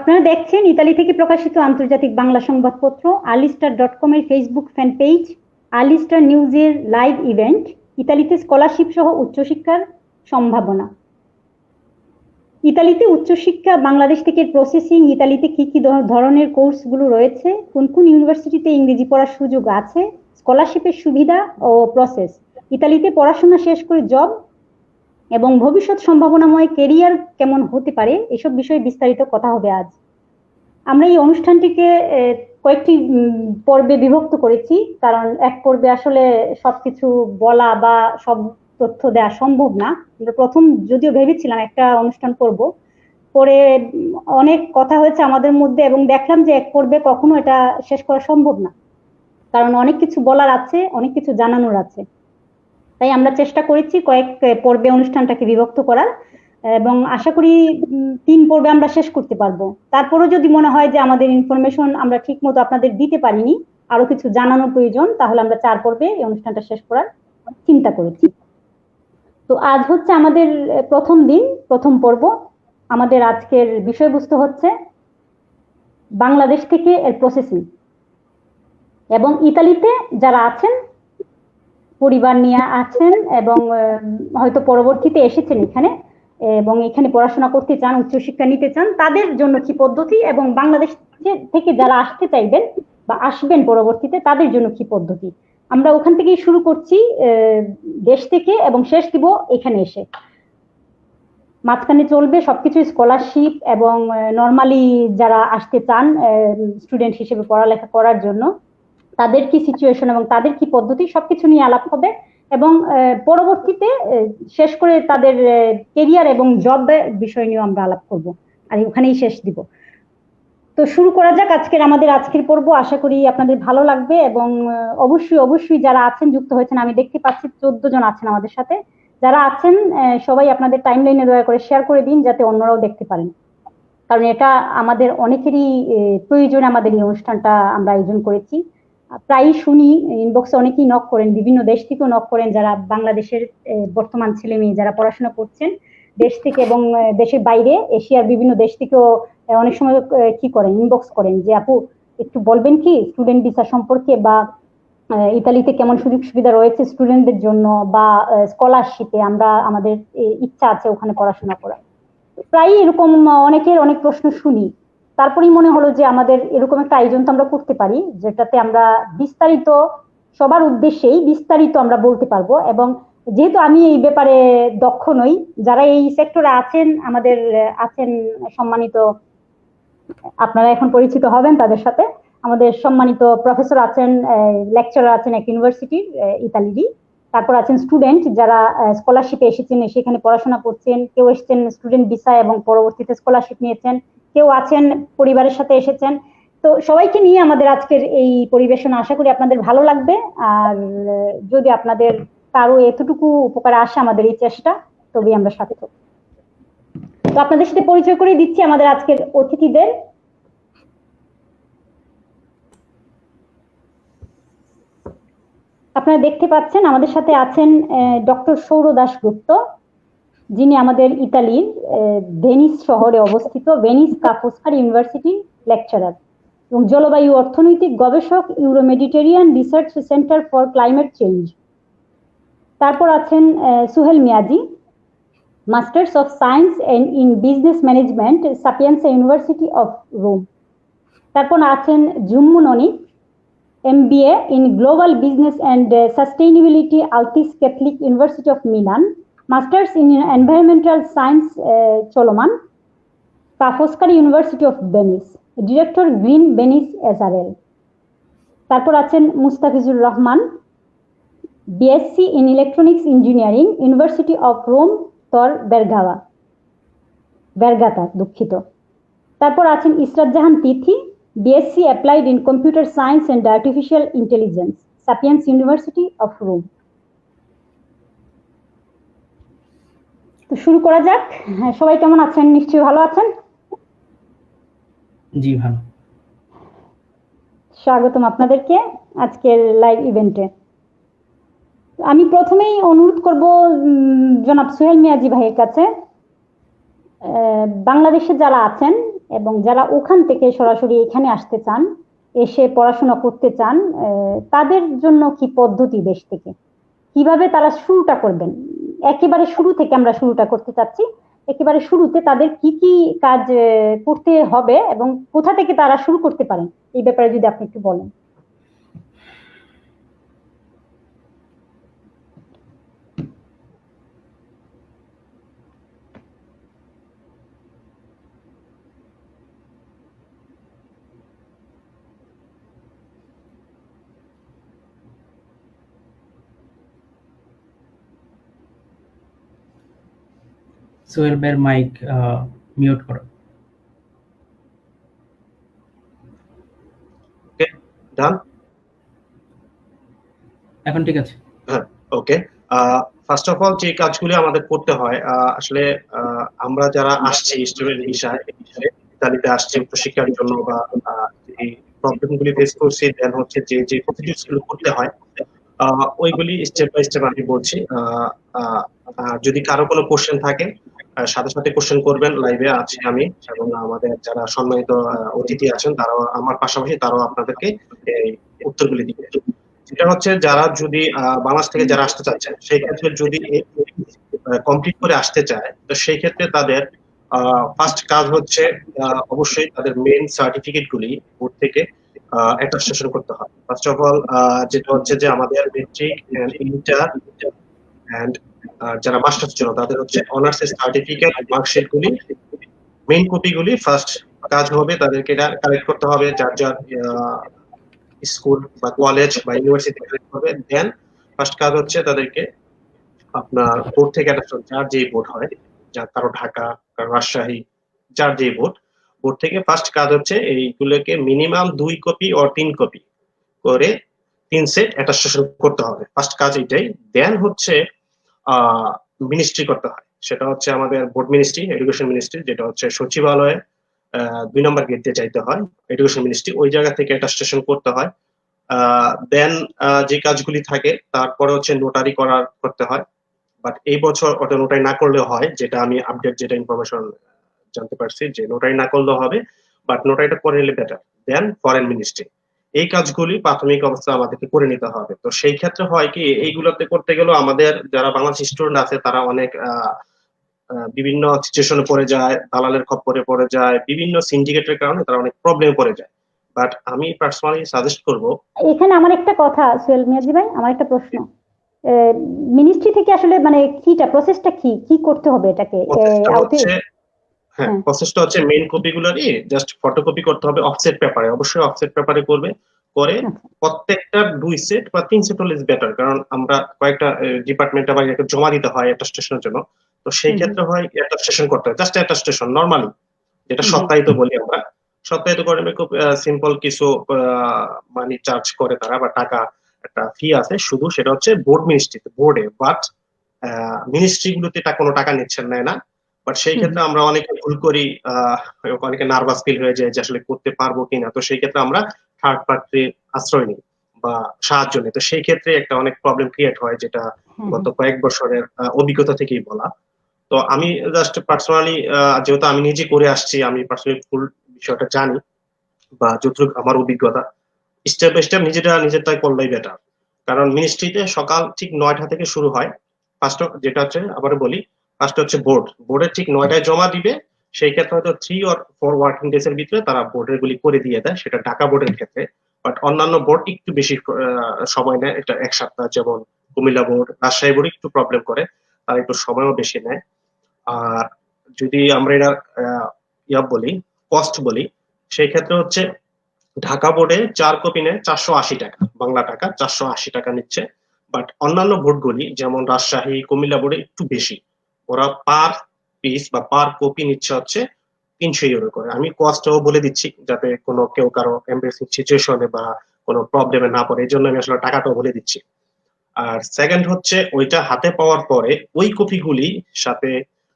আপনারা দেখছেন ইতালি থেকে প্রকাশিত আন্তর্জাতিক বাংলা সংবাদপত্র আর্লিস্টার.কম এর ফেসবুক ফ্যান পেজ আর্লিস্টার নিউজের লাইভ ইভেন্ট ইতালিতে স্কলারশিপ সহ উচ্চশিক্ষার সম্ভাবনা। ইতালিতে উচ্চশিক্ষা বাংলাদেশ থেকে প্রসেসিং, ইতালিতে কি কি ধরনের কোর্সগুলো রয়েছে, কোন কোন ইউনিভার্সিটিতে ইংরেজি পড়ার সুযোগ আছে, স্কলারশিপের সুবিধা ও প্রসেস, ইতালিতে পড়াশোনা শেষ করে জব এবং ভবিষ্যৎ সম্ভাবনাময় কেরিয়ার কেমন হতে পারে, এসব বিষয়ে বিস্তারিত কথা হবে আজ। আমরা এই অনুষ্ঠানটিকে কয়েকটি পর্বে বিভক্ত করেছি, কারণ এক পর্বে আসলে সবকিছু বলা বা সব তথ্য দেওয়া সম্ভব না। আমরা প্রথম যদিও ভেবেছিলাম একটা অনুষ্ঠান করব, পরে অনেক কথা হয়েছে আমাদের মধ্যে এবং দেখলাম যে এক পর্বে কখনো এটা শেষ করা সম্ভব না, কারণ অনেক কিছু বলার আছে, অনেক কিছু জানানোর আছে। তাই আমরা চেষ্টা করেছি কয়েক পর্বে অনুষ্ঠানটাকে বিভক্ত করার, এবং আশা করি 3 পর্বে আমরা শেষ করতে পারবো। তারপরেও যদি মনে হয় যে আমাদের ইনফরমেশন আমরা ঠিক মতো আপনাদের দিতে পারিনি, আরো কিছু জানানোর প্রয়োজন, তাহলে আমরা 4 পর্বে এই অনুষ্ঠানটা শেষ করার চিন্তা করেছি। তো আজ হচ্ছে আমাদের প্রথম দিন, প্রথম পর্ব। আমাদের আজকের বিষয়বস্তু হচ্ছে বাংলাদেশ থেকে এর প্রসেসিং, এবং ইতালিতে যারা আছেন, পরিবার নিয়ে আছেন এবং হয়তো পরবর্তীতে এসেছেন এখানে এবং এখানে পড়াশোনা করতে চান, উচ্চশিক্ষা নিতে চান, তাদের জন্য কি পদ্ধতি, এবং বাংলাদেশ থেকে যারা আসতে চাইবেন বা আসবেন পরবর্তীতে তাদের জন্য কি পদ্ধতি, আমরা ওখান থেকেই শুরু করছি দেশ থেকে, এবং শেষ দিব এখানে এসে। মাঝখানে চলবে সবকিছু স্কলারশিপ এবং নর্মালি যারা আসতে চান স্টুডেন্ট হিসেবে পড়ালেখা করার জন্য তাদের কি সিচুয়েশন এবং তাদের কি পদ্ধতি, সবকিছু নিয়ে আলাপ হবে, এবং পরবর্তীতে শেষ করে তাদের কেরিয়ার এবং জব বিষয় নিয়ে আমরা আলাপ করব, আর ওখানেই শেষ দিব। তো শুরু করা যাক আমাদের আজকের পর্ব। আশা করি আপনাদের ভালো লাগবে, এবং অবশ্যই যারা আছেন, যুক্ত হয়েছেন, আমি দেখতে পাচ্ছি 14 জন আছেন আমাদের সাথে। যারা আছেন সবাই আপনাদের টাইমলাইনে দয়া করে শেয়ার করে দিন, যাতে অন্যরাও দেখতে পারেন, কারণ এটা আমাদের অনেকেরই প্রয়োজন। আমাদের এই অনুষ্ঠানটা আমরা আয়োজন করেছি। প্রায়ই শুনি ইনবক্সে অনেকেই নক করেন, বিভিন্ন দেশ থেকেও নক করেন, যারা বাংলাদেশের বর্তমান ছেলে মেয়ে যারা পড়াশোনা করছেন দেশ থেকে এবং দেশের বাইরে, এশিয়ার বিভিন্ন দেশ থেকেও অনেক সময় কি করেন, ইনবক্স করেন যে আপু একটু বলবেন কি স্টুডেন্ট ভিসা সম্পর্কে, বা ইতালিতে কেমন সুযোগ সুবিধা রয়েছে স্টুডেন্টদের জন্য, বা স্কলারশিপে আমরা আমাদের ইচ্ছা আছে ওখানে পড়াশোনা করা। প্রায় এরকম অনেকের অনেক প্রশ্ন শুনি। তারপরেই মনে হলো যে আমাদের এরকম একটা আয়োজন তো আমরা করতে পারি, যেটাতে আমরা বিস্তারিত সবার উদ্দেশ্যেই বিস্তারিত আমরা বলতে পারবো। এবং যেহেতু আমি এই ব্যাপারে দক্ষ নই, যারা এই সেক্টরে আছেন আমাদের আছেন সম্মানিত, আপনারা এখন পরিচিত হবেন তাদের সাথে। আমাদের সম্মানিত প্রফেসর আছেন, লেকচারার আছেন এক ইউনিভার্সিটির ইতালিরই, তারপর আছেন স্টুডেন্ট যারা স্কলারশিপে এসেছেন, সেখানে পড়াশোনা করছেন, কেউ এসেছেন স্টুডেন্ট ভিসা এবং পরবর্তীতে স্কলারশিপ নিয়েছেন, কেউ আছেন পরিবারের সাথে এসেছেন। তো সবাইকে নিয়ে আমাদের আজকের এই পরিবেশনা, আশা করি আপনাদের ভালো লাগবে। আর যদি আপনাদের কারো এতটুকু উপকারে আসে আমাদের এই চেষ্টা, তবে আমরা সার্থক। তো আপনাদের সাথে পরিচয় করে দিচ্ছি আমাদের আজকের অতিথিদের। আপনারা দেখতে পাচ্ছেন আমাদের সাথে আছেন ডক্টর সৌর দাশগুপ্ত, যিনি আমাদের ইতালির ভেনিস শহরে অবস্থিত ভেনিস কা ফোস্কারি ইউনিভার্সিটি লেকচারার এবং জলবায়ু অর্থনৈতিক গবেষক, Euro Mediterranean research centre for climate change. তারপর আছেন Suhel Miazi, masters of science in business management, Sapienza university of Rome. তারপর আছেন জুম্মু ননি, MBA in Global Business and Sustainability, Altis Catholic University of Milan, Masters in Environmental Science, Choloman, Ca' Foscari University of Venice, Director Green Venice SRL. তারপর আছেন Mustafizur Rahman, BSc in Electronics Engineering, University of Rome, Tor Vergata, দুঃখিত। তারপর আছেন ইসরাত জাহান তিথি, BSc Applied in Computer Science and Artificial Intelligence, Sapiens University of Rome. তো শুরু করা যাক। সবাই কেমন আছেন? নিশ্চয়ই ভালো আছেন। জি ভালো। স্বাগতম আপনাদেরকে আজকের লাইভ ইভেন্টে। আমি প্রথমেই অনুরোধ করব জনাব সুহেল মিয়াজি ভাইয়ের কাছে, বাংলাদেশে যারা আছেন এবং যারা ওখান থেকে সরাসরি এখানে আসতে চান, এসে পড়াশোনা করতে চান, তাদের জন্য কি পদ্ধতি দেশ থেকে, কিভাবে তারা শুরুটা করবেন? একেবারে শুরু থেকে আমরা শুরুটা করতে চাচ্ছি। একেবারে শুরুতে তাদের কি কি কাজ করতে হবে এবং কোথা থেকে তারা শুরু করতে পারেন, এই ব্যাপারে যদি আপনি একটু বলেন। সোহেল ভাইয়ের মাইক মিউট করো। ওকে, ডান। এখন ঠিক আছে। হ্যাঁ, ওকে। ফার্স্ট অফ অল যে কাজগুলি আমাদের করতে হয়, আসলে আমরা যারা আসছি স্টুডেন্ট ভিসায় ইতালিতে আসছি উচ্চশিক্ষার জন্য বা এই প্রবলেমগুলি ফেস করছি, দেন হচ্ছে যে যে প্রসিডিউরস গুলো করতে হয় ওইগুলি স্টেপ বাই স্টেপ আমি বলছি। যদি কারো কোনো কোশ্চেন থাকে সাথে সাথে কোশ্চেন করবেন, লাইভে আছি আমি এবং আমাদের যারা সম্মানিত অতিথি আছেন তারাও আমার পাশাপাশি, তারাও আপনাদেরকে এই উত্তরগুলি দিবে। যেটা হচ্ছে যারা যদি বাংলাদেশ থেকে যারা আসতে চাচ্ছেন সেই ক্ষেত্রে যদি কমপ্লিট করে আসতে চায়, তো সেই ক্ষেত্রে তাদের ফার্স্ট কাজ হচ্ছে অবশ্যই তাদের মেইন সার্টিফিকেট গুলি বোর্ড থেকে অ্যাটাস্টেশন করতে হয়। ফার্স্ট অফ অল যেটা হচ্ছে যে আমাদের মেট্রিক এন্ড ইন্টার এন্ড যারা মাস্টার্স জন্য তাদের হচ্ছে অনার্স সার্টিফিকেট মার্কশিট গুলি, মেইন কপি গুলি ফার্স্ট কাজ হবে তাদেরকে এটা কালেক্ট করতে হবে যার যার স্কুল বা কলেজ বা ইউনিভার্সিটি কালেক্ট করবে। দেন ফার্স্ট কাজ হচ্ছে তাদেরকে আপনার বোর্ড থেকে যার যে বোর্ড হয়, যার কারো ঢাকা, কারো রাজশাহী, যার যে বোর্ড থেকে ফার্স্ট কাজ হচ্ছে এইগুলোকে মিনিমাম 2 কপি ও 3 কপি করে 3 সেট অ্যাটাস্টেশন করতে হবে। ফার্স্ট কাজ এটাই। দেন হচ্ছে মিনিস্ট্রি করতে হয়, সেটা হচ্ছে আমাদের বোর্ড মিনিস্ট্রি, এডুকেশন মিনিস্ট্রি, যেটা হচ্ছে সচিবালয়ে 2 নম্বর গেট দিয়ে চাইতে হয় এডুকেশন মিনিস্ট্রি, ওই জায়গা থেকে অ্যাটাস্টেশন করতে হয়। দেন যে কাজগুলি থাকে তারপরে হচ্ছে নোটারি করতে হয়। বাট এই বছর ওটা নোটারি না করলেও হয়, যেটা আমি আপডেট যেটা ইনফরমেশন জানতে পারছি যে নোটারি না করলেও হবে, বাট নোটারিটা করে নিলে বেটার। দেন ফরেন মিনিস্ট্রি, এই কাজগুলি প্রাথমিক অবস্থা আমাদেরকে করে নিতে হবে। তো সেই ক্ষেত্রে হয় কি, এইগুলোতে করতে গেলেও আমাদের যারা বাংলাদেশ স্টুডেন্ট আছে তারা অনেক বিভিন্ন সিচুয়েশনে পড়ে যায়, দালালের খপ্পরে পড়ে যায়, বিভিন্ন সিন্ডিকেটের কারণে তারা অনেক প্রবলেমে পড়ে যায়। বাট আমি পার্সোনালি সাজেস্ট করব, এখানে আমার একটা কথা সোহেল মিয়াজি ভাই, আমার একটা প্রশ্ন, মিনিস্ট্রি থেকে আসলে মানে কিটা প্রসেসটা কি করতে হবে এটাকে হ্যাঁ, প্রসেসটা হচ্ছে মেইন কপিগুলোরই জাস্ট ফটোকপি করতে হবে অফসেট পেপারে, অবশ্যই অফসেট পেপারে করবে, করে প্রত্যেকটা 2 সেট বা 3 সেট হলে বেটার, কারণ আমরা কয়েকটা ডিপার্টমেন্ট আবার জমা দিতে হয় অ্যাটাস্টেশনের জন্য। তো সেই ক্ষেত্রে হয় অ্যাটাস্টেশন করতে হয়, জাস্ট অ্যাটাস্টেশন নরমালি, যেটা সপ্তাহিত বলি আমরা। সপ্তাহিত করে খুব সিম্পল কিছু মানি চার্জ করে তারা, বা টাকা একটা ফি আছে শুধু, সেটা হচ্ছে বোর্ড মিনিস্ট্রিতে বোর্ডে, বাট মিনিস্ট্রি গুলোতে কোনো টাকা নিচ্ছেন না। বাট সেই ক্ষেত্রে আমরা অনেকে ভুল করি, অনেকে নার্ভাস ফিল হয়ে যায় যে আসলে করতে পারবো কিনা। তো সেই ক্ষেত্রে আমরা থার্ড পার্টির আশ্রয় নিই বা সাহায্য নিই। তো সেই ক্ষেত্রে একটা অনেক প্রবলেম ক্রিয়েট হয়, যেটা গত কয়েক বছরের অভিজ্ঞতা থেকেই বলা। তো আমি জাস্ট পার্সোনালি, যেহেতু আমি নিজে করে আসছি, আমি পার্সোনালি ফুল বিষয়টা জানি, বা যতটুকু আমার অভিজ্ঞতা, স্টেপ বাই স্টেপ নিজেরটাই করলেই বেটার। কারণ মিনিস্ট্রিতে সকাল ঠিক 9টা থেকে শুরু হয়। ফার্স্ট যেটা হচ্ছে আবার বলি, ফার্স্ট হচ্ছে বোর্ডে ঠিক 9টায় জমা দিবে। সেই ক্ষেত্রে হয়তো 3 or 4 ওয়ার্কিং ডেজ এর ভিতরে তারা বোর্ডের গুলি করে দিয়ে দেয়, সেটা ঢাকা বোর্ডের ক্ষেত্রে। বাট অন্যান্য বোর্ড একটু বেশি সময় নেয়, এটা 1 সপ্তাহ, যেমন কুমিল্লা বোর্ড, রাজশাহী বোর্ড একটু প্রবলেম করে, তারা একটু সময়ও বেশি নেয়। আর যদি আমরা এটা বলি, কস্ট বলি, সেই ক্ষেত্রে হচ্ছে ঢাকা বোর্ডে 4 কপি নেয় 480 টাকা, বাংলা টাকা 480 টাকা নিচ্ছে। বাট অন্যান্য বোর্ডগুলি যেমন রাজশাহী, কুমিল্লা বোর্ডে একটু বেশি, ওরা পার পিস বা পার কপি নিচ্ছে হচ্ছে 300 ইউরো করে। আমি কস্টও বলে দিচ্ছি যাতে কোনো কেউ কারো এমব্রেসিং সিচুয়েশনে বা কোনো প্রবলেমে না পড়ে, এই জন্য আমি আসলে টাকাটাও বলে দিচ্ছি। আর সেকেন্ড হচ্ছে ওইটা হাতে পাওয়ার পরে ওই কপিগুলি সাথে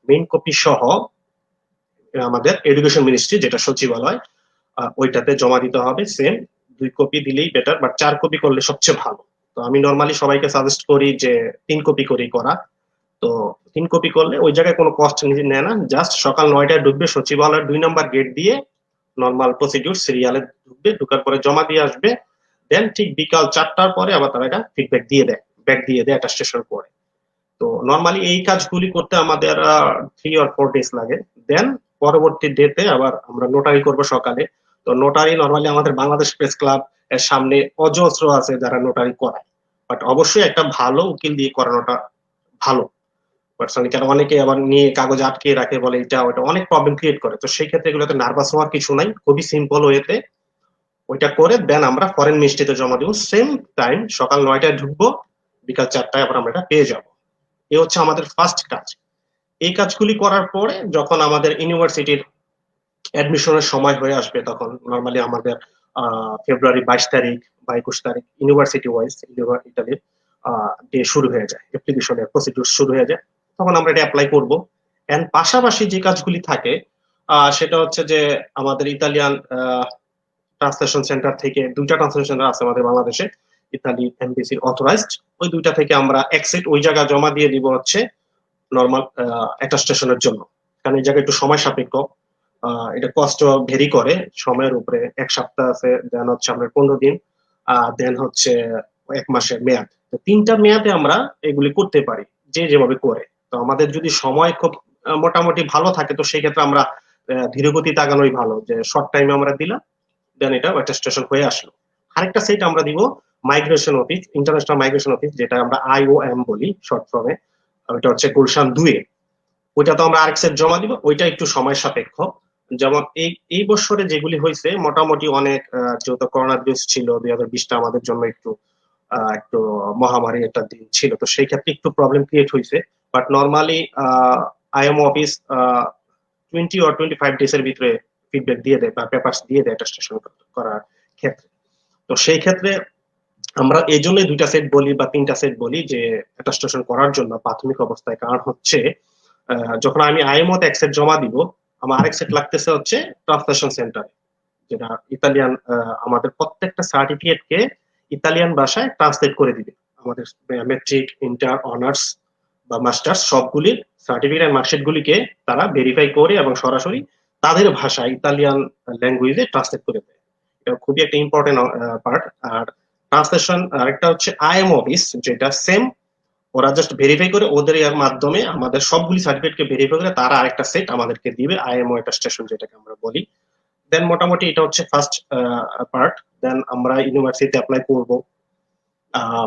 মেইন কপি সহ আমাদের এডুকেশন মিনিস্ট্রি, যেটা সচিবালয়, ওইটাতে জমা দিতে হবে। সেম 2 কপি দিলেই বেটার, বাট 4 কপি করলে সবচেয়ে ভালো। তো আমি নরমালি সবাইকে সাজেস্ট করি যে 3 কপি করেই করা। তো 3 কপি করলে ওই জায়গায় কোনো কস্ট নেয় না, জাস্ট সকাল 9টায় ঢুকবে সচিবালয়ের 2 নম্বর গেট দিয়ে, নর্মাল প্রসিডিউর সিরিয়ালে ঢুকবে, ঢুকার পরে জমা দিয়ে আসবে, দেন ঠিক বিকাল 4টার পরে আবার তারা এটা ফিডব্যাক দিয়ে দেয়, ব্যাক দিয়ে দেয় অ্যাটাস্টেশন করে। তো নর্মালি এই কাজগুলি করতে আমাদের 3 or 4 ডেজ লাগে। দেন পরবর্তী ডেতে আবার আমরা নোটারি করব সকালে। তো নোটারি নর্মালি আমাদের বাংলাদেশ প্রেস ক্লাব এর সামনে অজস্র আছে যারা নোটারি করায়, বাট অবশ্যই একটা ভালো উকিল দিয়ে করানোটা ভালো। পার্সোনালি কারণ অনেকে আবার নিয়ে কাগজ আটকে রাখে, বলে এটা ওটা, অনেক প্রবলেম ক্রিয়েট করে। তো সেই ক্ষেত্রে এগুলোতে নার্ভাস হওয়ার কিছু নাই, খুবই সিম্পল ওয়েতে ওইটা করে দেন আমরা ফরেন মিনিস্ট্রিতে জমা দিব। সেম টাইম সকাল 9টায় ঢুকবো, বিকাল 4টায় আবার আমরা এটা পেয়ে যাব। এই হচ্ছে আমাদের ফার্স্ট কাজ। এই কাজগুলি করার পরে যখন আমাদের ইউনিভার্সিটির অ্যাডমিশনের সময় হয়ে আসবে, তখন নর্মালি আমাদের ফেব্রুয়ারি 22 তারিখ বা 21 তারিখ ইউনিভার্সিটি ওয়াইজ ইতালির ডে শুরু হয়ে যায়, অ্যাপ্লিকেশনের প্রসিডিউর শুরু হয়ে যায়। তখন আমরা এটা অ্যাপ্লাই করব। এন্ড পাশাপাশি যে কাজগুলি থাকে সেটা হচ্ছে যে আমাদের ইতালিয়ান ট্রান্সলেশন সেন্টার থেকে 2টা ট্রান্সলেশন সেন্টার আছে আমাদের বাংলাদেশে, ইতালি এমবিসির অথরাইজড। ওই 2টা থেকে আমরা এক সেট ওই জায়গায় জমা দিয়ে দিব হচ্ছে নর্মাল অ্যাটাস্টেশনের জন্য। কারণ এই জায়গায় একটু সময় সাপেক্ষ, এটা কষ্ট ভেরি করে সময়ের উপরে। 1 সপ্তাহ আছে, দেন হচ্ছে আমরা 15 দিন, দেন হচ্ছে 1 মাসের মেয়াদ। তো 3টা মেয়াদে আমরা এগুলি করতে পারি যে যেভাবে করে। তো আমাদের যদি সময় খুব মোটামুটি ভালো থাকে, তো সেই ক্ষেত্রে আমরা ধীরগতিতে আগানোই ভালো, যে শর্ট টাইমে আমরা দিলাম, দেন এটা অ্যাটাস্টেশন হয়ে আসলো। আরেকটা সেট আমরা দিব migration office, international migration office, যেটা আমরা IOM বলি শর্ট ফর্মে। ওইটা হচ্ছে গুলশান 2 এ। ওইটা তো আমরা আরেক সেট জমা দিব, ওইটা একটু সময় সাপেক্ষ। যেমন এই বছরে যেগুলি হয়েছে মোটামুটি অনেক, যেহেতু করোনা বেস ছিল, 2020টা আমাদের জন্য একটু মহামারী একটা দিন ছিল, তো সেই ক্ষেত্রে একটু প্রবলেম ক্রিয়েট হয়েছে। But normally IOM office 20 or 25 days এর ভিতরে ফিডব্যাক দিয়ে দেয় বা পেপারস দিয়ে দেয় অ্যাটাস্টেশন করার ক্ষেত্রে। তো সেই ক্ষেত্রে আমরা এই জন্যই 2টা সেট বলি বা 3টা সেট বলি যে অ্যাটাস্টেশন করার জন্য প্রাথমিক অবস্থায়। কারণ হচ্ছে যখন আমি IMO তে এক সেট জমা দিব, আমার আরেক সেট লাগতেছে হচ্ছে ট্রান্সলেশন সেন্টারে, যেটা ইতালিয়ান, আমাদের প্রত্যেকটা সার্টিফিকেটকে ইতালিয়ান ভাষায় ট্রান্সলেট করে দিবে। আমাদের মেট্রিক, ইন্টার, অনার্স বা মাস্টার্স সবগুলির সার্টিফিকেট এন্ড মার্কশিট গুলিকে তারা ভেরিফাই করে এবং সরাসরি তাদের ভাষায় ইতালিয়ান ল্যাঙ্গুয়েজে ট্রান্সলেট করে দেয়। এটা খুবই একটা ইম্পর্টেন্ট পার্ট। আর ট্রান্সলেশন আরেকটা হচ্ছে IMO অফিস, যেটা সেম, ওরা জাস্ট ভেরিফাই করে ওদের এর মাধ্যমে আমাদের সবগুলি সার্টিফিকেটকে ভেরিফাই করে তারা আরেকটা সেট আমাদেরকে দিবে, IMO অ্যাটাস্টেশন যেটাকে আমরা বলি। দেন মোটামুটি এটা হচ্ছে ফার্স্ট পার্ট। দেন আমরা ইউনিভার্সিটিতে অ্যাপ্লাই করব।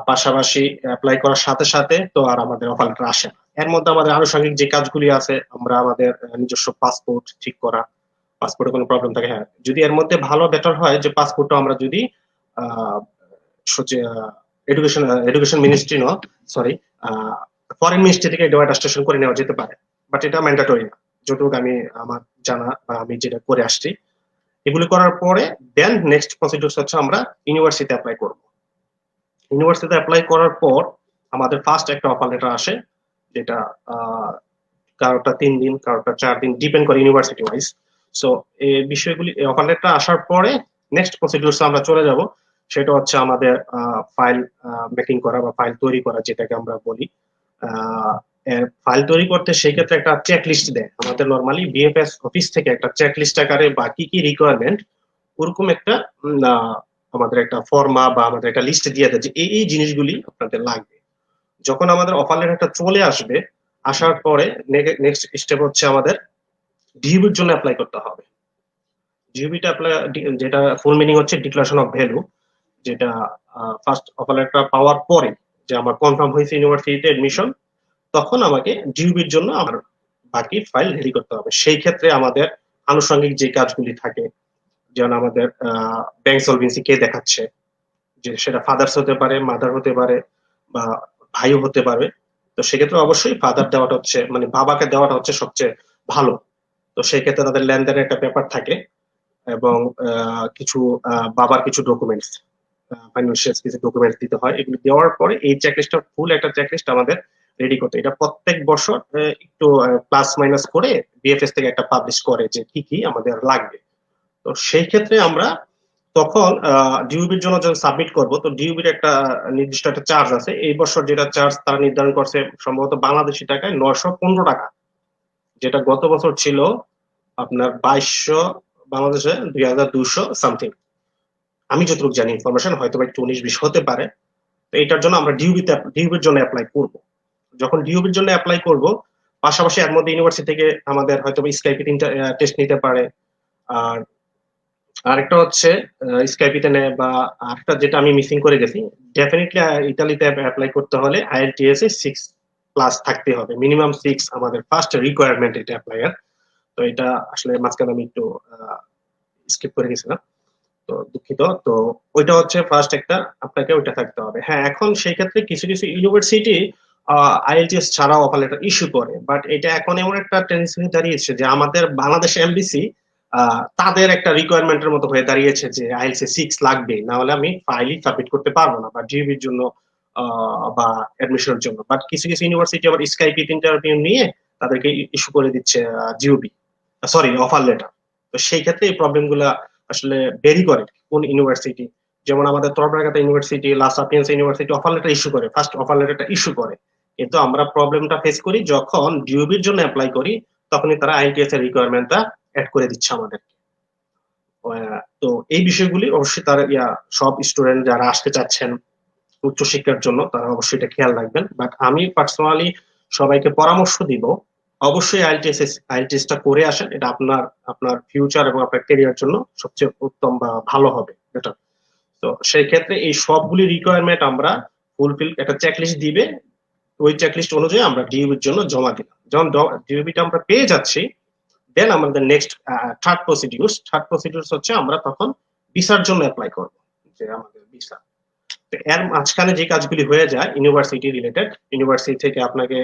পাশাপাশি অ্যাপ্লাই করার সাথে সাথে তো আর আমাদের অফার লেটার আসে না। এর মধ্যে আমাদের আনুষঙ্গিক যে কাজগুলি আছে, আমরা আমাদের নিজস্ব পাসপোর্ট ঠিক করা, পাসপোর্টে কোনো প্রবলেম থাকে, হ্যাঁ যদি এর মধ্যে ভালো বেটার হয় যে পাসপোর্টটা আমরা যদি education ministry sorry foreign ministry থেকে অ্যাটাস্টেশন করে নেওয়া যেতে পারে, বাট এটা ম্যান্ডেটরি না যতটুকু আমি আমার জানা বা আমি যেটা করে আসছি। এগুলি করার পরে দেন নেক্সট প্রসিডিউর হচ্ছে আমরা ইউনিভার্সিটিতে অ্যাপ্লাই করব। ইউনিভার্সিটিতে অ্যাপ্লাই করার পর আমাদের ফার্স্ট একটা অফার লেটার আসে, যেটা কারোটা 3 দিন, কারোটা 4 দিন, ডিপেন্ড করে ইউনিভার্সিটি ওয়াইজ। সো এই বিষয়গুলি, অফার লেটার আসার পরে নেক্সট প্রসিডিউরস আমরা চলে যাব। সেটা হচ্ছে আমাদের ফাইল মেকিং করা বা ফাইল তৈরি করা, যেটাকে আমরা বলি। ফাইল তৈরি করতে সেই ক্ষেত্রে একটা চেক লিস্ট দেয় আমাদের, নর্মালি বিএফএস অফিস থেকে একটা চেক লিস্ট আকারে বা কি কি রিকোয়ারমেন্ট, ওরকম একটা আমাদের একটা ফর্মা বা আমাদের একটা লিস্ট দিয়ে দেয় যে এই জিনিসগুলি আপনাদের লাগবে। যখন আমাদের অফার লেটারটা চলে আসবে, আসার পরে নেক্সট স্টেপ হচ্ছে আমাদের ডিউবির জন্য অ্যাপ্লাই করতে হবে। ডিউবিটা অ্যাপ্লাই, যেটা ফুল মিনিং হচ্ছে ডিক্লারেশন অফ ভ্যালু, যেটা ফার্স্ট অফার লেটার পাওয়ার পরে যে আমার কনফার্ম হয়েছে ইউনিভার্সিটিতে এডমিশন, তখন আমাকে ডিউবির জন্য আমার বাকি ফাইল রেডি করতে হবে। সেই ক্ষেত্রে আমাদের আনুষঙ্গিক যে কাজগুলি থাকে, যেমন আমাদের ব্যাংক সলভেন্সি কে দেখাচ্ছে, যে সেটা ফাদার্স হতে পারে, মাদার হতে পারে, বা ভাইও হতে পারে। তো সেক্ষেত্রে অবশ্যই ফাদার দেওয়াটা হচ্ছে, মানে বাবাকে দেওয়াটা হচ্ছে সবচেয়ে ভালো। তো সেই ক্ষেত্রে তাদের লেনদেনের একটা পেপার থাকে এবং কিছু বাবার কিছু ডকুমেন্টস, ফাইন্যান্সিয়াল কিছু ডকুমেন্টস দিতে হয়। এগুলো দেওয়ার পরে এই চেকলিস্টটা, ফুল একটা চেকলিস্ট আমাদের রেডি করতে। এটা প্রত্যেক বছর একটু প্লাস মাইনাস করে বিএফএস থেকে একটা পাবলিশ করে যে কি কি আমাদের লাগবে। তো সেই ক্ষেত্রে আমরা তখন ডিউবির জন্য যখন সাবমিট করব, তো ডিউবির একটা নির্দিষ্ট একটা চার্জ আছে। এই বছর যেটা চার্জ তারা নির্ধারণ করছে সম্ভবত বাংলাদেশি টাকায় 915 টাকা, যেটা গত বছর ছিল আপনার বাংলাদেশে 2200 সামথিং, আমি যতটুকু জানি ইনফরমেশন, হয়তো বা একটু 19-20 হতে পারে। তো এটার জন্য আমরা ডিউবির জন্য অ্যাপ্লাই করব। যখন ডিউবির জন্য অ্যাপ্লাই করব, পাশাপাশি এর মধ্যে ইউনিভার্সিটি থেকে আমাদের হয়তো বা স্কাইপি টেস্ট নিতে পারে। আর আরেকটা হচ্ছে স্কাইপিতে নেয়, বা আরেকটা যেটা আমি মিসিং করে গেছি, ডেফিনেটলি ইতালিতে অ্যাপ্লাই করতে হলে আইএলটিএস এ 6+ থাকতে হবে, মিনিমাম 6 আমাদের ফার্স্ট রিকোয়ারমেন্ট এটা অ্যাপ্লাইয়ার। তো এটা আসলে মাঝখানে আমি একটু স্কিপ করে গেছিলাম, তো দুঃখিত। তো ওইটা হচ্ছে ফার্স্ট একটা, আপনাকে ওইটা থাকতে হবে। হ্যাঁ, এখন সেই ক্ষেত্রে কিছু কিছু ইউনিভার্সিটি আইএলটিএস ছাড়াও অফার লেটার ইস্যু করে, বাট এটা এখন এমন একটা টেন্ডেন্সি দাঁড়িয়েছে যে আমাদের বাংলাদেশ এমবিসি তাদের একটা রিকোয়ারমেন্টের মতো হয়ে দাঁড়িয়েছে যে আইএলটিএস 6 লাগবে, না হলে আমি ফাইলই সাবমিট করতে পারবো না, বা জিবির জন্য বা অ্যাডমিশনের জন্য। বাট কিছু কিছু ইউনিভার্সিটি আবার স্কাইপি ইন্টারভিউ নিয়ে তাদেরকে ইস্যু করে দিচ্ছে জিওবি, সরি, অফার লেটার। তো সেই ক্ষেত্রে এই প্রবলেম গুলা আসলে ভেরি করে কোন ইউনিভার্সিটি। যেমন আমাদের তরবারকাতা ইউনিভার্সিটি, লা সাপিয়েন্সা ইউনিভার্সিটি অফার লেটার ইস্যু করে, ফার্স্ট অফার লেটারটা ইস্যু করে। কিন্তু আমরা প্রবলেমটা ফেস করি যখন ডিওবির জন্য অ্যাপ্লাই করি, তখনই তারা আইটিএস এর রিকোয়ারমেন্টটা অ্যাড করে দিচ্ছে আমাদের। তো এই বিষয়গুলি অবশ্যই তারা সব স্টুডেন্ট যারা আসতে চাচ্ছেন উচ্চশিক্ষার জন্য, তারা অবশ্যই এটা খেয়াল রাখবেন। বাট আমি পার্সোনালি সবাইকে পরামর্শ দিব, অবশ্যই আইএলটিএসটা করে আসেন। এটা আপনার ফিউচার এবং আপনার ক্যারিয়ার জন্য সবচেয়ে উত্তম বা ভালো হবে এটা। তো সেই ক্ষেত্রে এই সবগুলি রিকোয়ারমেন্ট আমরা ফুলফিল, একটা চেকলিস্ট দিবে, ওই চেকলিস্ট অনুযায়ী আমরা ডিউবির জন্য জমা দিলাম। যখন ডিউবিটা আমরা পেয়ে যাচ্ছি, দেন আমাদের নেক্সট থার্ড প্রসিডিউরস হচ্ছে আমরা তখন ভিসার জন্য অ্যাপ্লাই করব, যে আমাদের ভিসা। এর মাঝখানে যে কাজগুলি হয়ে যায় ইউনিভার্সিটি রিলেটেড, ইউনিভার্সিটি থেকে আপনাকে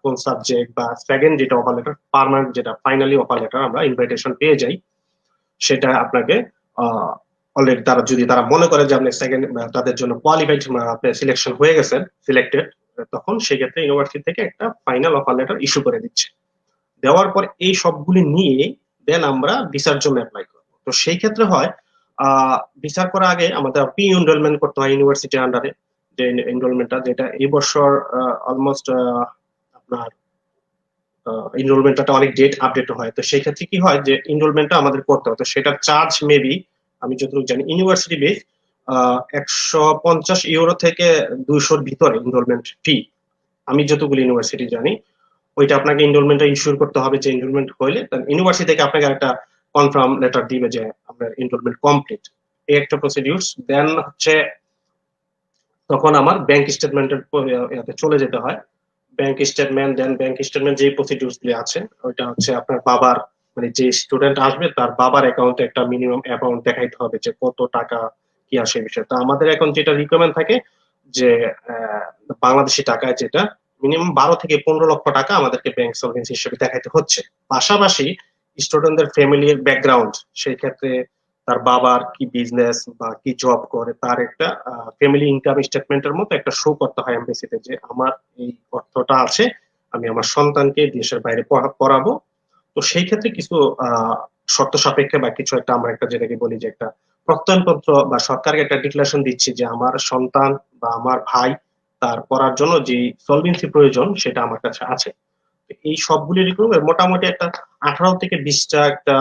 কোন সাবজেক্ট বা সেকেন্ড যেটা অফার লেটার, পার্মানেন্ট যেটা ফাইনালি অফার লেটার আমরা ইনভাইটেশন পেয়ে যাই, সেটা আপনাকে অলরেডি যদি তারা মনে করে যে আপনি সেকেন্ড তাদের জন্য কোয়ালিফাইড, আপনি সিলেকশন হয়ে গেছেন, সিলেক্টেড, তখন সেক্ষেত্রে ইউনিভার্সিটি থেকে একটা ফাইনাল অফার লেটার ইস্যু করে দিচ্ছে। দেওয়ার পর এই সবগুলি নিয়ে দেন আমরা ভিসার জন্য অ্যাপ্লাই করব। তো সেই ক্ষেত্রে হয় ভিসা করার আগে আমাদের প্রি এনরোলমেন্ট করতে হয় ইউনিভার্সিটির আন্ডারে, যে এনরোলমেন্টটা, যেটা এই বছর অলমোস্ট আপনার এনরোলমেন্টটা অনেক ডেট আপডেট হয়। তো সেই ক্ষেত্রে কি হয় যে এনরোলমেন্টটা আমাদের করতে হয়, তো সেটার চার্জ মেবি, আমি যতটুকু জানি ইউনিভার্সিটি বেস 150 ইউরো থেকে 200-র ভিতরে এনরোলমেন্ট ফি, আমি যতগুলো ইউনিভার্সিটি জানি। ওইটা আপনাকে এনরোলমেন্টটা ইস্যুর করতে হবে, যে এনরোলমেন্ট হইলে ইউনিভার্সিটি থেকে আপনাকে একটা কনফার্ম লেটার দিবে যে আপনার এনরোলমেন্ট কমপ্লিট, এই একটা প্রসিডিউরস। দেন হচ্ছে তখন আমার ব্যাংক স্টেটমেন্টের চলে যেতে হয়। ব্যাংক স্টেটমেন্ট যে প্রসিডিউরস গুলো আছে, ওইটা হচ্ছে আপনার বাবার, মানে যে স্টুডেন্ট আসবে তার বাবার অ্যাকাউন্টে একটা মিনিমাম অ্যামাউন্ট দেখাইতে হবে যে কত টাকা কি আসে বিষয়। তো আমাদের এখন যেটা রিকোয়ারমেন্ট থাকে যে বাংলাদেশি টাকায় যেটা মিনিমাম 12 থেকে 15 লক্ষ টাকা আমাদেরকে ব্যাংক সলভেন্সি হিসেবে দেখাইতে হচ্ছে। পাশাপাশি স্টুডেন্টদের ফ্যামিলির ব্যাকগ্রাউন্ড, সেই ক্ষেত্রে তার বাবার কি বিজনেস বা কি জব করে, তার একটা ফ্যামিলি ইনকাম স্টেটমেন্টের মতো একটা শো করতে হয় এমবেসিতে, যে আমার এই অর্থটা আছে, আমি আমার সন্তানকে দেশের বাইরে পড়াবো। তো সেই ক্ষেত্রে কিছু শর্ত সাপেক্ষে বা কিছু একটা, আমরা একটা যেটাকে বলি যে একটা প্রত্যয়নপত্র বা সরকারকে একটা ডিক্লারেশন দিচ্ছি যে আমার সন্তান বা আমার ভাই তার পড়ার জন্য যে সলভেন্সি প্রয়োজন সেটা আমার কাছে আছে। এই সবগুলি রিকোয়ারমেন্ট মোটামুটি একটা 18 থেকে 20টা একটা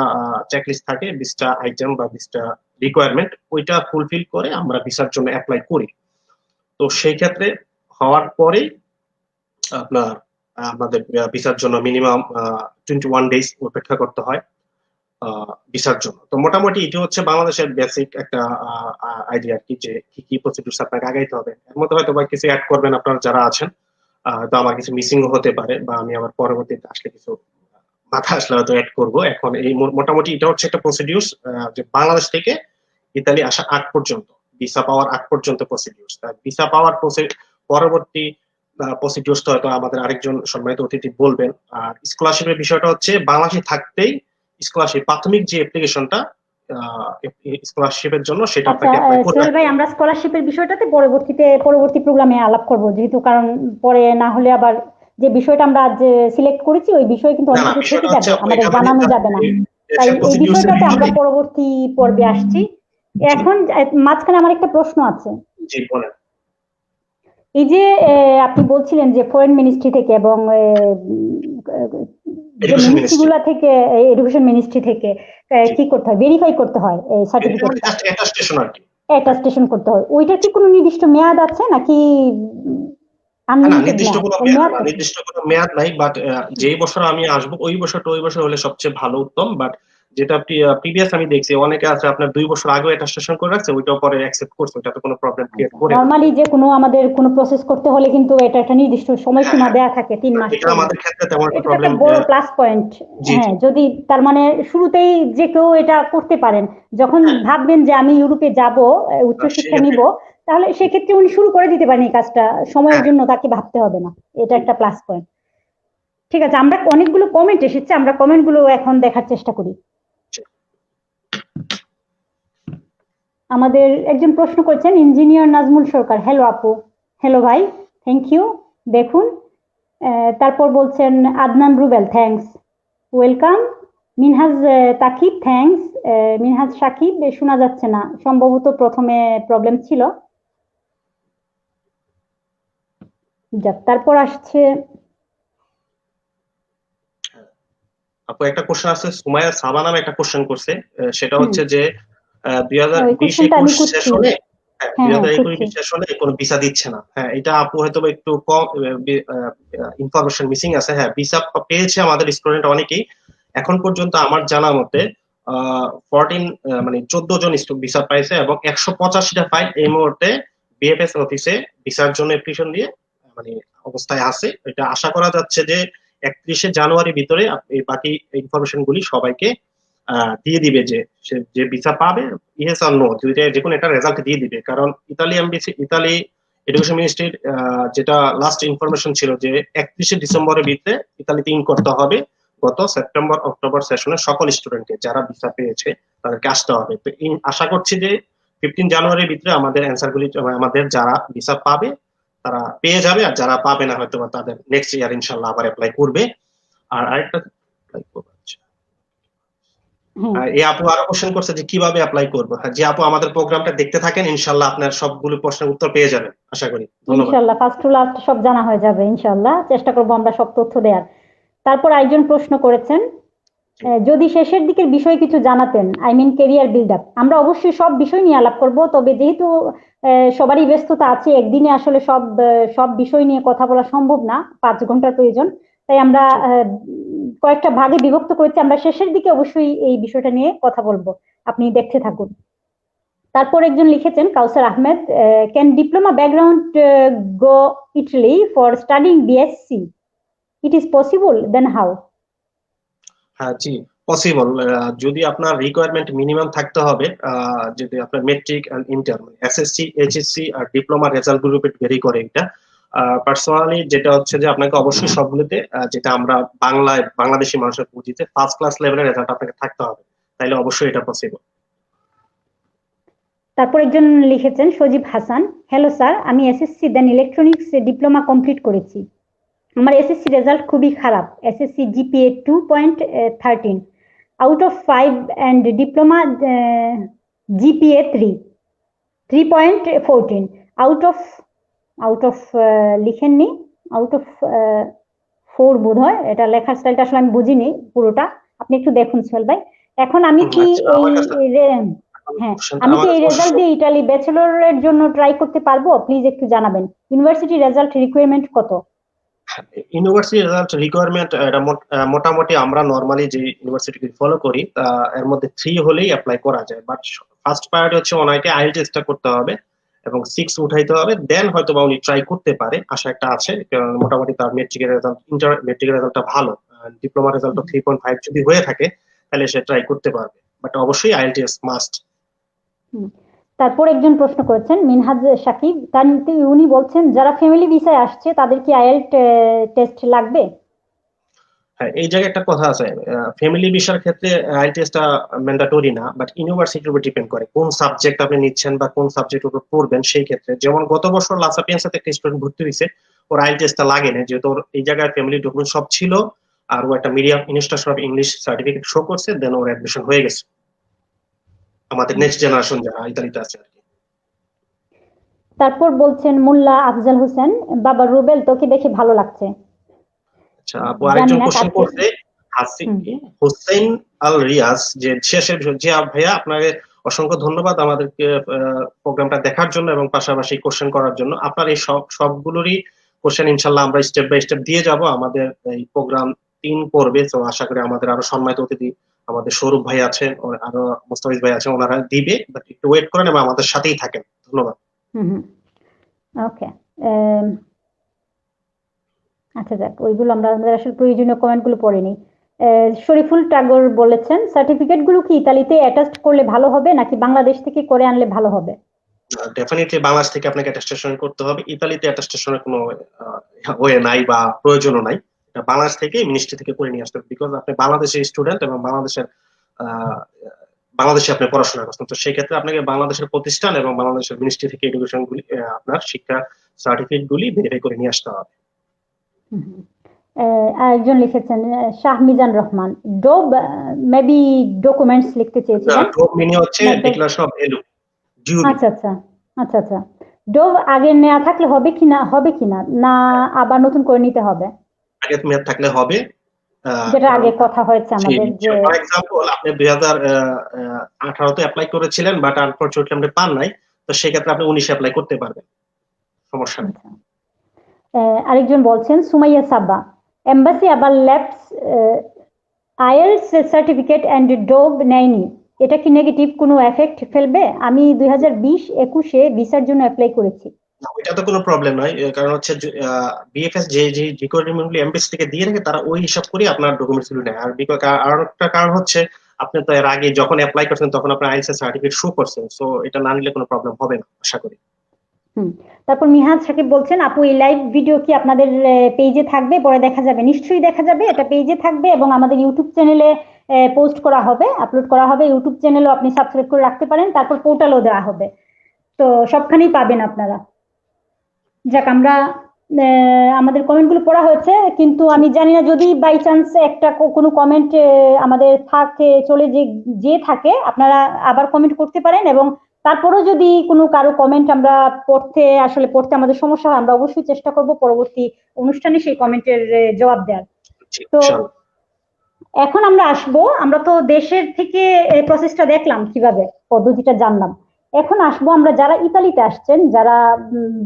চেকলিস্ট থাকে, 20টা আইটেম বা 20টা রিকোয়ারমেন্ট, ওইটা ফুলফিল করে আমরা ভিসার জন্য অ্যাপ্লাই করি। তো সেই ক্ষেত্রে হওয়ার পরে আপনার আমাদের ভিসার জন্য মিনিমাম 21 ডেজ অপেক্ষা করতে হয় ভিসার জন্য। তো মোটামুটি এটা হচ্ছে বাংলাদেশের বেসিক একটা আইডিয়া আর কি, যে কি কি প্রসিডিউরস আপনাকে আগাইতে হবে। এর মধ্যে হয়তো বা কিছু অ্যাড করবেন আপনারা যারা আছেন, তো আমার কিছু মিসিং হতে পারে, বা আমি আবার পরবর্তীতে আসলে কিছু মাথা আসলে হয়তো অ্যাড করবো। এখন এই মোটামুটি এটা হচ্ছে একটা প্রসিডিউরস, যে বাংলাদেশ থেকে ইতালি আসা আগ পর্যন্ত, ভিসা পাওয়ার আগ পর্যন্ত প্রসিডিউরস। ভিসা পাওয়ার পরবর্তী প্রসিডিউরস তো হয়তো আমাদের আরেকজন সম্মানিত অতিথি বলবেন। আর স্কলারশিপের বিষয়টা হচ্ছে বাংলাদেশে থাকতেই স্কলারশিপ প্রাথমিক যে অ্যাপ্লিকেশনটা স্কলারশিপের জন্য, সেটা আপনাকে অ্যাপ্লাই করতে সোহেল ভাই, আমরা স্কলারশিপের বিষয়টাতে পরবর্তী প্রোগ্রামে আলাপ করব, যেহেতু কারণ পরে না হলে আবার যে বিষয়টা আমরা আজ সিলেক্ট করেছি ওই বিষয়ে কিন্তু অনেক কিছু থেকে যাবে, আমাদের জানানো যাবে না। তাই এই বিষয়টাতে আমরা পরবর্তী পর্বে আসছি। এখন মাঝখানে আমার একটা প্রশ্ন আছে। জি বলেন। এই যে আপনি বলছিলেন যে ফরেন মিনিস্ট্রি থেকে এবং যে মিনিস্ট্রিগুলো থেকে, এডুকেশন মিনিস্ট্রি থেকে কি করতে হয়, ভেরিফাই করতে হয় এই সার্টিফিকেট, অ্যাটাস্টেশন আর কি, অ্যাটাস্টেশন করতে হয়। ওইটার কি কোনো নির্দিষ্ট মেয়াদ আছে নাকি না আনলিমিটেড নির্দিষ্ট মেয়াদ? কোনো মেয়াদ না, নির্দিষ্ট কোনো মেয়াদ নাই, বাট যেই বছর আমি আসবো ওই বছর হলে সবচেয়ে ভালো উত্তম। বাট যেটা প্রিভিয়াস আমি দেখছি অনেকে আছে আপনার 2 বছর আগে অ্যাটাস্টেশন করে রাখছে, ওইটাও পরে অ্যাকসেপ্ট করছে, ওটাতে কোনো প্রবলেম ক্রিয়েট করে না। নরমালি যে কোনো আমাদের কোনো প্রসেস করতে হলে কিন্তু এটা একটা নির্দিষ্ট সময়সীমা দেয়া থাকে 3 মাস। এটা আমাদের ক্ষেত্রে তেমন একটা এটা প্রবলেম, একটা বড় প্লাস পয়েন্ট। হ্যাঁ, যদি তার মানে শুরুতেই যে কেউ এটা করতে পারেন, যখন ভাববেন যে আমি ইউরোপে যাব, উচ্চশিক্ষা নিব, তাহলে সেক্ষেত্রে উনি শুরু করে দিতে পারেন এই কাজটা, সময়ের জন্য তাকে ভাবতে হবে না। এটা একটা প্লাস পয়েন্ট। ঠিক আছে, আমরা অনেকগুলো কমেন্ট এসেছে, আমরা কমেন্টগুলো এখন দেখার চেষ্টা করি। আমাদের একজন প্রশ্ন করেছেন ইঞ্জিনিয়ার নাজমুল সরকার। হ্যালো আপু। হ্যালো ভাই, থ্যাংক ইউ। দেখুন, তারপর বলছেন Adnan Rubel, thanks, welcome. Minhaj Taqib, thanks. Minhaj Sakib, শোনা যাচ্ছে না, সম্ভবত প্রথমে প্রবলেম ছিল। যাক, তারপর আসছে আপু একটা কোশ্চেন আছে, সুমাইয়া সাবা নামে একটা কোশ্চেন করছে, সেটা হচ্ছে যে 2020-21 সেশনে কোনো ভিসা দিচ্ছে না। হ্যাঁ, এটা আপু হয়তো একটু কম ইনফরমেশন মিসিং আছে। হ্যাঁ, ভিসা পেয়েছে আমাদের স্টুডেন্ট অনেকেই, এখন পর্যন্ত আমার জানা মতে 14 জন ভিসা পাইছে এবং 185টা ফাইল এই মুহূর্তে বিএফএস অফিসে ভিসার জন্য অ্যাপ্লিকেশন দিয়ে মানে অবস্থায় আছে। এটা আশা করা যাচ্ছে যে 31শে জানুয়ারি ভিতরে এই বাকি ইনফরমেশন গুলি সবাইকে দিয়ে দিবে, যে ভিসা পাবে ইয়েস আর নো দুইটা যে কোনো একটা রেজাল্ট দিয়ে দিবে। কারণ ইতালি এডুকেশন মিনিস্ট্রির যেটা লাস্ট ইনফরমেশন ছিল যে 31শে ডিসেম্বরের ভিতরে ইতালিতে ইন করতে হবে গত সেপ্টেম্বর অক্টোবর সেশনের সকল স্টুডেন্টকে, যারা ভিসা পেয়েছে তাদেরকে আসতে হবে। তো আশা করছি যে 15 জানুয়ারির ভিতরে আমাদের অ্যান্সার গুলি, আমাদের যারা ভিসা পাবে তারা পেয়ে যাবে, আর যারা পাবে না হয়তো তাদের নেক্সট ইয়ার ইনশাল্লাহ আবার অ্যাপ্লাই করবে। আর আরেকটা এই আপু আরো কোশ্চেন করছে যে কিভাবে অ্যাপ্লাই করবো। যে আপু আমাদের প্রোগ্রামটা দেখতে থাকেন, ইনশাল্লাহ আপনার সবগুলো প্রশ্নের উত্তর পেয়ে যাবেন আশা করি। ইনশাল্লাহ ফার্স্ট টু লাস্ট সব জানা হয়ে যাবে, ইনশাল্লাহ চেষ্টা করবো আমরা সব তথ্য দেওয়ার। তারপর একজন প্রশ্ন করেছেন, যদি শেষের দিকের বিষয় কিছু জানাতেন, I mean career build up. আমরা অবশ্যই সব বিষয় নিয়ে আলাপ করব, তবে যেহেতু সবারই ব্যস্ততা আছে, একদিনে আসলে সব বিষয় নিয়ে কথা বলা সম্ভব না, 5 ঘন্টার প্রয়োজন, তাই আমরা কয়েকটা ভাগে বিভক্ত করেছি। আমরা শেষের দিকে অবশ্যই এই বিষয়টা নিয়ে কথা বলবো, আপনি দেখতে থাকুন। তারপর একজন লিখেছেন Kawsar Ahmed, can diploma background go Italy for studying BSc? It is possible, then how? হ্যাঁ জি, পসিবল। যদি আপনার রিকোয়ারমেন্ট মিনিমাম থাকতে হবে, যদি আপনার matric and inter, SSC HSC আর ডিপ্লোমা রেজাল্ট গ্রুপে ভেরি করে এটা। পার্সোনালি যেটা হচ্ছে যে আপনাকে অবশ্যই সবগুলোতে, যেটা আমরা বাংলাদেশি মানুষের পুঁজিতে ফার্স্ট ক্লাস লেভেলের রেজাল্ট আপনাকে থাকতে হবে, তাইলে অবশ্যই এটা পসিবল। তারপর একজন লিখেছেন সজীব হাসান, হ্যালো স্যার, আমি SSC then electronics diploma complete করেছি। আমার এসএসসি রেজাল্ট খুবই খারাপ, SSC GPA 2.13 out of 5 and diploma GPA 3.14 out of লিখেননি, আউট অফ 4 বোধ হয়, এটা লেখার স্টাইলটা আসলে আমি বুঝিনি পুরোটা, আপনি একটু দেখুন সোহেল ভাই। এখন আমি কি আমি কি এই রেজাল্ট দিয়ে ইতালি ব্যাচেলরের জন্য ট্রাই করতে পারবো? প্লিজ একটু জানাবেন। ইউনিভার্সিটি রেজাল্ট রিকোয়ারমেন্ট কত? ইউনিভার্সিটি রেজাল্ট রিকোয়ারমেন্ট মোটামুটি আমরা নরমালি যে ইউনিভার্সিটি ফলো করি এর মধ্যে 3 হলেই অ্যাপ্লাই করা যায়। বাট ফার্স্ট প্রায়োরিটি হচ্ছে ওনাকে আইএলটিএসটা করতে হবে এবং 6 উঠাইতে হবে, দেন হয়তো বা উনি ট্রাই করতে পারে, আশা একটা আছে। মোটামুটি তার মেট্রিকের রেজাল্ট, মেট্রিকের রেজাল্টটা ভালো, ডিপ্লোমা রেজাল্ট 3.5 যদি হয়ে থাকে তাহলে সে ট্রাই করতে পারবে, বাট অবশ্যই আইএলটিএস মাস্ট। তারপর একজন প্রশ্ন করেছেন মিনহাজ সাকিব, উনি বলছেন যারা ফ্যামিলি ভিসায় আসছে তাদের কি আইএলটিএস টেস্ট লাগবে? হ্যাঁ, এই জায়গায় একটা কথা আছে, ফ্যামিলি ভিসার ক্ষেত্রে আইএলটিএসটা ম্যান্ডেটরি না, বাট ইউনিভার্সিটির উপর ডিপেন্ড করে কোন সাবজেক্ট আপনি নিচ্ছেন বা কোন সাবজেক্টের উপর পড়বেন সেই ক্ষেত্রে। যেমন গত বছর লাসাপিয়েন্সেতে একটা স্টুডেন্ট ভর্তি হয়েছে, ওর আইএলটিএসটা লাগে না, যেহেতু ওর এই জায়গায় ফ্যামিলি ডকুমেন্ট সব ছিল আর ও একটা medium institution of English certificate show করছে, দেন ওর অ্যাডমিশন হয়ে গেছে। আমাদের নেক্সট জেনারেশন যারা ইতালিতে আছে আর কি। তারপর বলছেন মোল্লা আফজাল হোসেন, বাবা রুবেল তোকে দেখে ভালো লাগছে। আচ্ছা আপু আরেকজন কোশ্চেন করছে, হোসেন আল রিয়াজ যে শেষের যে ভাইয়া আপনাকে অসংখ্য ধন্যবাদ আমাদেরকে প্রোগ্রামটা দেখার জন্য এবং পাশাপাশি কোশ্চেন করার জন্য। আপনার এই সবগুলোরই কোশ্চেন ইনশাল্লাহ আমরা স্টেপ বাই স্টেপ দিয়ে যাব আমাদের এই প্রোগ্রাম 3 পর্বে। তো আশা করি আমাদের আরো সম্মানিত অতিথি আমাদের সৌরভ ভাই আছেন, আরো মোস্তাফিজ ভাই আছেন, ওনারা দিবে, বাট একটু ওয়েট করেন এবং আমাদের সাথেই থাকেন। ধন্যবাদ। ওকে, আচ্ছা যাক, ওইগুলো আমাদের আসলে প্রয়োজনীয় কমেন্টগুলো পড়িনি। শরীফুল টাগর বলেছেন সার্টিফিকেট গুলো কি ইতালিতে অ্যাটাস্ট করলে ভালো হবে নাকি বাংলাদেশ থেকে করে আনলে ভালো হবে? ডেফিনেটলি বাংলাদেশ থেকে আপনাকে অ্যাটাস্টেশন করতে হবে। ইতালিতে অ্যাটাস্টেশনের কোনো ওয়ে নাই বা প্রয়োজনও নাই। বাংলাদেশ থেকে মিনিস্ট্রি থেকে করে নিয়ে আসতে হবে, বিকজ আপনি বাংলাদেশের স্টুডেন্ট এবং বাংলাদেশে আপনি পড়াশোনা করছেন। তো সেই ক্ষেত্রে আপনাকে বাংলাদেশের প্রতিষ্ঠান এবং বাংলাদেশের মিনিস্ট্রি থেকে এডুকেশন গুলি আপনার শিক্ষা সার্টিফিকেট গুলি ভেরিফাই করে নিয়ে আসতে হবে। আরেকজন লিখেছেন শাহমিজান রহমান, ডোব মেবি ডকুমেন্টস লিখতে চেয়েছিলেন। ডোব মিনি হচ্ছে ডিক্লারেশন অফ ভ্যালু। আচ্ছা আচ্ছা আচ্ছা আচ্ছা, ডোব আগে নেওয়া থাকলে হবে কিনা না আবার নতুন করে নিতে হবে? আগে মেয়াদ থাকলে হবে, যেটা আগে কথা হয়েছে আমাদের। যে ফর এক্সাম্পল আপনি 2018 তে অ্যাপ্লাই করেছিলেন বাট আনফরচুনেটলি আপনি পান নাই, তো সেই ক্ষেত্রে আপনি 19 অ্যাপ্লাই করতে পারবেন, সমস্যা নেই। আরেকজন বলছেন সুমাইয়া সাব্বা, এমবাসি আবার ল্যাপস আইএলস সার্টিফিকেট এন্ড ডোব নেয়নি, এটা কি নেগেটিভ কোনো এফেক্ট ফেলবে? আমি 2020-21-এ ভিসার জন্য অ্যাপ্লাই করেছি। ওইটা তো কোনো প্রবলেম নয়, কারণ হচ্ছে বিএফএস যে রিকোয়ারমেন্ট গুলো এমবেসি থেকে দিয়ে রাখে তারা ওই হিসাব করে আপনার ডকুমেন্টস গুলো নেয়। আর একটা কারণ হচ্ছে আপনি তো এর আগে যখন অ্যাপ্লাই করছেন তখন আপনার আইএলটিএস সার্টিফিকেট শো করছেন, সো এটা না নিলে কোনো প্রবলেম হবে না আশা করি। তারপর মিহাদ সাকিব বলছেন আপু এই লাইভ ভিডিও কি আপনাদের পেজে থাকবে? পরে দেখা যাবে? নিশ্চয়ই দেখা যাবে, এটা পেজে থাকবে এবং আমাদের ইউটিউব চ্যানেলে পোস্ট করা হবে, আপলোড করা হবে। ইউটিউব চ্যানেলও আপনি সাবস্ক্রাইব করে রাখতে পারেন, তারপর পোর্টালও দেওয়া হবে, তো সবখানেই পাবেন আপনারা। যাক, আমরা আমাদের কমেন্টগুলো পড়া হয়েছে, কিন্তু আমি জানি না যদি বাই চান্স একটা কোনো কমেন্ট আমাদের থাকে চলে যে থাকে, আপনারা আবার কমেন্ট করতে পারেন এবং তারপরও যদি কোনো কারো কমেন্ট আমরা পড়তে আমাদের সমস্যা হয়, আমরা অবশ্যই চেষ্টা করব পরবর্তী অনুষ্ঠানে সেই কমেন্টের জবাব দেওয়ার। তো এখন আমরা তো দেশের থেকে প্রসেসটা দেখলাম, কিভাবে পদ্ধতিটা জানলাম। এখন আসবো আমরা যারা ইতালিতে আসছেন, যারা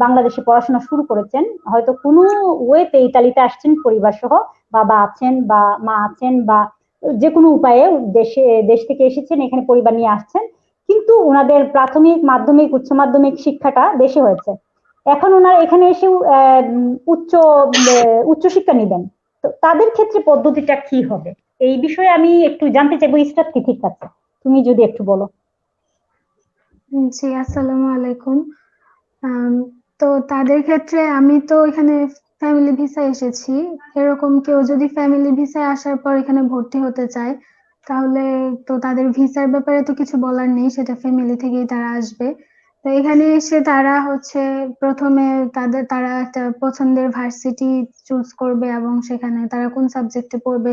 বাংলাদেশে পড়াশোনা শুরু করেছেন, হয়তো কোনো ওয়েতে ইতালিতে আসছেন পরিবার সহ, বাবা আছেন বা মা আছেন বা যে কোনো উপায়ে দেশ থেকে এসেছেন, এখানে পরিবার নিয়ে আসছেন, কিন্তু ওনাদের প্রাথমিক, মাধ্যমিক, উচ্চ মাধ্যমিক শিক্ষাটা দেশে হয়েছে। এখন ওনারা এখানে এসে উচ্চ শিক্ষা নেবেন, তো তাদের ক্ষেত্রে পদ্ধতিটা কি হবে এই বিষয়ে আমি একটু জানতে চাইবো। ইসরাত কি ঠিক আছে, তুমি যদি একটু বলো। জি, আসসালামু আলাইকুম। তো তাদের ক্ষেত্রে আমি তো এখানে ফ্যামিলি ভিসায় এসেছি। এরকম কেউ যদি ফ্যামিলি ভিসায় আসার পর এখানে ভর্তি হতে চায়, তাহলে তো তাদের ভিসার ব্যাপারে তো কিছু বলার নেই, সেটা ফ্যামিলি থেকেই তারা আসবে। তো এখানে এসে তারা প্রথমে তারা একটা পছন্দের ভার্সিটি চুজ করবে এবং সেখানে তারা কোন সাবজেক্টে পড়বে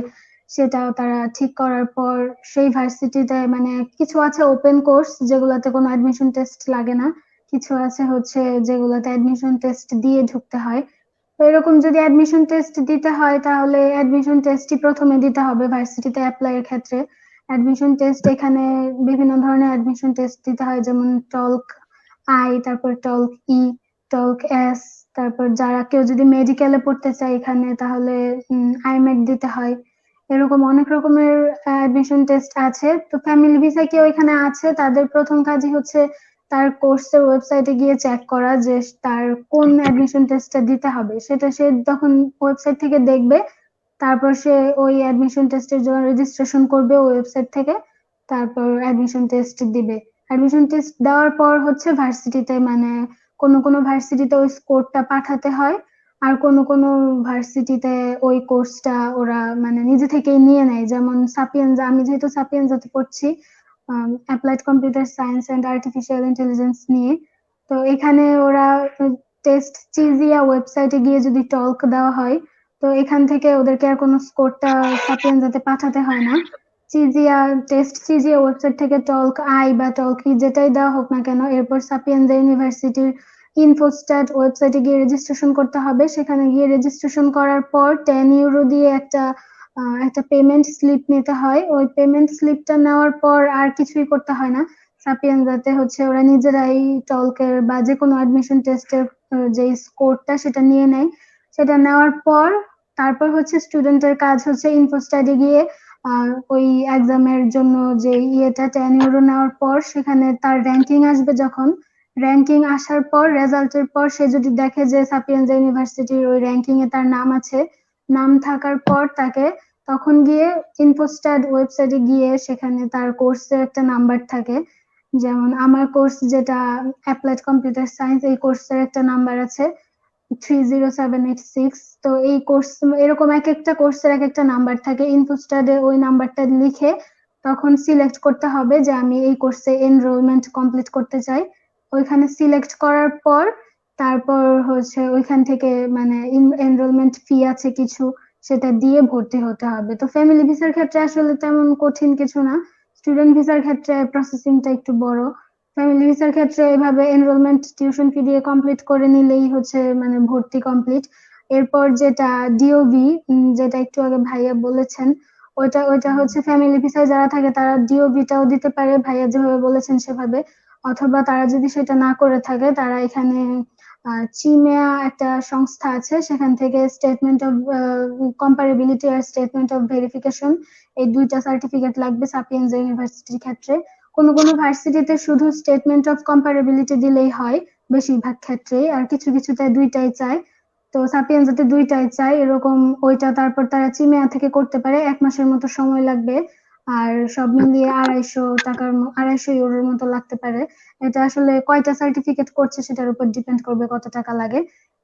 সেটাও তারা ঠিক করার পর সেই ভার্সিটিতে মানে কিছু আছে ওপেন কোর্স যেগুলোতে কোনো অ্যাডমিশন টেস্ট লাগে না, কিছু আছে যেগুলোতে অ্যাডমিশন টেস্ট দিয়ে ঢুকতে হয়। তো এরকম যদি অ্যাডমিশন টেস্ট দিতে হয় তাহলে অ্যাডমিশন টেস্টই প্রথমে দিতে হবে ভার্সিটিতে অ্যাপ্লাই এর ক্ষেত্রে। অ্যাডমিশন টেস্ট এখানে বিভিন্ন ধরনের অ্যাডমিশন টেস্ট দিতে হয়, যেমন টলক আই, তারপর টলক ই, টলক এস, তারপর কেউ যদি মেডিকেলে পড়তে চায় এখানে তাহলে আইমেট দিতে হয়। এরকম অনেক রকমের অ্যাডমিশন টেস্ট আছে। তো ফ্যামিলি ভিসা কেউ এখানে আছে, তাদের প্রথম কাজই হচ্ছে তার কোর্সের ওয়েবসাইটে গিয়ে চেক করা যে তার কোন অ্যাডমিশন টেস্টটা দিতে হবে। সেটা সে যখন ওয়েবসাইট থেকে দেখবে, তারপর সে ওই অ্যাডমিশন টেস্টের জন্য রেজিস্ট্রেশন করবে ওয়েবসাইট থেকে, তারপর অ্যাডমিশন টেস্ট দিবে। অ্যাডমিশন টেস্ট দেওয়ার পর ভার্সিটিতে মানে কোনো ভার্সিটিতে ওই স্কোরটা পাঠাতে হয়, আর কোনো ভার্সিটিতে ওই কোর্সটা ওরা মানে নিজে থেকেই নিয়ে নেয়। যেমন সাপিয়েন্সা, আমি যেহেতু সাপিয়েন্সাতে পড়ছি, applied computer science and artificial intelligence নিয়ে, তো এখানে ওরা টেস্ট চিজিয়া ওয়েবসাইটে গিয়ে যদি টলক দেওয়া হয়, তো এখান থেকে ওদেরকে আর কোনো স্কোরটা সাপিয়েন্সাতে পাঠাতে হয় না। চিজিয়া ওয়েবসাইট থেকে টলক আই বা টলক ই যেটাই দেওয়া হোক না কেন, এরপর সাপিয়েন্সা ইউনিভার্সিটির ইনফোস্ট্যাট ওয়েবসাইটে গিয়ে রেজিস্ট্রেশন করতে হবে। সেখানে গিয়ে রেজিস্ট্রেশন করার পর 10 ইউরো দিয়ে একটা একটা পেমেন্ট স্লিপ নিতে হয়। ওই পেমেন্ট স্লিপটা নেওয়ার পর আর কিছুই করতে হয় না। সাপিয়েন্জাতে হচ্ছে ওরা নিজেরাই টলকের বা যে কোনো অ্যাডমিশন টেস্টের যে স্কোরটা সেটা নিয়ে নেয়। সেটা নেওয়ার পর তারপর হচ্ছে স্টুডেন্টের কাজ হচ্ছে ইনফোস্টাডি গিয়ে ওই এক্সামের জন্য যে ইয়েটা 10 ইউরো নেওয়ার পর সেখানে তার র্যাঙ্কিং আসবে, যখন র্যাঙ্কিং আসার পর রেজাল্টের পর সে যদি দেখে যে সাপিয়েন্সা ইউনিভার্সিটির ওই র্যাঙ্কিং এ তার নাম আছে, নাম থাকার পর তাকে তখন গিয়ে ইনফোস্টাড ওয়েবসাইটে গিয়ে সেখানে তার কোর্সের একটা নাম্বার থাকে। যেমন আমার কোর্স যেটা অ্যাপ্লাইড কম্পিউটার সায়েন্স, এই কোর্সের একটা নাম্বার আছে 30786। তো এই কোর্স এরকম এক একটা কোর্সের এক একটা নাম্বার থাকে। ইনফোস্টাডে ওই নাম্বারটা লিখে তখন সিলেক্ট করতে হবে যে আমি এই কোর্সে এনরোলমেন্ট কমপ্লিট করতে চাই। ওইখানে সিলেক্ট করার পর তারপর হচ্ছে ওইখান থেকে মানে এনরোলমেন্ট ফি আছে কিছু, সেটা দিয়ে ভর্তি হতে হবে। তো ফ্যামিলি ভিসার ক্ষেত্রে আসলে তেমন কঠিন কিছু না। স্টুডেন্ট ভিসার ক্ষেত্রে প্রসেসিংটা একটু বড়। ফ্যামিলি ভিসার ক্ষেত্রে এভাবে এনরোলমেন্ট টিউশন ফি দিয়ে কমপ্লিট করে নিলেই হচ্ছে মানে ভর্তি কমপ্লিট। এরপর যেটা ডিওবি, যেটা একটু আগে ভাইয়া বলেছেন, ওইটা ওইটা হচ্ছে ফ্যামিলি ভিসায় যারা থাকে তারা ডিওবিটাও দিতে পারে ভাইয়া যেভাবে বলেছেন সেভাবে। অথবা তারা যদি সেটা না করে থাকে তারা এখানে চিমেয়া একটা সংস্থা আছে, সেখান থেকে স্টেটমেন্ট অফ কম্পারেবিলিটি আর স্টেটমেন্ট অফ ভেরিফিকেশন, এই দুইটা সার্টিফিকেট লাগবে সাপিয়েন্সা ইউনিভার্সিটির ক্ষেত্রে। কোনো কোনো ভার্সিটিতে শুধু স্টেটমেন্ট অফ কম্পারেবিলিটি দিলেই হয় বেশিরভাগ ক্ষেত্রেই, আর কিছু কিছুতে দুইটাই চায়। তো সাপিয়েন্সাতে দুইটাই চাই এরকম। ওইটা তারপর তারা চিমেয়া থেকে করতে পারে, 1 মাসের মতো সময় লাগবে। আর সব মিলিয়ে 250 ইউরোর মতো লাগতে পারে। এটা আসলে কয়টা সার্টিফিকেট করছে সেটার উপর ডিপেন্ড করবে কত টাকা লাগে।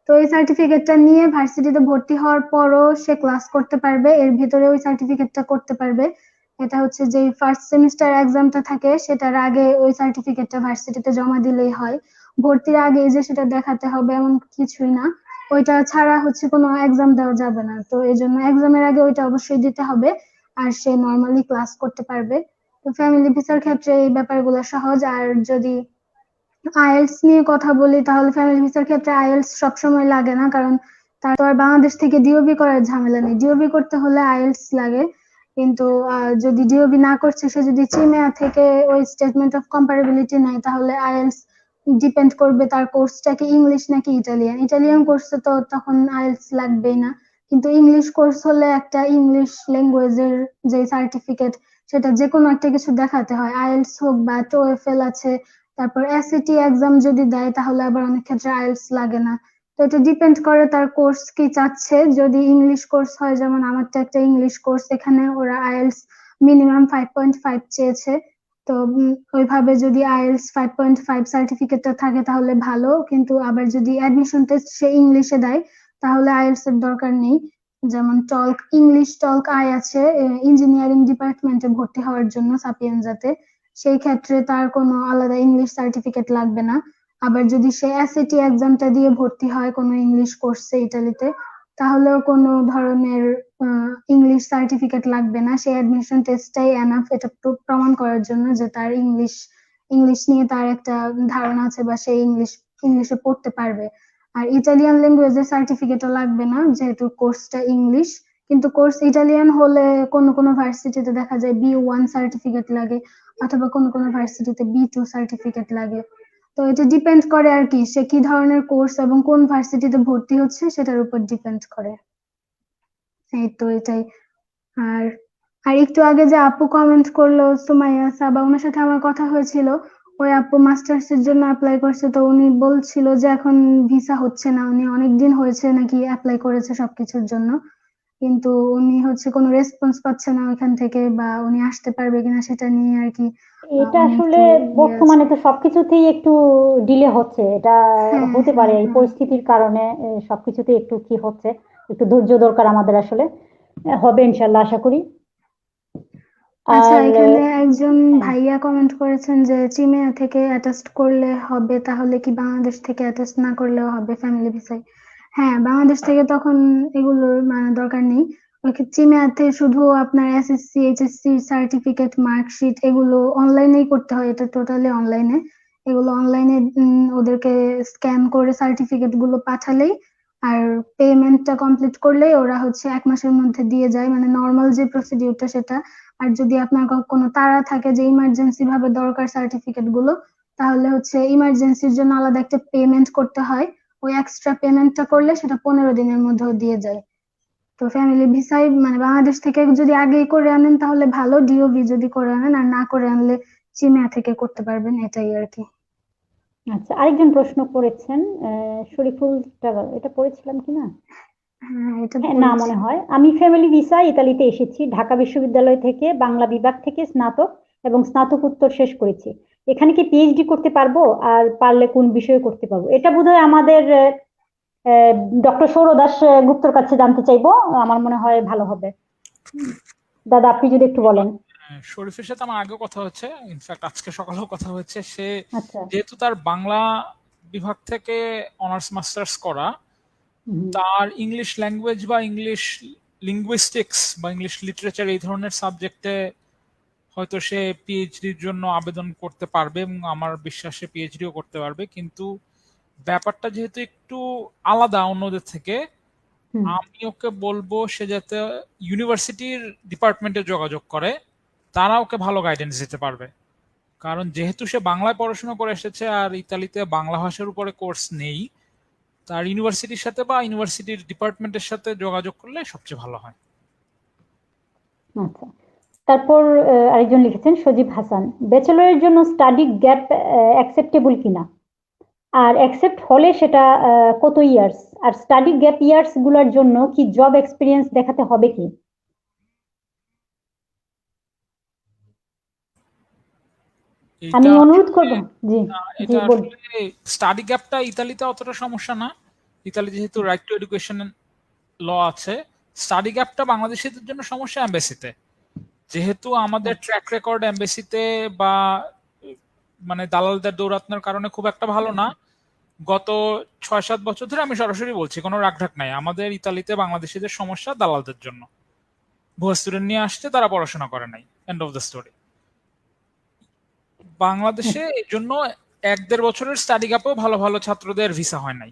তো এই সার্টিফিকেটটা নিয়ে ভার্সিটিতে ভর্তি হওয়ার পরও সে ক্লাস করতে পারবে, এর ভিতরে ওই সার্টিফিকেটটা করতে পারবে। এটা হচ্ছে যে ফার্স্ট সেমিস্টার এক্সামটা থাকে সেটার আগে ওই সার্টিফিকেটটা ভার্সিটিতে জমা দিলেই হয়। ভর্তির আগে যে সেটা দেখাতে হবে এমন কিছুই না। ওইটা ছাড়া হচ্ছে কোনো এক্সাম দেওয়া যাবে না, তো এই জন্য এক্সামের আগে ওইটা অবশ্যই দিতে হবে। আর সে নর্মালি ক্লাস করতে পারবে। তো ফ্যামিলি ভিসার ক্ষেত্রে এই ব্যাপারগুলো সহজ। আর যদি আইএলটিএস নিয়ে কথা বলি তাহলে ফ্যামিলি ভিসার ক্ষেত্রে আইএলটিএস সবসময় লাগে না, কারণ তার তো আর বাংলাদেশ থেকে ডিওবি করার ঝামেলা নেই। ডিওবি করতে হলে আইএলটিএস লাগে। কিন্তু যদি ডিওবি না করছে সে যদি চিমেয়া থেকে ওই স্টেটমেন্ট অফ কম্পারেবিলিটি নেয় তাহলে আইএলটিএস ডিপেন্ড করবে তার কোর্সটা কি ইংলিশ নাকি ইটালিয়ান। ইটালিয়ান কোর্সে তো তখন আইএলটিএস লাগবেই না, কিন্তু ইংলিশ কোর্স হলে একটা ইংলিশ ল্যাঙ্গুয়েজের যে সার্টিফিকেট সেটা যে কোনো একটা কিছু দেখাতে হয়, আইএলটিএস হোক বা টোএফএল আছে। তারপর এসএটি এক্সাম যদি দেয় তাহলে আবার অনেক ক্ষেত্রে আইএলটিএস লাগে না। তো এটা ডিপেন্ড করে তার কোর্স কি চাচ্ছে। যদি ইংলিশ কোর্স হয়, যেমন আমারটা একটা ইংলিশ কোর্স, এখানে ওরা আইএলটিএস মিনিমাম 5.5 চেয়েছে। তো ওইভাবে যদি আইএলটিএস 5.5 সার্টিফিকেটটা থাকে তাহলে ভালো, কিন্তু আবার যদি অ্যাডমিশন টেস্ট সে ইংলিশে দেয় তাহলে আইএলটিএস এর দরকার নেই। যেমন টলক ইংলিশ টলক আই আছে ইঞ্জিনিয়ারিং ডিপার্টমেন্টে ভর্তি হওয়ার জন্য সাপিয়েন্সাতে, সেই ক্ষেত্রে তার কোনো আলাদা ইংলিশ সার্টিফিকেট লাগবে না। আবার যদি সে এসএটি এক্সামটা দিয়ে ভর্তি হয় কোনো ইংলিশ কোর্সে ইতালিতে, তাহলেও কোনো ধরনের ইংলিশ সার্টিফিকেট লাগবে না। সে অ্যাডমিশন টেস্টটাই এনাফ এটা প্রমাণ করার জন্য যে তার ইংলিশ ইংলিশ নিয়ে তার একটা ধারণা আছে বা সে ইংলিশে পড়তে পারবে। আর ইটালিয়ান ল্যাঙ্গুয়েজের সার্টিফিকেটও লাগবে না যেহেতু কোর্সটা ইংলিশ। কিন্তু কোর্স ইটালিয়ান হলে কোনো কোনো ভার্সিটিতে দেখা যায় বি1 সার্টিফিকেট লাগে, অথবা কোনো কোনো ভার্সিটিতে বি2 সার্টিফিকেট লাগে। তো এটা ডিপেন্ড করে আর কি সে কি ধরনের কোর্স এবং কোন ভার্সিটিতে ভর্তি হচ্ছে সেটার উপর ডিপেন্ড করে। এই তো এটাই। আর আর একটু আগে যে আপু কমেন্ট করলো সুমাইয়া সাবা, ওনার সাথে আমার কথা হয়েছিল। ওই আপু মাস্টার্স এর জন্য অ্যাপ্লাই করছে, তো উনি বলছিল যে এখন ভিসা হচ্ছে না। উনি অনেকদিন হয়েছে নাকি অ্যাপ্লাই করেছে সবকিছুর জন্য, কিন্তু উনি হচ্ছে কোনো রেসপন্স পাচ্ছে না ওইখান থেকে, বা উনি আসতে পারবে কিনা সেটা নিয়ে আর কি। এটা উনি আসলে একটু বর্তমানে তো সবকিছুতেই একটু ডিলে হচ্ছে, এটা হ্যাঁ হতে হ্যাঁ পারে এই হ্যাঁ। পরিস্থিতির কারণে। সবকিছুতে একটু কি হচ্ছে, একটু ধৈর্য দরকার আমাদের আসলে। হবে ইনশাল্লাহ, আশা করি। আচ্ছা, আর এখানে একজন হ্যাঁ, ভাইয়া কমেন্ট করেছেন যে চিমেয়া থেকে অ্যাটাস্ট করলে হবে, তাহলে কি বাংলাদেশ থেকে অ্যাটাস্ট না করলেও হবে ফ্যামিলি ভিসায়? হ্যাঁ, বাংলাদেশ থেকে তখন এগুলোর মানে দরকার নেই। চিমেয়াতে শুধু আপনার এসএসসি এইচএসসি সার্টিফিকেট মার্কশিট এগুলো অনলাইনেই করতে হয়, এটা টোটালি অনলাইনে। এগুলো অনলাইনে ওদেরকে স্ক্যান করে সার্টিফিকেট গুলো পাঠালেই আর পেমেন্টটা কমপ্লিট করলেই ওরা হচ্ছে 1 মাসের মধ্যে দিয়ে যায়, মানে নর্মাল যে প্রসিডিউরটা সেটা। আর যদি আপনার কোনো তাড়া থাকে যে ইমার্জেন্সি ভাবে দরকার সার্টিফিকেট গুলো, তাহলে হচ্ছে ইমার্জেন্সির জন্য আলাদা একটা পেমেন্ট করতে হয়। ওই এক্সট্রা পেমেন্টটা করলে সেটা 15 দিনের মধ্যেও দিয়ে যায়। তো ফ্যামিলি ভিসায় মানে বাংলাদেশ থেকে যদি আগেই করে আনেন তাহলে ভালো, ডিওবি যদি করে আনেন, আর না করে আনলে চীনা থেকে করতে পারবেন, এটাই আর কি। আচ্ছা, আরেকজন প্রশ্ন করেছেন, শরীফুল টাকা, এটা পড়েছিলাম কিনা? হ্যাঁ, এটা হ্যাঁ, না মনে হয়। আমি ফ্যামিলি ভিসা ইতালিতে এসেছি, ঢাকা বিশ্ববিদ্যালয় থেকে বাংলা বিভাগ থেকে স্নাতক এবং স্নাতকোত্তর শেষ করেছি। এখানে কি পিএইচডি করতে পারবো? আর পারলে কোন বিষয়ে করতে পারবো? এটা বোধহয় আমাদের ডক্টর সৌরদাস গুপ্তর কাছে জানতে চাইবো, আমার মনে হয় ভালো হবে। দাদা, আপনি যদি একটু বলেন। শরীফের সাথে আমার আগেও কথা হচ্ছে, ইনফ্যাক্ট আজকে সকালেও কথা হচ্ছে। সে আচ্ছা। যেহেতু তার বাংলা বিভাগ থেকে অনার্স মাস্টার্স করা, হুম। তার ইংলিশ ল্যাঙ্গুয়েজ বা ইংলিশ লিঙ্গুইস্টিক্স বা ইংলিশ লিটারেচার এই ধরনের সাবজেক্টে হয়তো সে পিএইচডির জন্য আবেদন করতে পারবে, এবং আমার বিশ্বাসে পিএইচডিও করতে পারবে। কিন্তু ব্যাপারটা যেহেতু একটু আলাদা অন্যদের থেকে, হুম। আমি ওকে বলবো সে যাতে ইউনিভার্সিটির ডিপার্টমেন্টে যোগাযোগ করে, তারা ওকে ভালো গাইডেন্স দিতে পারবে। কারণ যেহেতু সে বাংলায় পড়াশোনা করে এসেছে আর ইতালিতে বাংলা ভাষার উপরে কোর্স নেই, তার ইউনিভার্সিটির সাথে বা ইউনিভার্সিটির ডিপার্টমেন্টের সাথে যোগাযোগ করলে সবচেয়ে ভালো হয়। আচ্ছা, তারপর আরেকজন লিখেছেন সজীব হাসান, ব্যাচেলরের জন্য স্টাডি গ্যাপ অ্যাকসেপ্টেবল কিনা, আর অ্যাকসেপ্ট হলে সেটা কত ইয়ার্স, আর স্টাডি গ্যাপ ইয়ার্স গুলোর জন্য কি জব এক্সপিরিয়েন্স দেখাতে হবে কি? আমি অনুরোধ করব। জি, জি, এটা বলুন। আসলে স্টাডি গ্যাপটা ইতালিতে অতটা সমস্যা না। ইতালি যেহেতু রাইট টু এডুকেশন ল আছে, স্টাডি গ্যাপটা বাংলাদেশিদের জন্য সমস্যা এমবেসিতে। যেহেতু আমাদের ট্র্যাক রেকর্ড এমবেসিতে বা মানে দালালদের দৌরাত্ম্যের কারণে খুব একটা ভালো না। গত 6-7 বছর ধরে, আমি সরাসরি বলছি, কোনো রাগঢাক নাই, আমাদের ইতালিতে বাংলাদেশিদের সমস্যা দালালদের জন্য। ভুয়া স্টুডেন্ট নিয়ে আসছে, তারা পড়াশোনা করে নাই, এন্ড অফ দ্য স্টোরি। বাংলাদেশে এই জন্য 1-1.5 বছরের স্টাডি গ্যাপেও ভালো ভালো ছাত্রদের ভিসা হয় নাই।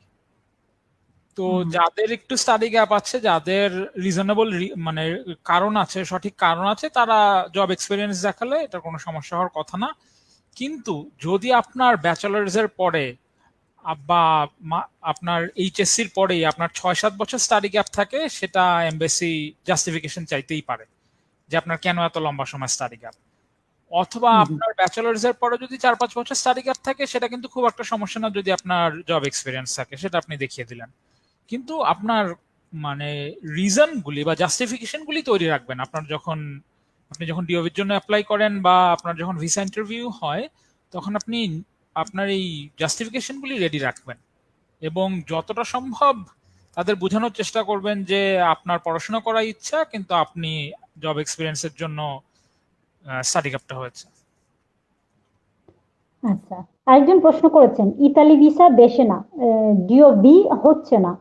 তো যাদের একটু স্টাডি গ্যাপ আছে, যাদের রিজনেবল মানে কারণ আছে, সঠিক কারণ আছে, তারা জব এক্সপিরিয়েন্স দেখালে এটা কোনো সমস্যা হওয়ার কথা না। কিন্তু যদি আপনার ব্যাচেলার্স এর পরে বা আপনার এইচএসসির পরেই আপনার 6-7 বছর স্টাডি গ্যাপ থাকে, সেটা এমবেসি জাস্টিফিকেশন চাইতেই পারে যে আপনার কেন এত লম্বা সময় স্টাডি গ্যাপ। অথবা আপনার ব্যাচেলার্স এর পরে যদি 4-5 বছর স্টাডি গ্যাপ থাকে, সেটা কিন্তু খুব একটা সমস্যা না যদি আপনার জব এক্সপিরিয়েন্স থাকে, সেটা আপনি দেখিয়ে দিলেন। কিন্তু আপনার মানে রিজন গুলি বা জাস্টিফিকেশন গুলি তৈরি রাখবেন। আপনি যখন ডিওভির জন্য অ্যাপ্লাই করেন বা আপনার যখন ভিসা ইন্টারভিউ হয়, তখন আপনি আপনার এই জাস্টিফিকেশন গুলি রেডি রাখবেন, এবং যতটা সম্ভব তাদের বোঝানোর চেষ্টা করবেন যে আপনার পড়াশোনা করার ইচ্ছা, কিন্তু আপনি জব এক্সপিরিয়েন্সের জন্য স্টাডি গ্যাপটা হয়েছে। আচ্ছা, আরেকজন প্রশ্ন করেছেন, ইতালি ভিসা দেশে না, ডিওবি হচ্ছে না,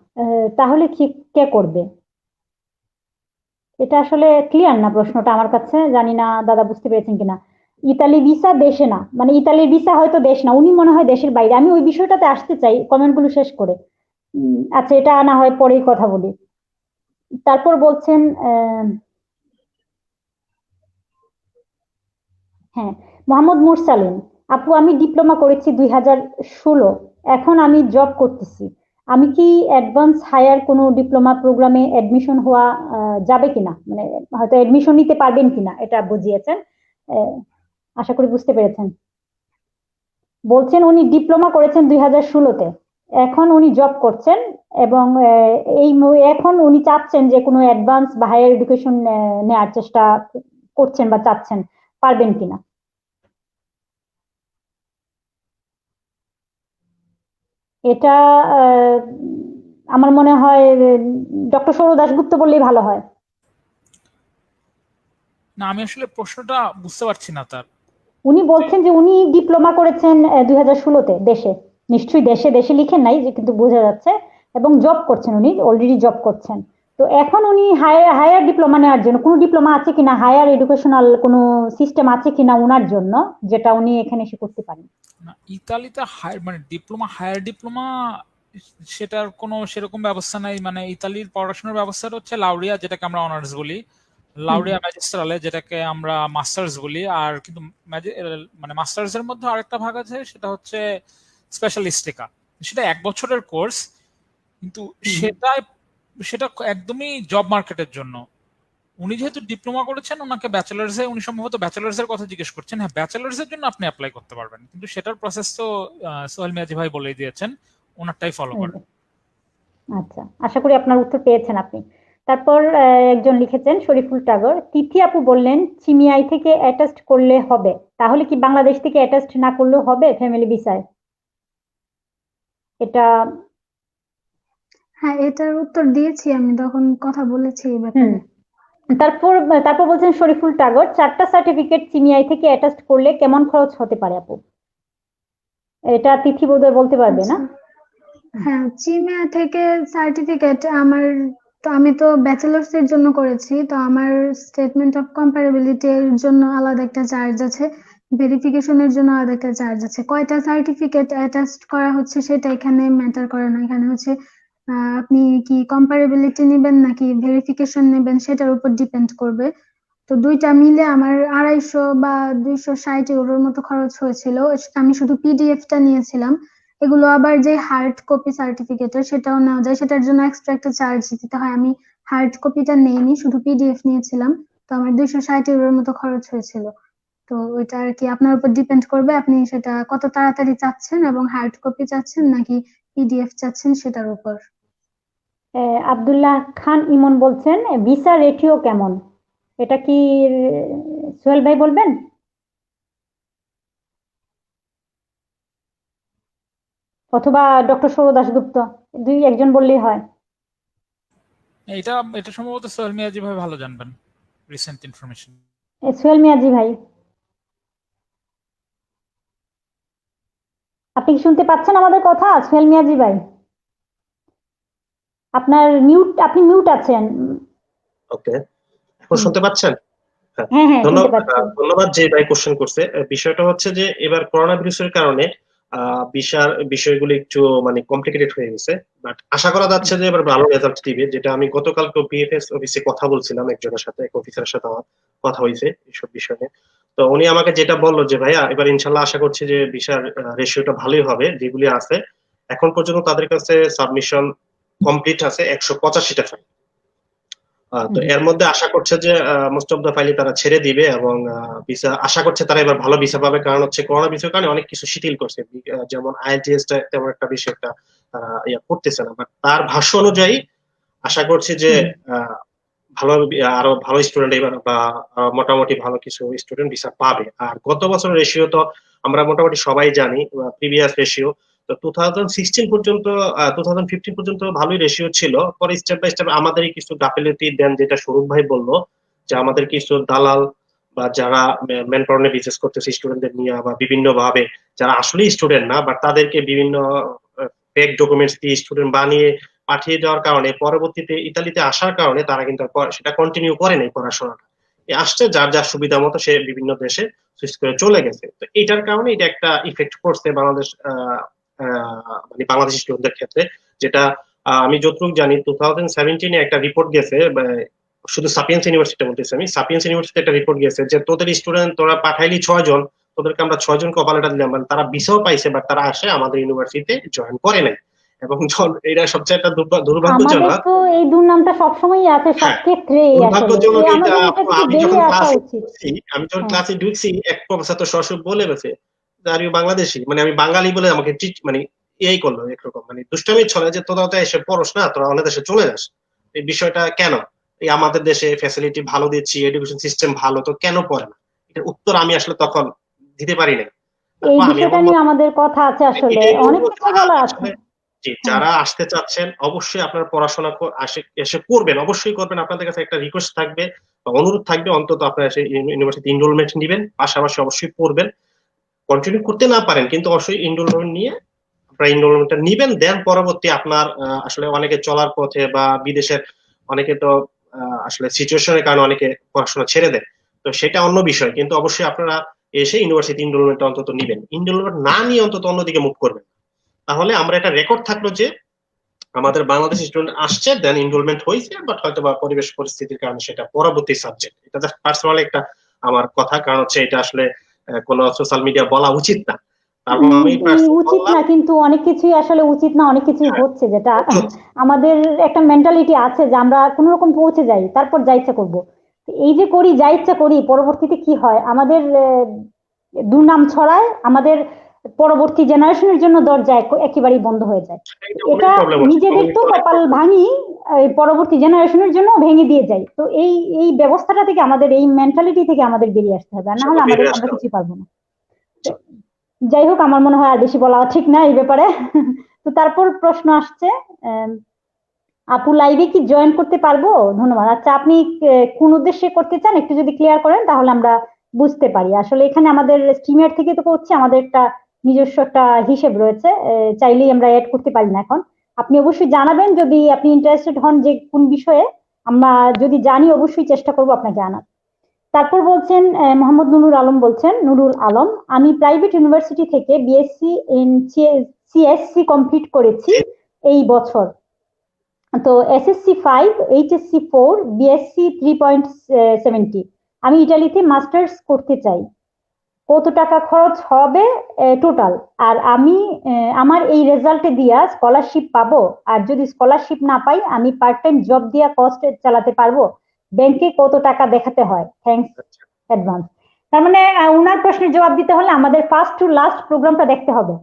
তাহলে কি কে করবে? এটা আসলে ক্লিয়ার না প্রশ্নটা আমার কাছে, জানি না দাদা বুঝতে পেরেছেন কিনা। ইতালি ভিসা দেশে না, মানে ইতালির ভিসা হয়তো দেশ না, উনি মনে হয় দেশের বাইরে। আমি ওই বিষয়টাতে আসতে চাই কমেন্টগুলো শেষ করে। আচ্ছা, এটা না হয় পরেই কথা বলি। তারপর বলছেন, হ্যাঁ, মোহাম্মদ মুরসালিন, আপু আমি ডিপ্লোমা করেছি 2016, এখন আমি জব করতেছি। আমি কি অ্যাডভান্স হায়ার কোনো ডিপ্লোমা প্রোগ্রামে অ্যাডমিশন হওয়া যাবে কিনা, মানে হয়তো অ্যাডমিশন নিতে পারবেন কিনা, এটা বুঝিয়েছেন। আশা করি বুঝতে পেরেছেন। বলছেন উনি ডিপ্লোমা করেছেন 2016-তে, এখন উনি জব করছেন, এবং এখন উনি চাচ্ছেন যে কোনো অ্যাডভান্স বা হায়ার এডুকেশন নেওয়ার চেষ্টা করছেন বা চাচ্ছেন, পারবেন কিনা। এটা আমার মনে হয় ডক্টর সৌর দাশগুপ্ত বললেই ভালো হয়। না, আমি আসলে প্রশ্নটা বুঝতে পারছি না তার। উনি বলছেন যে উনি ডিপ্লোমা করেছেন 2016-তে দেশে, নিশ্চয়ই দেশে দেশে লিখেন নাই যে, কিন্তু বোঝা যাচ্ছে, এবং জব করছেন, উনি অলরেডি জব করছেন। তো এখন উনি হায়ার ডিপ্লোমা নেওয়ার জন্য কোনো ডিপ্লোমা আছে কিনা, হায়ার এডুকেশনাল কোনো সিস্টেম আছে কিনা ওনার জন্য, যেটা উনি এখানে এসে করতে পারেন। না, ইতালিতে মানে ডিপ্লোমা, হায়ার ডিপ্লোমা সেটার কোনো সেরকম ব্যবস্থা নাই, মানে ইতালির পড়াশোনার ব্যবস্থাটা হচ্ছে লাউরিয়া, যেটাকে আমরা অনার্স বলি, লাউরিয়া ম্যাজিস্ট্রালে, যেটাকে আমরা মাস্টার্স বলি। আর কিন্তু মানে মাস্টার্স এর মধ্যে আরেকটা ভাগ আছে, সেটা হচ্ছে স্পেশালিস্টিকা। সেটা 1 বছরের কোর্স, কিন্তু সেটা সেটা একদমই জব মার্কেটের জন্য। উনি যেহেতু ডিপ্লোমা করেছেন, ওনাকে ব্যাচেলার্স উনি সম্ভবত ব্যাচেলার্স এর কথা জিজ্ঞেস করছেন। হ্যাঁ, ব্যাচেলার্স এর জন্য আপনি অ্যাপ্লাই করতে পারবেন, কিন্তু সেটার প্রসেস তো সোহেল মিয়াজি ভাই বলেই দিয়েছেন, ওনারটাই ফলো করেন। আচ্ছা, আশা করি আপনার উত্তর পেয়েছেন আপনি। তারপর একজন লিখেছেন শরীফুল টাগর, তিথি আপু বললেন চিমিআই থেকে অ্যাটাচড করলে হবে, তাহলে কি বাংলাদেশ থেকে অ্যাটাচড না করলেও হবে ফ্যামিলি ভিসায়? এটা হ্যাঁ, এটার উত্তর দিয়েছি, আমি তখন কথা বলেছি এই ব্যাপারে। তারপর তারপর বলছেন শরীফুল টাগর, 4টা সার্টিফিকেট চিমিআই থেকে অ্যাটাচড করলে কেমন খরচ হতে পারে আপু? এটা তিথি বোধহয় বলতে পারবে না? হ্যাঁ, চিমিয়া থেকে সার্টিফিকেট আমি তো ব্যাচেলার্স এর জন্য করেছি, তো আমার স্টেটমেন্ট অফ কম্পারেবিলিটি এর জন্য আলাদা একটা চার্জ আছে, ভেরিফিকেশনের জন্য আলাদা একটা চার্জ আছে। কয়টা সার্টিফিকেট অ্যাটাচ করা হচ্ছে সেটা এখানে ম্যাটার করে না। এখানে হচ্ছে আপনি কি কম্পারেবিলিটি নেবেন নাকি ভেরিফিকেশন নেবেন সেটার উপর ডিপেন্ড করবে। তো দুইটা মিলে আমার 250 বা 260 ইউরোর মতো খরচ হয়েছিল। আমি শুধু পিডিএফটা নিয়েছিলাম। এগুলো আবার যে হার্ড কপি সার্টিফিকেটের সেটাও নেওয়া যায়, সেটার জন্য এক্সট্রা একটা চার্জ দিতে হয়। আমি হার্ড কপিটা নেইনি, শুধু পিডিএফ নিয়েছিলাম। তো আমার 260 ইউরোর মতো খরচ হয়েছিল। তো ওইটা আর কি আপনার উপর ডিপেন্ড করবে, আপনি সেটা কত তাড়াতাড়ি চাচ্ছেন এবং হার্ড কপি চাচ্ছেন নাকি পিডিএফ চাচ্ছেন সেটার উপর। আব্দুল্লাহ খান ইমন বলছেন ভিসা রেটিও কেমন, এটা কি সোহেল ভাই বলবেন? অথবা ডক্টর সৌরভ দাশগুপ্ত, একজন বললেই হয়। এটা এটা সম্ভবত সোহেল মিয়াজি ভাই ভালো জানবেন, রিসেন্ট ইনফরমেশন। সোহেল মিয়াজি ভাই, আপনি কি শুনতে পাচ্ছেন আমাদের কথা? সোহেল মিয়াজি ভাই, আপনি মিউট আছেন। ওকে, এখন শুনতে পাচ্ছেন? হ্যাঁ হ্যাঁ, শুনতে পাচ্ছি। ধন্যবাদ যে ভাই কোশ্চেন করছে। বিষয়টা হচ্ছে যে এবার করোনা ভাইরাসের কারণে ভিসার বিষয়গুলো একটু মানে কমপ্লিকেটেড হয়ে গেছে, বাট আশা করা যাচ্ছে যে এবার ভালো রেজাল্ট দিবে। যেটা আমি গতকালকে বিএফএস অফিসে কথা বলছিলাম, একজনের সাথে, এক অফিসারের সাথে আমার কথা হয়েছে এইসব বিষয় নিয়ে। তো উনি আমাকে যেটা বললো যে ভাইয়া এবার ইনশাল্লাহ আশা করছি যে ভিসার রেশিওটা ভালোই হবে। যেগুলি আছে এখন পর্যন্ত তাদের কাছে সাবমিশন কমপ্লিট আছে 185টা ফাইল। তো এর মধ্যে আশা করছে যে মোস্ট অফ দা ফাইলই তারা ছেড়ে দিবে, এবং ভিসা আশা করছে তারা এবার ভালো ভিসা পাবে। কারণ হচ্ছে করোনা ভিসার কারণে অনেক কিছু শিথিল করছে, যেমন আইএলটিএস টা তেমন একটা বিষয়টা তারা করতেছে না। বাট তার ভাষ্য অনুযায়ী আশা করছি যে ভালো আরো ভালো স্টুডেন্ট এবার বা মোটামুটি ভালো কিছু স্টুডেন্ট ভিসা পাবে। আর গত বছরের রেশিও তো আমরা মোটামুটি সবাই জানি, প্রিভিয়াস রেশিও তো 2016 পর্যন্ত 2015 পর্যন্ত ভালোই রেশিও ছিল। পরে স্টেপ বাই স্টেপ আমাদেরই কিছু গাফিলতি দেন, যেটা স্বরূপ ভাই বললো, যে আমাদের কিছু দালাল বা যারা ম্যান পাওয়ার বিজনেস করতেছে স্টুডেন্টদের নিয়ে, বা বিভিন্ন ভাবে যারা আসলে স্টুডেন্ট না বাট তাদেরকে বিভিন্ন ফেক ডকুমেন্টস দিয়ে স্টুডেন্ট বানিয়ে পাঠিয়ে দেওয়ার কারণে পরবর্তীতে ইতালিতে আসার কারণে তারা কিন্তু সেটা কন্টিনিউ করে নাই পড়াশোনাটা। আসছে যার যার সুবিধা মতো সে বিভিন্ন দেশে সুইচ করে চলে গেছে। তো এটার কারণে এটা একটা ইফেক্ট পড়ছে বাংলাদেশ মানে বাংলাদেশি স্টুডেন্টদের ক্ষেত্রে। যেটা আমি যতটুকু জানি 2017 একটা রিপোর্ট গেছে, শুধু সাপিয়েন্স ইউনিভার্সিটি বলতেছি আমি, সাপিয়েন্স ইউনিভার্সিটি একটা রিপোর্ট গেছে যে তোদের স্টুডেন্ট তোরা পাঠাইলি 6 জন, তোদেরকে আমরা 6 জনকে অফার লেটার দিলাম, তারা ভিসাও পাইছে বাট তারা আসে আমাদের ইউনিভার্সিটিতে জয়েন করে নাই। এবং এটা সবচেয়ে একটা দুর্ভাগ্যজনক। আমাদের তো এই দুর্নামটা সবসময়ই আছে, সব ক্ষেত্রেই দুর্ভাগ্যজনক এটা। আমি যখন আসলে ক্লাসে ঢুকছি এক প্রফেসর তো সরাসরি বলে গেছে আর ইউ বাংলাদেশি, মানে আমি বাঙালি বলে আমাকে মানে এই করলো একরকম, মানে দুষ্টামি ছড়ে যে তোরা তো এসে পড়স না, তোরা অন্য দেশে চলে যাস। এই বিষয়টা কেন? এই আমাদের দেশে ফ্যাসিলিটি ভালো দিচ্ছি, এডুকেশন সিস্টেম ভালো, তো কেন পড়ে না? এটার উত্তর আমি আসলে তখন দিতে পারি না। এই বিষয়টা নিয়ে আমাদের কথা আছে, আসলে অনেক কিছু বলা আছে। যারা আসতে চাচ্ছেন অবশ্যই আপনার পড়াশোনা এসে করবেন, অবশ্যই করবেন। আপনাদের কাছে একটা রিকোয়েস্ট থাকবে বা অনুরোধ থাকবে, অন্তত আপনারা এসে ইউনিভার্সিটি এনরোলমেন্ট নেবেন, পাশাপাশি অবশ্যই পড়বেন। কন্টিনিউ করতে না পারেন কিন্তু অবশ্যই এনরোলমেন্ট নিয়ে আপনারা এনরোলমেন্টটা নিবেন। দেন পরবর্তী আপনার আসলে অনেকে চলার পথে বা বিদেশের অনেকে তো আসলে সিচুয়েশনের কারণে অনেকে পড়াশোনা ছেড়ে দেয়, তো সেটা অন্য বিষয়। কিন্তু অবশ্যই আপনারা এসে ইউনিভার্সিটি এনরোলমেন্টটা অন্তত নিবেন। এনরোলমেন্ট না নিয়ে অন্তত অন্যদিকে মুভ করবেন। তাহলে আমরা একটা রেকর্ড থাকলো যে আমাদের বাংলাদেশি স্টুডেন্ট আসছে, দেন এনরোলমেন্ট হয়েছে, বাট হয়তো বা পরিবেশ পরিস্থিতির কারণে সেটা পরবর্তী সাবজেক্ট। এটা জাস্ট পার্সোনালি একটা আমার কথা, কারণ হচ্ছে এটা আসলে কোনো সোশ্যাল মিডিয়া বলা উচিত না। তারপর আমি উচিত না, কিন্তু অনেক কিছুই আসলে উচিত না, অনেক কিছুই হচ্ছে, যেটা হচ্ছে। আমাদের একটা মেন্টালিটি আছে যে আমরা কোনো রকম পৌঁছে যাই, তারপর যা ইচ্ছা করবো। এই যে করি, যা ইচ্ছা করি, পরবর্তীতে কি হয়, আমাদের দুর্নাম ছড়ায়, আমাদের পরবর্তী জেনারেশনের জন্য দরজা একেবারেই বন্ধ হয়ে যায়। এটা নিজেদের তো কপাল ভাঙি, পরবর্তী জেনারেশনের জন্য ভেঙে দিয়ে যাই। তো এই ব্যবস্থাটা থেকে, আমাদের এই মেন্টালিটি থেকে আমাদের বেরিয়ে আসতে হবে, না হলে আমরা কিছুই পারবো না। যাই হোক, আমার মনে হয় আর বেশি বলা ঠিক না এই ব্যাপারে। তো তারপর প্রশ্ন আসছে, আপু লাইভে কি জয়েন করতে পারবো? ধন্যবাদ। আচ্ছা, আপনি কোন উদ্দেশ্যে করতে চান একটু যদি ক্লিয়ার করেন তাহলে আমরা বুঝতে পারি। আসলে এখানে আমাদের স্ট্রিমের থেকে তো করছি, আমাদের একটা নিজস্ব একটা হিসেব রয়েছে, চাইলেই আমরা অ্যাড করতে পারি না এখন। আপনি অবশ্যই জানাবেন যদি আপনি ইন্টারেস্টেড হন যে কোন বিষয়ে, আমরা যদি জানি অবশ্যই চেষ্টা করবো আপনাকে জানার। তারপর বলছেন মোহাম্মদ নুরুল আলম, বলছেন নুরুল আলম, আমি প্রাইভেট ইউনিভার্সিটি থেকে বিএসসি ইন সিএসসি কমপ্লিট করেছি এই বছর। তো এসএসসি 5, এইচএসসি 4, বিএসসি 3.70। আমি ইটালিতে মাস্টার্স করতে চাই, কত টাকা খরচ হবে টোটাল? আর আমি আমার এই রেজাল্টে দিয়া স্কলারশিপ পাবো? আর যদি স্কলারশিপ না পাই, আমি পার্ট টাইম জব দিয়া কস্ট চালাতে পারবো? ব্যাংকে কত টাকা দেখাতে হয়? Thanks advance. তার মানে ওনার প্রশ্নের জবাব দিতে হলে আমাদের ফার্স্ট টু লাস্ট প্রোগ্রামটা দেখতে হবে,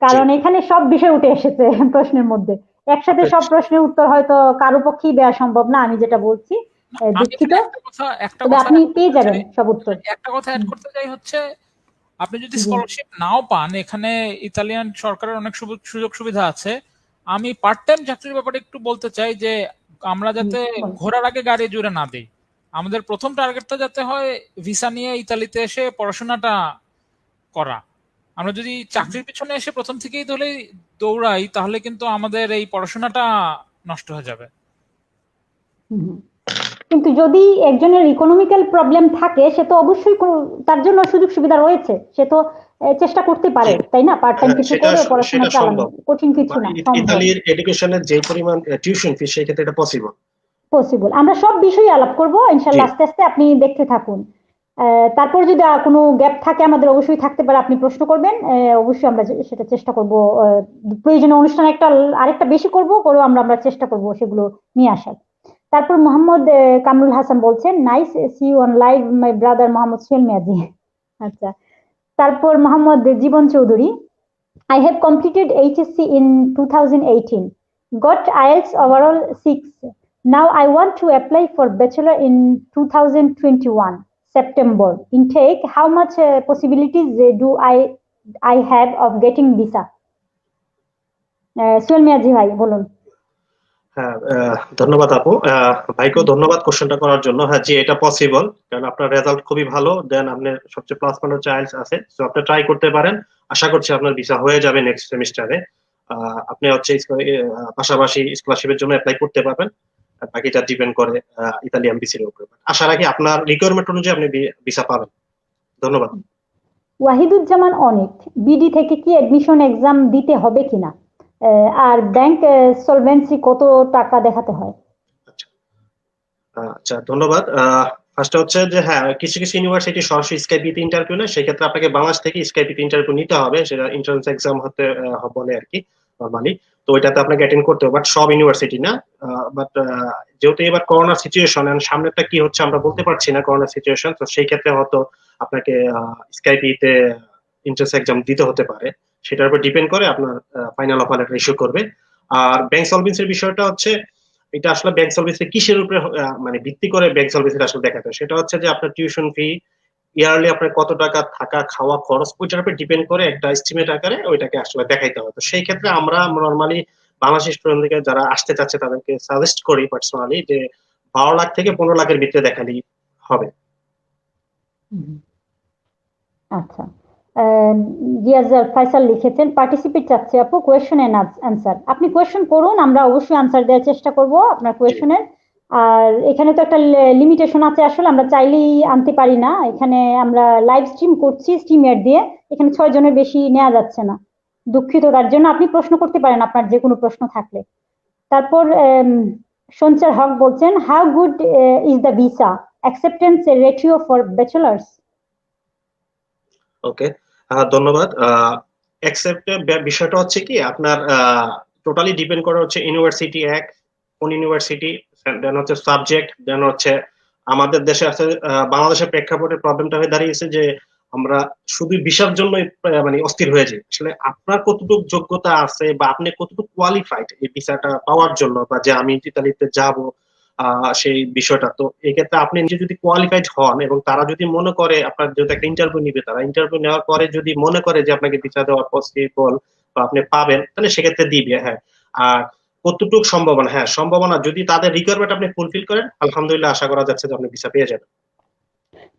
কারণ এখানে সব বিষয় উঠে এসেছে প্রশ্নের মধ্যে। একসাথে সব প্রশ্নের উত্তর হয়তো কারো পক্ষেই দেওয়া সম্ভব না, আমি যেটা বলছি, দুঃখিত, তবে আপনি পেয়ে যাবেন সব উত্তর। একটা কথা অ্যাড করতে চাই হচ্ছে, আপনি যদি স্কলারশিপ নাও পান, এখানে ইতালিয়ান সরকারের অনেক সুযোগ সুবিধা আছে। আমি পার্ট টাইম চাকরির ব্যাপারে একটু বলতে চাই যে আমরা যাতে ঘোরার আগে গাড়ি জুড়ে না দিই। আমাদের প্রথম টার্গেটটা যাতে হয় ভিসা নিয়ে ইতালিতে এসে পড়াশোনাটা করা। আমরা যদি চাকরির পিছনে এসে প্রথম থেকেই দৌড়াই, তাহলে কিন্তু আমাদের এই পড়াশোনাটা নষ্ট হয়ে যাবে। কিন্তু যদি একজনের ইকোনমিক্যাল প্রবলেম থাকে, সে তো অবশ্যই তার জন্য সুযোগ সুবিধা রয়েছে, সে তো চেষ্টা করতে পারে, তাই না? পার্ট টাইম কিছু করে পড়াশোনা চালানো কঠিন কিছু না। ইতালির এডুকেশনের যে পরিমাণ টিউশন ফি, সেই ক্ষেত্রে এটা পসিবল। আমরা সব বিষয় আলাপ করব ইনশাআল্লাহ, আস্তে আস্তে, আপনি দেখতে থাকুন। তারপর যদি কোনো গ্যাপ থাকে, আমাদের অবশ্যই থাকতে পারে, আপনি প্রশ্ন করবেন, অবশ্যই আমরা সেটা চেষ্টা করব। প্রয়োজনীয় অনুষ্ঠান আরেকটা বেশি করব, আমরা চেষ্টা করব সেগুলো নিয়ে আসার। তারপর মোহাম্মদ কামরুল হাসান বলছেন, nice see you on live my brother Mohammad Sohel Miazi. আচ্ছা, তারপর মোহাম্মদ জীবন Chowdhury, I have completed HSC in 2018, got IELTS overall 6. Now I want to apply for bachelor in 2021 September intake. How much possibilities do I have of getting visa? Sohel Miyaji ভাই বলুন। হ্যাঁ, ধন্যবাদ আপু। ভাইকেও ধন্যবাদ কোশ্চেনটা করার জন্য। হ্যাঁ জি, এটা পসিবল, কারণ আপনার রেজাল্ট খুবই ভালো, দেন আপনার সবচেয়ে প্লাস পয়েন্ট হচ্ছে আইএলটিএস আছে, সো আপনি ট্রাই করতে পারেন। আশা করছি আপনার ভিসা হয়ে যাবে নেক্সট সেমিস্টারে। আপনি হচ্ছে পাশাপাশি স্কলারশিপের জন্য অ্যাপ্লাই করতে পারবেন। বাকিটা ডিপেন্ড করে ইতালি এমবিসির উপর। আশা রাখি আপনার রিকোয়ারমেন্ট অনুযায়ী আপনি ভিসা পাবেন। ধন্যবাদ। ওয়াহিদুজ্জামান অনেক, বিডি থেকে কি অ্যাডমিশন এক্সাম দিতে হবে কিনা, আর ব্যাংক সলভেন্সি কত টাকা দেখাতে হয়? আচ্ছা, ধন্যবাদ। ফার্স্ট হচ্ছে যে হ্যাঁ, কিছু কিছু ইউনিভার্সিটি সরাসরি স্কাইপিতে ইন্টারভিউ নেয়, সেক্ষেত্রে আপনাকে বাংলাদেশ থেকে স্কাইপিতে ইন্টারভিউ নিতে হবে, সেটা এন্ট্রান্স এক্সাম হতে বলে আর কি নরমালি। তো ওইটাতে আপনাকে অ্যাটেন্ড করতে হবে, বাট সব ইউনিভার্সিটি না। বাট যেহেতু এবার করোনা সিচুয়েশন, সামনেরটা কি হচ্ছে আমরা বলতে পারছি না, করোনা সিচুয়েশন, তো সেই ক্ষেত্রে হয়তো আপনাকে স্কাইপিতে এন্ট্রান্স এক্সাম দিতে হতে পারে, সেটার উপর ডিপেন্ড করে আপনার ফাইনাল অফার লেটার ইস্যু করবে। আর ব্যাংক সলভেন্সির বিষয়টা হচ্ছে, এটা আসলে ব্যাংক সলভেন্সি কিসের উপরে মানে ভিত্তি করে ব্যাংক সলভেন্সি আসলে দেখাতে হয়, সেটা হচ্ছে যে আপনার টিউশন ফি ইয়ারলি আপনার কত টাকা থাকা খাওয়া খরচ, ওইটার উপর ডিপেন্ড করে একটা এস্টিমেট আকারে ওইটাকে আসলে দেখাইতে হবে। তো সেই ক্ষেত্রে আমরা নরমালি বাংলাদেশি স্টুডেন্টদেরকে যারা আসতে চাচ্ছে তাদেরকে সাজেস্ট করি পার্সোনালি যে 12 লাখ থেকে 15 লাখের ভিতরে দেখালেই হবে। আচ্ছা, জিয়াজ ফাইসাল লিখেছেন, পার্টিসিপেট চাচ্ছে আপু, কোয়েশ্চেন এন্ড আনসার। আপনি কোয়েশ্চেন করুন, আমরা অবশ্যই আনসার দেওয়ার চেষ্টা করব আপনার কোয়েশ্চেনের। আর এখানে তো একটা লিমিটেশন আছে, আসলে আমরা চাইলেই আনতে পারি না, এখানে আমরা লাইভ স্ট্রিম করছি স্ট্রিমিয়ার দিয়ে, এখানে 6 জনের বেশি নেওয়া যাচ্ছে না, দুঃখিত তার জন্য। আপনি প্রশ্ন করতে পারেন আপনার যে কোনো প্রশ্ন থাকলে। তারপর সঞ্চার হক বলছেন, how good is the visa acceptance ratio for bachelors? Okay, ধন্যবাদ। অ্যাকসেপ্ট বিষয়টা হচ্ছে কি আপনার টোটালি ডিপেন্ড করে হচ্ছে ইউনিভার্সিটি এক, কোন ইউনিভার্সিটি, দেন হচ্ছে সাবজেক্ট, দেন হচ্ছে আমাদের দেশে আছে বাংলাদেশের প্রেক্ষাপটে প্রবলেমটা হয়ে দাঁড়িয়েছে যে আমরা শুধু ভিসার জন্য মানে অস্থির হয়ে যাই। আসলে আপনার কতটুকু যোগ্যতা আছে বা আপনি কতটুকু কোয়ালিফাইড এই ভিসাটা পাওয়ার জন্য, বা যে আমি ইতালিতে যাব সেই বিষয়টা। তো এক্ষেত্রে আপনি নিজে যদি কোয়ালিফাইড হন এবং তারা যদি মনে করে আপনার যদি একটা ইন্টারভিউ নিবে, তারা ইন্টারভিউ নেওয়ার পরে যদি মনে করে যে আপনাকে ভিসা দেওয়া পসিবল বা আপনি পাবেন, তাহলে সেক্ষেত্রে দিবে। হ্যাঁ, আর কতটুকু সম্ভাবনা, হ্যাঁ সম্ভাবনা, যদি তাদের রিকোয়ারমেন্ট আপনি ফুলফিল করেন আলহামদুলিল্লাহ আশা করা যাচ্ছে যে আপনি ভিসা পেয়ে যাবেন।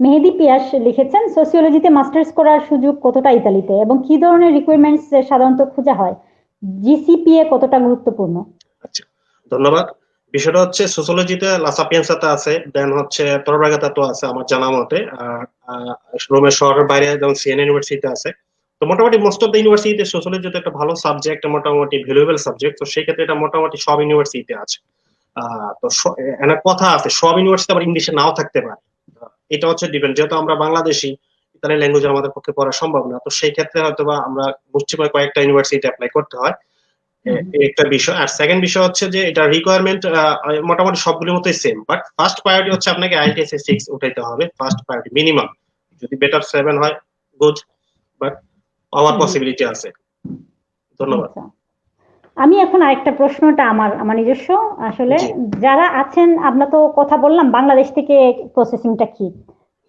মেহেদি পিয়াস লিখেছেন, সোসিওলজিতে মাস্টার্স করার সুযোগ কতটা ইতালিতে এবং কি ধরনের রিকোয়ারমেন্টস সাধারণত খোঁজা হয়? জিসিপিএ কতটা গুরুত্বপূর্ণ? আচ্ছা, ধন্যবাদ। বিষয়টা হচ্ছে সোসিওলজিতে লা সাপিয়েন্সাতে আছে, দেন হচ্ছে tor Vergata আছে আমার জানা মতে, আর রোমের শহরের বাইরে যেমন সিএন ইউনিভার্সিটি আছে। তো মোটামুটি মোস্ট অফ দ্য ইউনিভার্সিটিতে সোসিওলজিতে একটা ভালো সাবজেক্ট, মোটামুটি ভ্যালুয়েবল সাবজেক্ট। তো সেই ক্ষেত্রে এটা মোটামুটি সব ইউনিভার্সিটিতে আছে। তো একটা কথা আছে, সব ইউনিভার্সিটি আবার ইংলিশে নাও থাকতে পারে। এটা হচ্ছে ডিপেন্ড, যেহেতু আমরা বাংলাদেশি, ইতালি ল্যাঙ্গুয়েজ আমাদের পক্ষে পড়া সম্ভব না, তো সেই ক্ষেত্রে হয়তো বা আমরা মুষ্টিমেয় কয়েকটা ইউনিভার্সিটি অ্যাপ্লাই করতে হয়। একটা বিষয়। আর সেকেন্ড বিষয় হচ্ছে যে এটা রিকোয়ারমেন্ট মোটামুটি সবগুলোর মতোই সেম, বাট ফার্স্ট প্রায়োরিটি হচ্ছে আপনাকে আইএলটিএস এ 6 উঠাইতে হবে, ফার্স্ট প্রায়োরিটি মিনিমাম। যদি বেটার 7 হয় গুড, বাট পাওয়ার পসিবিলিটি আছে। ধন্যবাদ। আচ্ছা, আমি এখন আরেকটা প্রশ্নটা আমার আমার নিজস্ব আসলে, জি। যারা আছেন আমরা তো কথা বললাম বাংলাদেশ থেকে প্রসেসিংটা কি,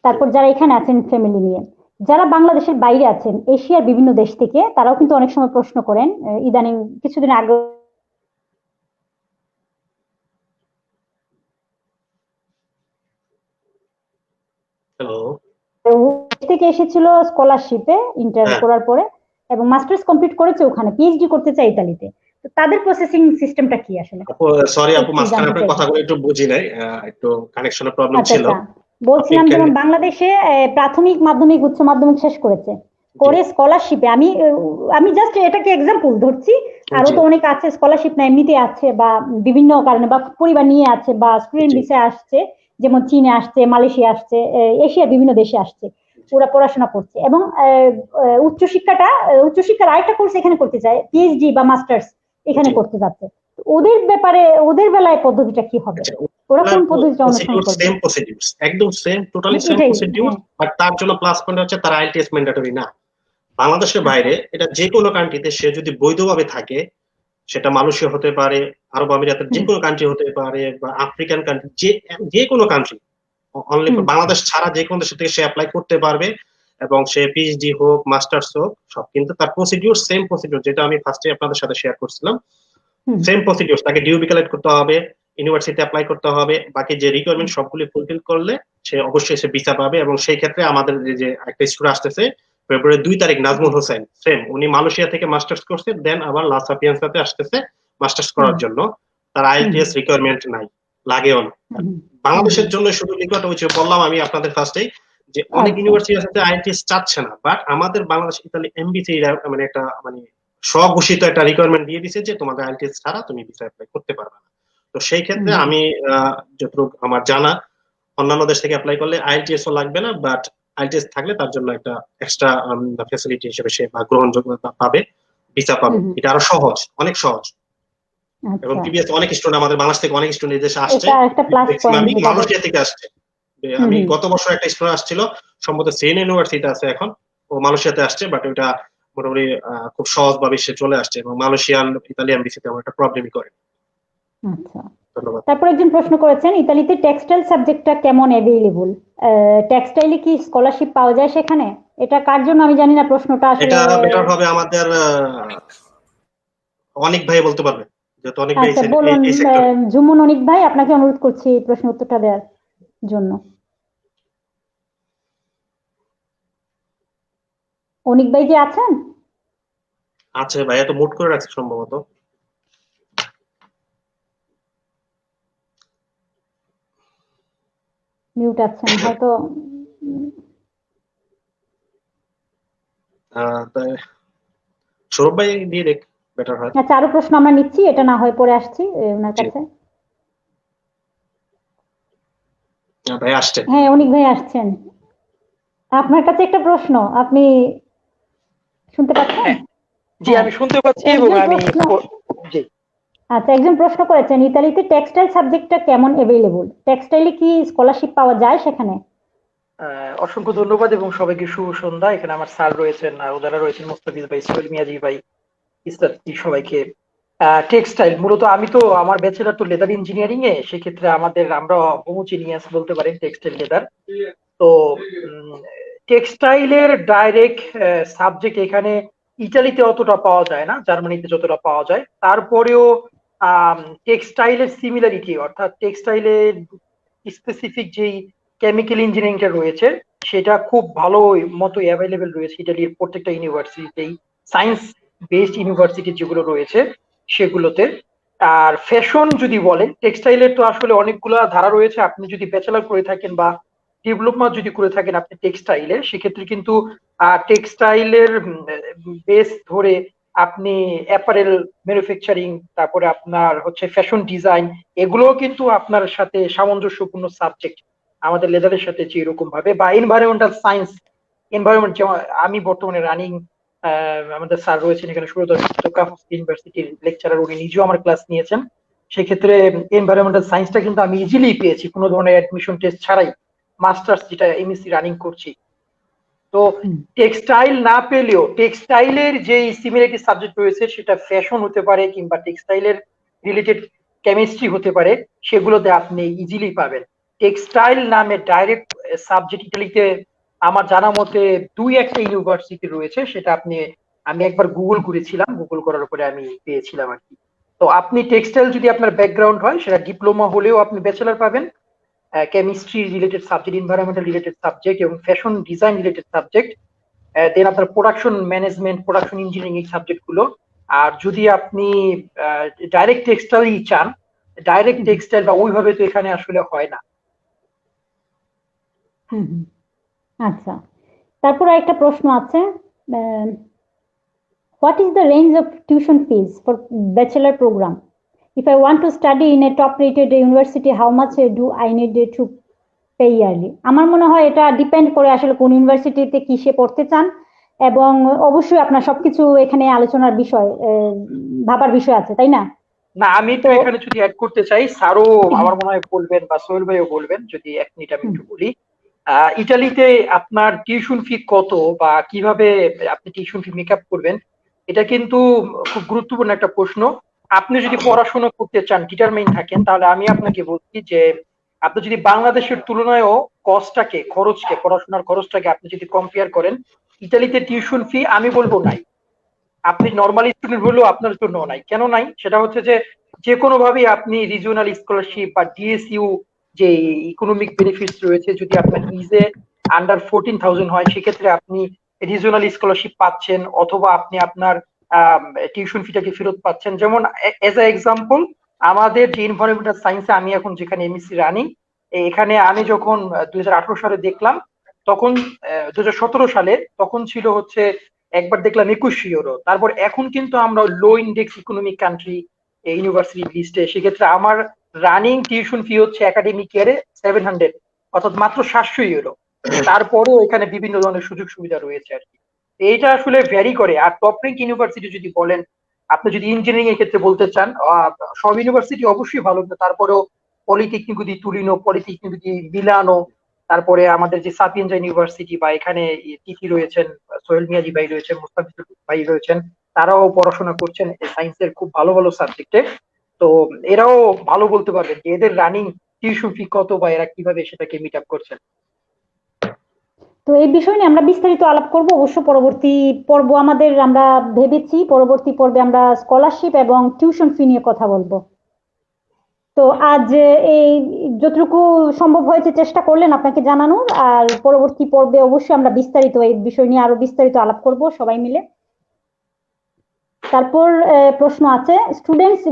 তারপর যারা এখানে আছেন ফ্যামিলি নিয়ে, যারা বাংলাদেশের বাইরে আছেন এশিয়ার বিভিন্ন দেশ থেকে, তারাও কিন্তু অনেক সময় প্রশ্ন করেন। ইদানিং কিছুদিন আগে হ্যালো। থেকে এসেছিল স্কলারশিপে ইন্টার হ্যাঁ, করার পরে, এবং মাস্টার্স কমপ্লিট করেছে ওখানে, পিএইচডি করতে চায় ইতালিতে। তো তাদের প্রসেসিং সিস্টেমটা কি আসলে? আপু সরি আপু, একটু মাঝখানে জানতে আপনার চাইবো। কথাগুলো একটু বুঝি নাই, একটু কানেকশনের প্রবলেম আচ্ছা ছিল। আচ্ছা, আপনি বলছিলাম কেন? যেমন বাংলাদেশে প্রাথমিক মাধ্যমিক উচ্চ মাধ্যমিক শেষ করেছে, জি করে স্কলারশিপে, আমি জাস্ট এটাকে এক্সাম্পল ধরছি, আরো জি তো অনেক আছে স্কলারশিপ না এমনিতে আছে, বা বিভিন্ন কারণে বা পরিবার নিয়ে আছে বা স্টুডেন্ট জি ভিসায় আসছে, যেমন চীনে আসছে, মালয়েশিয়া আসছে, এশিয়ার বিভিন্ন দেশে আসছে, ওরা পড়াশোনা করছে এবং উচ্চশিক্ষার আরেকটা কোর্স এখানে করতে চায়, পিএইচডি বা মাস্টার্স এখানে জি। করতে যাচ্ছে। তো ওদের ব্যাপারে ওদের বেলায় পদ্ধতিটা কি হবে? আচ্ছা, ওরা কোন পদ্ধতিটা অনুসরণ করবে? সেম প্রসিডিউরস, একদম সেম, টোটালি সেম এটাই, প্রসিডিউর। হ্যাঁ। বাট তার জন্য প্লাস পয়েন্ট হচ্ছে তার আইএলটিএস ম্যান্ডেটরি না। বাংলাদেশের আচ্ছা। বাইরে এটা যে কোনো কান্ট্রিতে সে যদি বৈধভাবে থাকে, সেটা মালয়েশিয়া হতে পারে, আরব আমিরাতের যে হুম কোনো কান্ট্রি হতে পারে, বা আফ্রিকান কান্ট্রি, যে কোনো কান্ট্রি, অনলি হুম বাংলাদেশ ছাড়া যে কোনো দেশের থেকে সে অ্যাপ্লাই করতে পারবে। এবং সে পিএইচডি হোক মাস্টার্স হোক সব, কিন্তু তার প্রসিডিউর সেম প্রসিডিউর, যেটা আমি ফার্স্টে আপনাদের সাথে শেয়ার করছিলাম। হুম সেম প্রসিডিউর, তাকে ডিউবি কালেক্ট করতে হবে, ইউনিভার্সিটি অ্যাপ্লাই করতে হবে, বাকি যে রিকোয়ারমেন্ট সবগুলি ফুলফিল করলে সে অবশ্যই সে ভিসা পাবে। এবং সেই ক্ষেত্রে আমাদের যে একটা স্টুডেন্ট আসতেছে ফেব্রুয়ারি 2 তারিখ, নাজমুল হোসেন, সেম উনি মালয়েশিয়া থেকে মাস্টার্স করছে, দেন আবার লা সাপিয়েন্সাতে আসতেছে মাস্টার্স করার জন্য। তার হুম আইএলটিএস রিকোয়ারমেন্ট নাই, লাগেও না। হুম বাংলাদেশের জন্য শুধু রিকোয়ারমেন্ট হচ্ছে, বললাম আমি আপনাদের ফার্স্টেই যে অনেক আচ্ছা ইউনিভার্সিটি আছে আইএলটিএস চাচ্ছে না, বাট আমাদের বাংলাদেশ ইতালি এমবিসি মানে একটা মানে স্বঘোষিত একটা রিকোয়ারমেন্ট দিয়ে দিছে যে তোমাদের আইএলটিএস ছাড়া তুমি ভিসা অ্যাপ্লাই করতে পারবে না। তো সেই ক্ষেত্রে হুম আমি যতটুকু আমার জানা, অন্যান্য দেশ থেকে অ্যাপ্লাই করলে আইএলটিএস ও লাগবে না, বাট আইএলটিএস থাকলে তার জন্য একটা এক্সট্রা ফ্যাসিলিটি হিসেবে সে বা গ্রহণযোগ্যতা পাবে, ভিসা পাবে। হুম এটা আরো সহজ, অনেক সহজ। এবং আচ্ছা, প্রিভিয়াস অনেক স্টুডেন্ট আমাদের বাংলাদেশ থেকে অনেক স্টুডেন্ট দেশে আসছে, এটা একটা প্লাস পয়েন্ট ম্যাক্সিমামই যেটা মালয়েশিয়া থেকে আসছে। আমি গত বছর একটা স্টুডেন্ট আসছিল, সম্ভবত সেন ইউনিভার্সিটি আছে এখন, ও মালয়েশিয়াতে আসছে, বাট ওইটা মোটামুটি খুব সহজভাবে সে চলে আসছে, এবং মালয়েশিয়ান ইতালিয়ান ভিসাতে আমার একটা প্রবলেমই করে। আচ্ছা। ধন্যবাদ। তারপর একজন প্রশ্ন করেছেন, ইতালিতে টেক্সটাইল সাবজেক্টটা কেমন অ্যাভেইলেবল? টেক্সটাইলে কি স্কলারশিপ পাওয়া যায় সেখানে? এটা কার জন্য আমি জানি না, প্রশ্নটা আসলে। এটা বেটার হবে আমাদের অনেক ভাই বলতে পারবে, যেহেতু অনেক ভাই আচ্ছা বলুন, এই সেক্টরে। জুমুন অনিক ভাই, আপনাকে অনুরোধ করছি এই প্রশ্ন উত্তরটা দেওয়ার জন্য। অনিক ভাই যে আছেন? আচ্ছা ভাইয়া তো মুট করে রাখছে সম্ভবত। মিউট আছেন হয়তো। তাই সৌরভ ভাই দিয়ে দেখ। বেটার হয়। আচ্ছা, আরো প্রশ্ন আমরা নিচ্ছি, এটা না হয় পরে আসছি ওনার জি। কাছে। ভাই আসছে। হ্যাঁ, অনিক ভাই আসছেন। আপনার কাছে একটা প্রশ্ন, আপনি শুনতে পাচ্ছেন? হ্যাঁ, জি হ্যাঁ, আমি শুনতে পাচ্ছি এবং একজন আমি প্রশ্ন জি আচ্ছা, একজন প্রশ্ন করেছেন ইতালিতে টেক্সটাইল সাবজেক্টটা কেমন অ্যাভেলেবল? টেক্সটাইলে কি স্কলারশিপ পাওয়া যায় সেখানে? অসংখ্য ধন্যবাদ এবং সবাইকে শুভ সন্ধ্যা। এখানে আমার স্যার রয়েছেন আর ওনারা রয়েছেন মোস্তাফিজ ভাই, সোহেল মিয়াজি ভাই, ইসরাত সবাইকে। টেক্সটাইল মূলত আমি তো আমার ব্যাচেলর তো লেদার ইঞ্জিনিয়ারিং এ, সেক্ষেত্রে আমরা হোমোজিনিয়াস বলতে পারেন টেক্সটাইল লেদার। তো টেক্সটাইলের ডাইরেক্ট সাবজেক্ট এখানে ইটালিতে অতটা পাওয়া যায় না, জার্মানিতে যতটা পাওয়া যায়। তারপরেও টেক্সটাইলের সিমিলারিটি অর্থাৎ টেক্সটাইলের স্পেসিফিক যেই কেমিক্যাল ইঞ্জিনিয়ারিংটা রয়েছে সেটা খুব ভালো মতো অ্যাভেলেবেল রয়েছে ইটালির প্রত্যেকটা ইউনিভার্সিটিতেই, সায়েন্স বেসড ইউনিভার্সিটি যেগুলো রয়েছে সেগুলোতে। আর ফ্যাশন যদি বলেন, টেক্সটাইলের তো আসলে অনেকগুলা ধারা রয়েছে। আপনি যদি ব্যাচেলর করে থাকেন বা ডিপ্লোমা যদি করে থাকেন আপনি টেক্সটাইলের, সেক্ষেত্রে কিন্তু টেক্সটাইলের বেস ধরে আপনি অ্যাপারেল ম্যানুফ্যাকচারিং, তারপরে আপনার হচ্ছে ফ্যাশন ডিজাইন, এগুলোও কিন্তু আপনার সাথে সামঞ্জস্যপূর্ণ সাবজেক্ট আমাদের লেদারের সাথে যে এরকম ভাবে। বা এনভায়রনমেন্টাল সায়েন্স, এনভায়রনমেন্ট, যেমন আমি বর্তমানে রানিং আমাদের স্যার রয়েছেন এখানে সুরদত্ত ইউনিভার্সিটির লেকচারার, উনি নিজেও আমার ক্লাস নিয়েছেন। সেক্ষেত্রে এনভায়রনমেন্টাল সায়েন্সটা কিন্তু আমি ইজিলি পেয়েছি কোনো ধরনের অ্যাডমিশন টেস্ট ছাড়াই, মাস্টার্স যেটা এমএসসি রানিং করছি। তো টেক্সটাইল না পেলেও টেক্সটাইলের যে সিমিলারিটি সাবজেক্ট রয়েছে সেটা ফ্যাশন হতে পারে কিংবা টেক্সটাইলের রিলেটেড কেমিস্ট্রি হতে পারে, সেগুলোতে আপনি ইজিলি পাবেন। টেক্সটাইল নামে ডাইরেক্ট সাবজেক্ট ইটালিতে আমার জানা মতে 2-1টা ইউনিভার্সিটি রয়েছে, সেটা আমি একবার গুগল করেছিলাম, গুগল করার পরে আমি পেয়েছিলাম আর কি। তো আপনি টেক্সটাইল যদি আপনার ব্যাকগ্রাউন্ড হয় সেটা ডিপ্লোমা হলেও আপনি ব্যাচেলার পাবেন, chemistry related subject, environmental related subject এবং ফ্যাশন ডিজাইন রিলেটেড সাবজেক্ট, দেন আপনার প্রোডাকশন ম্যানেজমেন্ট, প্রোডাকশন ইঞ্জিনিয়ারিং এই সাবজেক্টগুলো। আর যদি আপনি ডাইরেক্ট টেক্সটাইলই চান, ডাইরেক্ট টেক্সটাইল বা ওইভাবে তো এখানে আসলে হয় না। আচ্ছা, তারপর একটা প্রশ্ন আছে, what is the range of tuition fees for bachelor program? If I want to study in a top rated university, how much do I need to pay yearly? আমার মনে হয় এটা ডিপেন্ড করে আসলে কোন ইউনিভার্সিটিতে কিসে পড়তে চান, এবং অবশ্যই আপনার সবকিছু এখানে আলোচনার বিষয়, ভাবার বিষয় আছে, তাই না? না, আমি তো এখানে যদি অ্যাড করতে চাই, স্যারও আমার মনে হয় বলবেন বা সোহেল ভাইও বলবেন, যদি 1 মিনিট আমি একটু বলি। ইটালিতে আপনার টিউশন ফি কত বা কিভাবে আপনি টিউশন ফি মেকআপ করবেন, এটা কিন্তু খুব গুরুত্বপূর্ণ একটা প্রশ্ন। আপনি যদি পড়াশোনা করতে চান, ডিটারমাইন থাকেন, তাহলে আমি আপনাকে বলছি যে আপনি যদি বাংলাদেশের তুলনায়ও খরচকে পড়াশোনার খরচটাকে আপনি যদি কম্পেয়ার করেন, ইটালিতে টিউশন ফি আমি বলবো নাই। আপনি নর্মাল স্টুডেন্ট হলেও আপনার জন্য নাই। কেন নাই? সেটা হচ্ছে যে কোনো ভাবে আপনি রিজিওনাল স্কলারশিপ বা ডিএসইউ যে ইকোনমিক বেনিফিটস রয়েছে, যদি আপনার ইজে আন্ডার 14,000 হয়, সেক্ষেত্রে আপনি রিজিওনাল স্কলারশিপ পাচ্ছেন, অথবা আপনি আপনার টিউশন ফিটাকে ফেরত পাচ্ছেন। যেমন এজ আ এক্সাম্পল, আমাদের যে এনভায়রনমেন্টাল সায়েন্সে আমি এখন যেখানে এমএসসি রানিং, এখানে আমি যখন 2018 সালে দেখলাম, তখন 2017 সালে তখন ছিল হচ্ছে একবার দেখলাম 21 ইউরো। তারপর এখন কিন্তু আমরা লো ইন্ডেক্স ইকোনমিক কান্ট্রি ইউনিভার্সিটি লিস্টে, সেক্ষেত্রে আমার রানিং টিউশন ফি হচ্ছে একাডেমিক ইয়ারে 700, অর্থাৎ মাত্র 700 ইউরো। তারপরেও এখানে বিভিন্ন ধরনের সুযোগ সুবিধা রয়েছে আর কি। এইটা আসলে ভ্যারি করে। আর টপ র্যাঙ্ক ইউনিভার্সিটি যদি বলেন, আপনি যদি ইঞ্জিনিয়ারিং এর ক্ষেত্রে বলতে চান, সব ইউনিভার্সিটি অবশ্যই ভালো, তারপরেও পলিটেকনিক দি তুরিনো, পলিটেকনিক দি মিলানো, তারপরে আমাদের যে সাপিয়েন্সা ইউনিভার্সিটি বা এখানে তিথি রয়েছেন, সোহেল মিয়াজি ভাই রয়েছেন, মুস্তাফিজ ভাই রয়েছেন, তারাও পড়াশোনা করছেন সায়েন্সের খুব ভালো ভালো সাবজেক্টে। তো এরাও ভালো বলতে পারবেন যে এদের রানিং টিউশন ফি কত বা এরা কিভাবে সেটাকে মিট আপ করছেন। তো এই বিষয় নিয়ে আমরা বিস্তারিত আলাপ করব অবশ্য পরবর্তী পর্ব। আমরা ভেবেছি পরবর্তী পর্বে আমরা স্কলারশিপ এবং টিউশন ফি নিয়ে কথা বলবো। তো আজ এই যতটুকু সম্ভব হয়েছে চেষ্টা করলেন আপনাকে জানানোর, আর পরবর্তী পর্বে অবশ্যই আমরা বিস্তারিত এই বিষয় নিয়ে আরো বিস্তারিত আলাপ করব সবাই মিলে। তারপর প্রশ্ন আছে, স্টুডেন্টস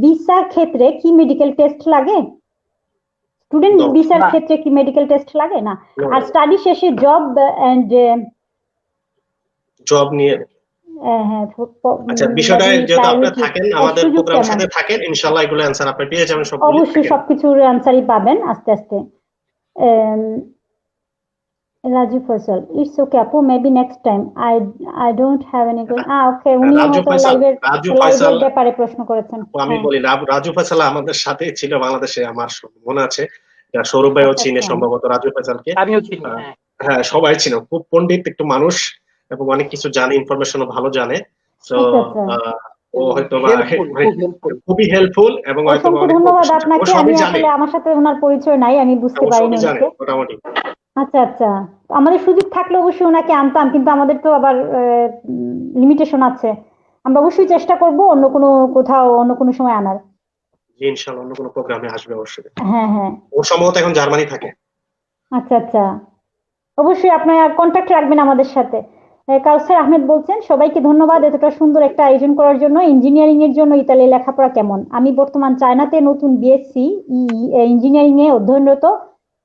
ভিসার ক্ষেত্রে কি মেডিকেল টেস্ট লাগে? স্টুডেন্ট ভিসার ক্ষেত্রে কি মেডিকেল টেস্ট লাগে না? আর স্টাডি শেষে জব নিয়ে হ্যাঁ আচ্ছা, বিষয়টা যেহেতু আপনি priority থাকেন, আমাদের সুযোগ প্রোগ্রামের কেমন? সাথে থাকেন, ইনশাআল্লাহ এগুলো অ্যান্সার আপনি পেয়ে যাবেন সবগুলো। অবশ্যই সবকিছুর অ্যান্সারই পাবেন আস্তে আস্তে। রাজু ফয়সাল, ইটস ওকে আপু, maybe next time. I don't have any okay, উনি হয়তো লাইভের ব্যাপারে প্রশ্ন করেছেন। আমি বলি রাজু ফয়সাল আমাদের সাথে ছিল বাংলাদেশে, আমার মনে আছে। সৌরভ ভাইও চিনে সম্ভবত রাজু ফয়সালকে। আমিও চিনি। হ্যাঁ, সবাই ছিল। খুব পণ্ডিত একটু মানুষ এবং অনেক কিছু জানে, ইনফরমেশনও ভালো জানে। তো ও হয়তো খুবই হেল্পফুল এবং হয়তো ধন্যবাদ আপনাকে। আমি আসলে আমার সাথে ওনার পরিচয় নাই, আমি বুঝতে পারিনি ওনাকে। মোটামুটি আচ্ছা, আমাদের সুযোগ থাকলে অবশ্যই ওনাকে আনতাম, কিন্তু আমাদের তো আবার লিমিটেশন আছে। আমরা অবশ্যই চেষ্টা করব অন্য কোনো সময় আনার। জি, ইনশাআল্লাহ অন্য কোনো প্রোগ্রামে আসবে অবশ্যই। হ্যাঁ। ও সম্ভবত এখন জার্মানি থাকে। আচ্ছা, অবশ্যই আপনারা কন্টাক্ট রাখবেন আমাদের সাথে। কাউসার আহমেদ বলছেন, সবাইকে ধন্যবাদ এতটা সুন্দর একটা আয়োজন করার জন্য। ইঞ্জিনিয়ারিং এর জন্য ইতালি লেখাপড়া কেমন? আমি বর্তমান চায়নাতে নতুন বিএসসি ইঞ্জিনিয়ারিং এ অধ্যয়নরত।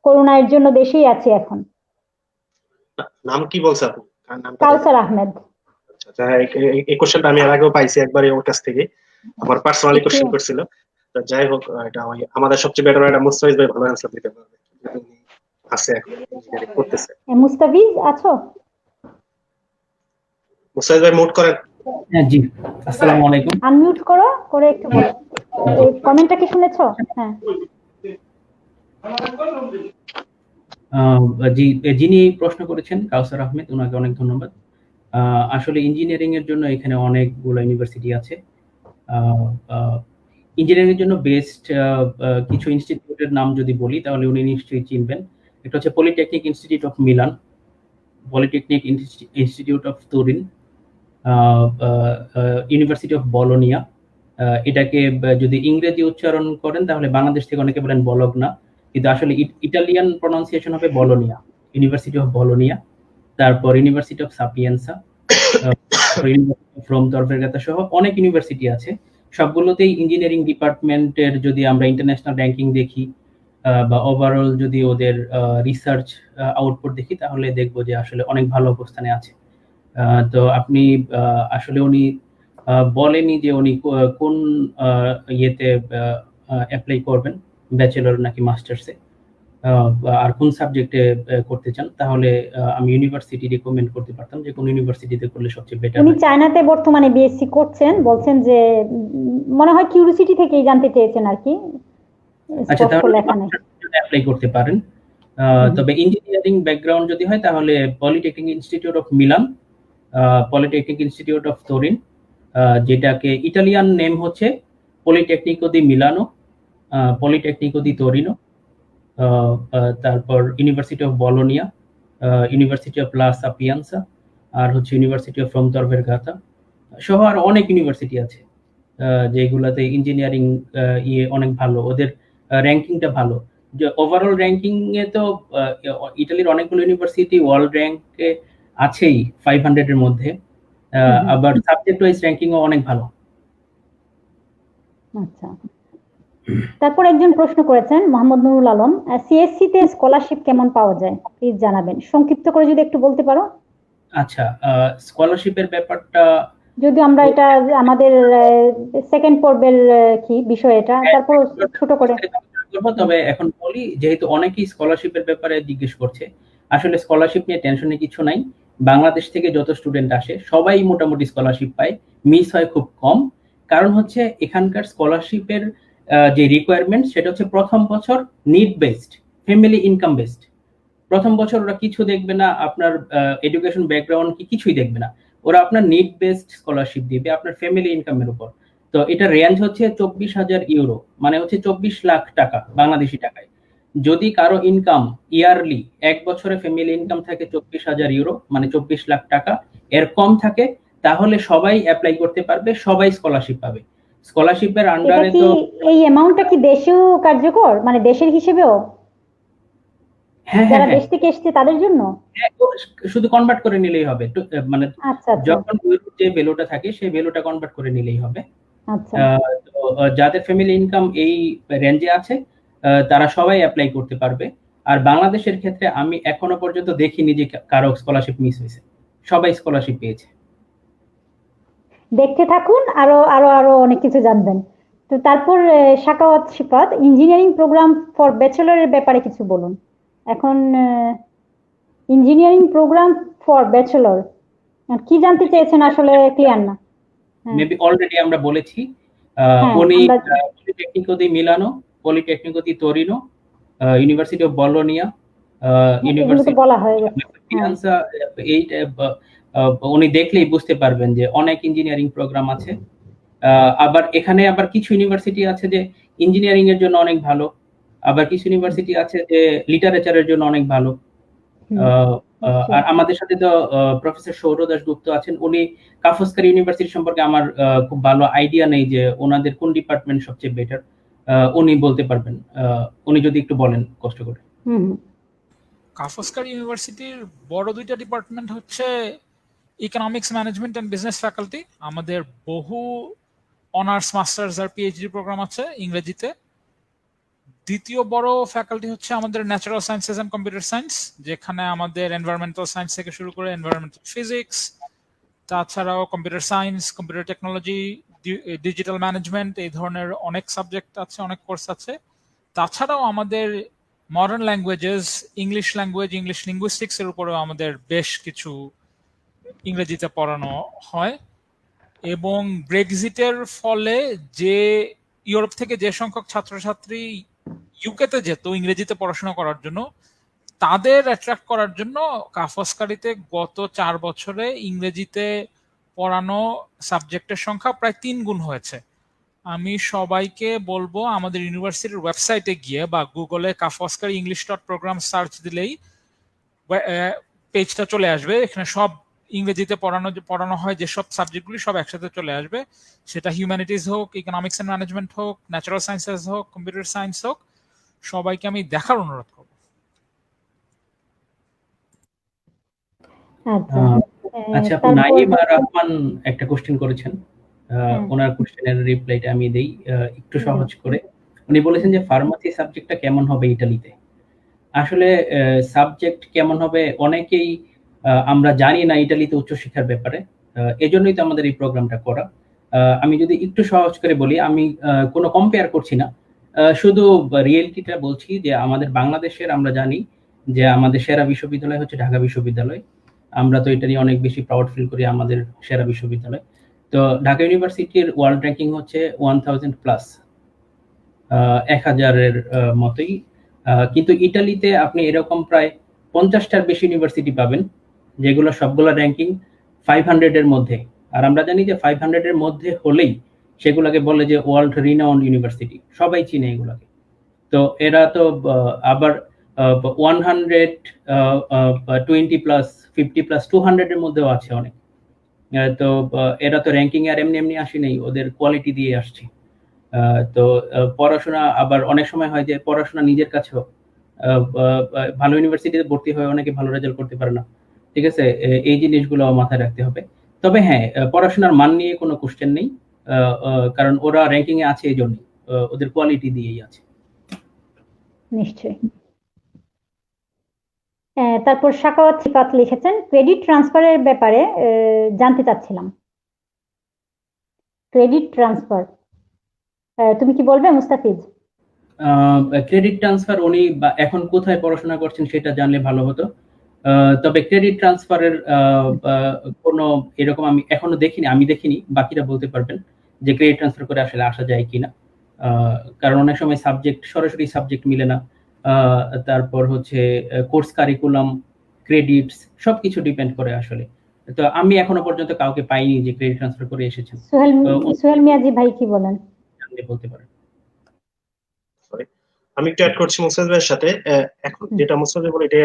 করোনা এর জন্য দেশেই আছি এখন। নাম কি বলছ আপনি? কাউসার আহমেদ। আচ্ছা, এই কোশ্চেনটা আমি এর আগেও পাইছি একবারে ওর কাছ থেকে, আমার পার্সোনালি কোশ্চেন করছিল। তো যাই হোক, এটা আমাদের সবচেয়ে বেটার একটা মুস্তাফিজ ভাই ভালো অ্যানসার দিতে পারবে, আছে এখন ইঞ্জিনিয়ারিং করতেছে। মুস্তাফিজ আছো? মুস্তাফিজ ভাই মিউট করেন। হ্যাঁ জি, আসসালামু আলাইকুম। আনমিউট করে একটু বলো। এই কমেন্টটা কি শুনেছো? হ্যাঁ জি, যিনি প্রশ্ন করেছেন কাউসার আহমেদ, ওনাকে অনেক ধন্যবাদ। আসলে ইঞ্জিনিয়ারিং এর জন্য এখানে অনেকগুলো ইউনিভার্সিটি আছে। ইঞ্জিনিয়ারিং এর জন্য বেস্ট কিছু ইনস্টিটিউটের নাম যদি বলি তাহলে উনি নিশ্চয়ই চিনবেন। একটা হচ্ছে polytechnic institute of Milan, polytechnic institute of Turin, university of Bologna. এটাকে যদি ইংরেজি উচ্চারণ করেন তাহলে বাংলাদেশ থেকে অনেকে বলেন বলগনা, কিন্তু আসলে ইটালিয়ান প্রনাউন্সিয়েশন হবে বলোনিয়া, ইউনিভার্সিটি অফ বলোনিয়া। তারপর ইউনিভার্সিটি অফ সাপিয়েন্সা, ফ্রম তরফেরগাতা সহ অনেক ইউনিভার্সিটি আছে। সবগুলোতেই ইঞ্জিনিয়ারিং ডিপার্টমেন্টের যদি আমরা ইন্টারন্যাশনাল র্যাঙ্কিং দেখি বা ওভারঅল যদি ওদের রিসার্চ আউটপুট দেখি তাহলে দেখবো যে আসলে অনেক ভালো অবস্থানে আছে। তো আপনি আসলে উনি বলেনি যে উনি কোন ইয়েতে অ্যাপ্লাই করবেন, ব্যাচেলর নাকি মাস্টার্সে, আর কোন সাবজেক্টে করতে চান, তাহলে আমি ইউনিভার্সিটি রিকমেন্ড করতে পারতাম যে কোন ইউনিভার্সিটিতে করলে সবচেয়ে বেটার। উনি চায়নাতে বর্তমানে বিএসসি করছেন, বলছেন যে মনে হয় কিউরিসিটি থেকেই জানতে চেয়েছেন আর কি। আচ্ছা, তাহলে অ্যাপ্লাই করতে পারেন। তবে ইঞ্জিনিয়ারিং ব্যাকগ্রাউন্ড যদি হয় তাহলে polytechnic institute of Milan, polytechnic institute of Turin, যেটাকে ইটালিয়ান নেম হচ্ছে Politecnico di Milano, Politecnico di Torino, তারপর university of Bologna, university of La Sapienza, আর হচ্ছে ইউনিভার্সিটি অফ ফ্রম তরফেরগাতা সহ আর অনেক ইউনিভার্সিটি আছে যেগুলাতে ইঞ্জিনিয়ারিং অনেক ভালো, ওদের র্যাঙ্কিংটা ভালো। যে ওভারঅল র্যাঙ্কিং এ তো ইটালির অনেকগুলো ইউনিভার্সিটি ওয়ার্ল্ড র্যাঙ্কে আছেই 500 এর মধ্যে, আবার সাবজেক্ট ওয়াইজ র্যাঙ্কিংও অনেক ভালো। আচ্ছা, তারপর একজন প্রশ্ন করেছেন মোহাম্মদ নুরুল আলম, সিএসসি তে স্কলারশিপ কেমন পাওয়া যায় প্লিজ জানাবেন, সংক্ষিপ্ত করে যদি একটু বলতে পারো। আচ্ছা, স্কলারশিপের ব্যাপারটা যদি আমরা এটা আমাদের সেকেন্ড পর্বের কি বিষয় এটা, তারপর ছোট করে করব। তবে এখন বলি, যেহেতু অনেকেই স্কলারশিপের ব্যাপারে জিজ্ঞেস করছে, আসলে স্কলারশিপ নিয়ে টেনশনের কিছু নাই। বাংলাদেশ থেকে যত স্টুডেন্ট আসে সবাই মোটামুটি স্কলারশিপ পায়, মিস হয় খুব কম। কারণ হচ্ছে এখানকার স্কলারশিপের যে রিকোয়ারমেন্ট সেটা হচ্ছে প্রথম বছর need based, family income based. প্রথম বছর ওরা কিছু দেখবে না, আপনার এডুকেশন ব্যাকগ্রাউন্ড কি কিছুই দেখবে না, ওরা আপনার নিড বেসড স্কলারশিপ দিবে আপনার ফ্যামিলি ইনকামের উপর। তো এটা রেঞ্জ হচ্ছে 24,000 ইউরো, মানে হচ্ছে 24 লাখ টাকা বাংলাদেশি টাকায়। যদি কারো ইনকাম ইয়ারলি এক বছরে ফ্যামিলি ইনকাম থাকে 24,000 ইউরো, মানে 24 লাখ টাকা, এর কম থাকে, তাহলে সবাই অ্যাপ্লাই করতে পারবে, সবাই স্কলারশিপ পাবে। স্কলারশিপের আন্ডারে তো এই অ্যামাউন্টটা কি দেশেও কার্যকর, মানে দেশের হিসেবেও? যারা দেশ থেকে এসেছে তাদের জন্য শুধু কনভার্ট করে নিলেই হবে, মানে যখন যে ভ্যালুটা থাকে সেই ভ্যালুটা কনভার্ট করে নিলেই হবে। তো যাদের ফ্যামিলি ইনকাম এই রেঞ্জে আছে তারা সবাই অ্যাপ্লাই করতে পারবে। আর বাংলাদেশের ক্ষেত্রে আমি এখনো পর্যন্ত দেখিনি যে কারো স্কলারশিপ মিস হয়েছে, সবাই স্কলারশিপ পেয়েছে। দেখতে থাকুন, আরো আরো আরো অনেক কিছু জানবেন। তো তারপর Shakawat Shifat, engineering programme for ব্যাচেলরের ব্যাপারে কিছু বলুন। এখন ইঞ্জিনিয়ারিং প্রোগ্রাম ফর ব্যাচেলর কি জানতে চেয়েছেন আসলে ক্লিয়ার না। মেবি অলরেডি আমরা বলেছি হ্যাঁ, উনি আমরা Politecnico di Milano, Politecnico di Torino, university of Bologna, এগুলো তো ইউনিভার্সিটি বলা হয়ে গেছে। ফিনান্সা, এই উনি দেখলেই বুঝতে পারবেন যে অনেক ইঞ্জিনিয়ারিং প্রোগ্রাম আছে। আবার এখানে আবার কিছু ইউনিভার্সিটি আছে যে ইঞ্জিনিয়ারিং এর জন্য অনেক ভালো, আবার কিছু ইউনিভার্সিটি আছে যে লিটারেচারের জন্য অনেক ভালো। আর আমাদের সাথে তো প্রফেসর সৌর দাশগুপ্ত আছেন, উনি কাফস্কার ইউনিভার্সিটি সম্পর্কে আমার খুব ভালো আইডিয়া নেই যে ওনাদের কোন ডিপার্টমেন্ট সবচেয়ে বেটার, উনি বলতে পারবেন, উনি যদি একটু বলেন কষ্ট করে। কাফস্কার ইউনিভার্সিটির বড় দুইটা ডিপার্টমেন্ট হচ্ছে economics management and business faculty, আমাদের বহু অনার্স মাস্টার্স আর পিএইচডি প্রোগ্রাম আছে ইংরেজিতে। দ্বিতীয় বড় ফ্যাকাল্টি হচ্ছে আমাদের natural sciences and computer science, যেখানে আমাদের এনভায়রনমেন্টাল সায়েন্স থেকে শুরু করে এনভায়রনমেন্টাল ফিজিক্স, তাছাড়াও computer science, computer technology, digital management, এই ধরনের অনেক সাবজেক্ট আছে, অনেক কোর্স আছে। তাছাড়াও আমাদের modern languages, English language, English linguistics এর উপরেও আমাদের বেশ কিছু ইংরেজিতে পড়ানো হয়। এবং ব্রেক্সিটের ফলে যে ইউরোপ থেকে যে সংখ্যক ছাত্রছাত্রী ইউকেতে যেত ইংরেজিতে পড়াশোনা করার জন্য, তাদের অ্যাট্রাক্ট করার জন্য কাফস্কারিতে গত 4 বছরে ইংরেজিতে পড়ানো সাবজেক্টের সংখ্যা প্রায় 3 গুণ হয়েছে। আমি সবাইকে বলবো আমাদের ইউনিভার্সিটির ওয়েবসাইটে গিয়ে বা গুগলে কাফস্কারি ইংলিশ ডট প্রোগ্রাম সার্চ দিলেই পেজটা চলে আসবে। এখানে সব ইংরেজিতে পড়ানো হয় যেসব সাবজেক্টগুলি সব একসাথে চলে আসবে, সেটা হিউম্যানিটিজ হোক, ইকোনমিক্স এন্ড ম্যানেজমেন্ট হোক, ন্যাচারাল সায়েন্সেস হোক, কম্পিউটার সায়েন্স হোক, সবাইকে আমি দেখার অনুরোধ করবো। আচ্ছা, নাইম আর রহমান একটা কোশ্চেন করেছেন, ওনার কোশ্চেনের রিপ্লাইটা আমি দেই একটু সহজ করে। উনি বলেছেন যে ফার্মাসি সাবজেক্টটা কেমন হবে ইতালিতে। আসলে সাবজেক্ট কেমন হবে অনেকেই আমরা জানি না ইতালিতে উচ্চশিক্ষার ব্যাপারে, এজন্যই তো আমাদের এই প্রোগ্রামটা করা। আমি যদি একটু সহজ করে বলি, আমি কোনো কম্পেয়ার করছি না, শুধু রিয়েলিটিটা বলছি যে আমাদের বাংলাদেশের আমরা জানি যে আমাদের সেরা বিশ্ববিদ্যালয় হচ্ছে ঢাকা বিশ্ববিদ্যালয়। আমরা তো এটা নিয়ে অনেক বেশি প্রাউড ফিল করি, আমাদের সেরা বিশ্ববিদ্যালয়। তো ঢাকা ইউনিভার্সিটির ওয়ার্ল্ড র্যাঙ্কিং হচ্ছে 1000 প্লাস, 1000-এর মতোই। কিন্তু ইটালিতে আপনি এরকম প্রায় 50টার বেশি ইউনিভার্সিটি পাবেন, যেগুলো সবগুলো র্যাঙ্কিং 500-এর মধ্যে। আর আমরা জানি যে 500-এর মধ্যে হলেই সেগুলোকে বলে যে ওয়ার্ল্ড রিনাউন্ড ইউনিভার্সিটি, সবাই চিনে এগুলোকে। তো এরা তো আবার 120 প্লাস, 50 প্লাস, 200-এর মধ্যেও আছে অনেক। তো এরা তো র্যাঙ্কিং আর এমনি এমনি আসে নেই, ওদের কোয়ালিটি দিয়ে আসছে। তো পড়াশোনা আবার অনেক সময় হয় যে পড়াশোনা নিজের কাছেও ভালো ইউনিভার্সিটিতে ভর্তি হয়ে অনেকে ভালো রেজাল্ট করতে পারে না, ঠিক আছে, এই জিনিসগুলো মাথায় রাখতে হবে। তবে হ্যাঁ, পড়াশোনার মান নিয়ে কোনো কোশ্চেন নেই, কারণ ওরা র্যাঙ্কিং এ আছে এই জন্যই, ওদের কোয়ালিটি দিয়েই আছে। নিশ্চয়ই। তারপর শাকাওয়াত শিফাত লিখেছেন ক্রেডিট ট্রান্সফারের ব্যাপারে জানতে চাচ্ছিলাম। ক্রেডিট ট্রান্সফার তুমি কি বলবে মুস্তাফিজ? ক্রেডিট ট্রান্সফার উনি এখন কোথায় পড়াশোনা করছেন সেটা জানলে ভালো হতো। তবে ক্রেডিট ট্রান্সফারের কোনো এরকম আমি এখনো দেখিনি, বাকিরা বলতে পারবেন যে ক্রেডিট ট্রান্সফার করে আসলে আসা যায় কিনা। কারণ অনেক সময় সাবজেক্ট সরাসরি সাবজেক্ট মিলে না, তারপর হচ্ছে কোর্স কারিকুলাম, ক্রেডিটস সবকিছু ডিপেন্ড করে আসলে। তো আমি এখনো পর্যন্ত কাউকে পাইনি যে ক্রেডিট ট্রান্সফার করে এসেছেন। সোহেল মিয়াজি ভাই কি বলেন? বলতে পারেন। আমি একটু অ্যাড করছি মুস্তাফিজ ভাইয়ের সাথে। এখন যেটা মুস্তাফিজ বলে এটা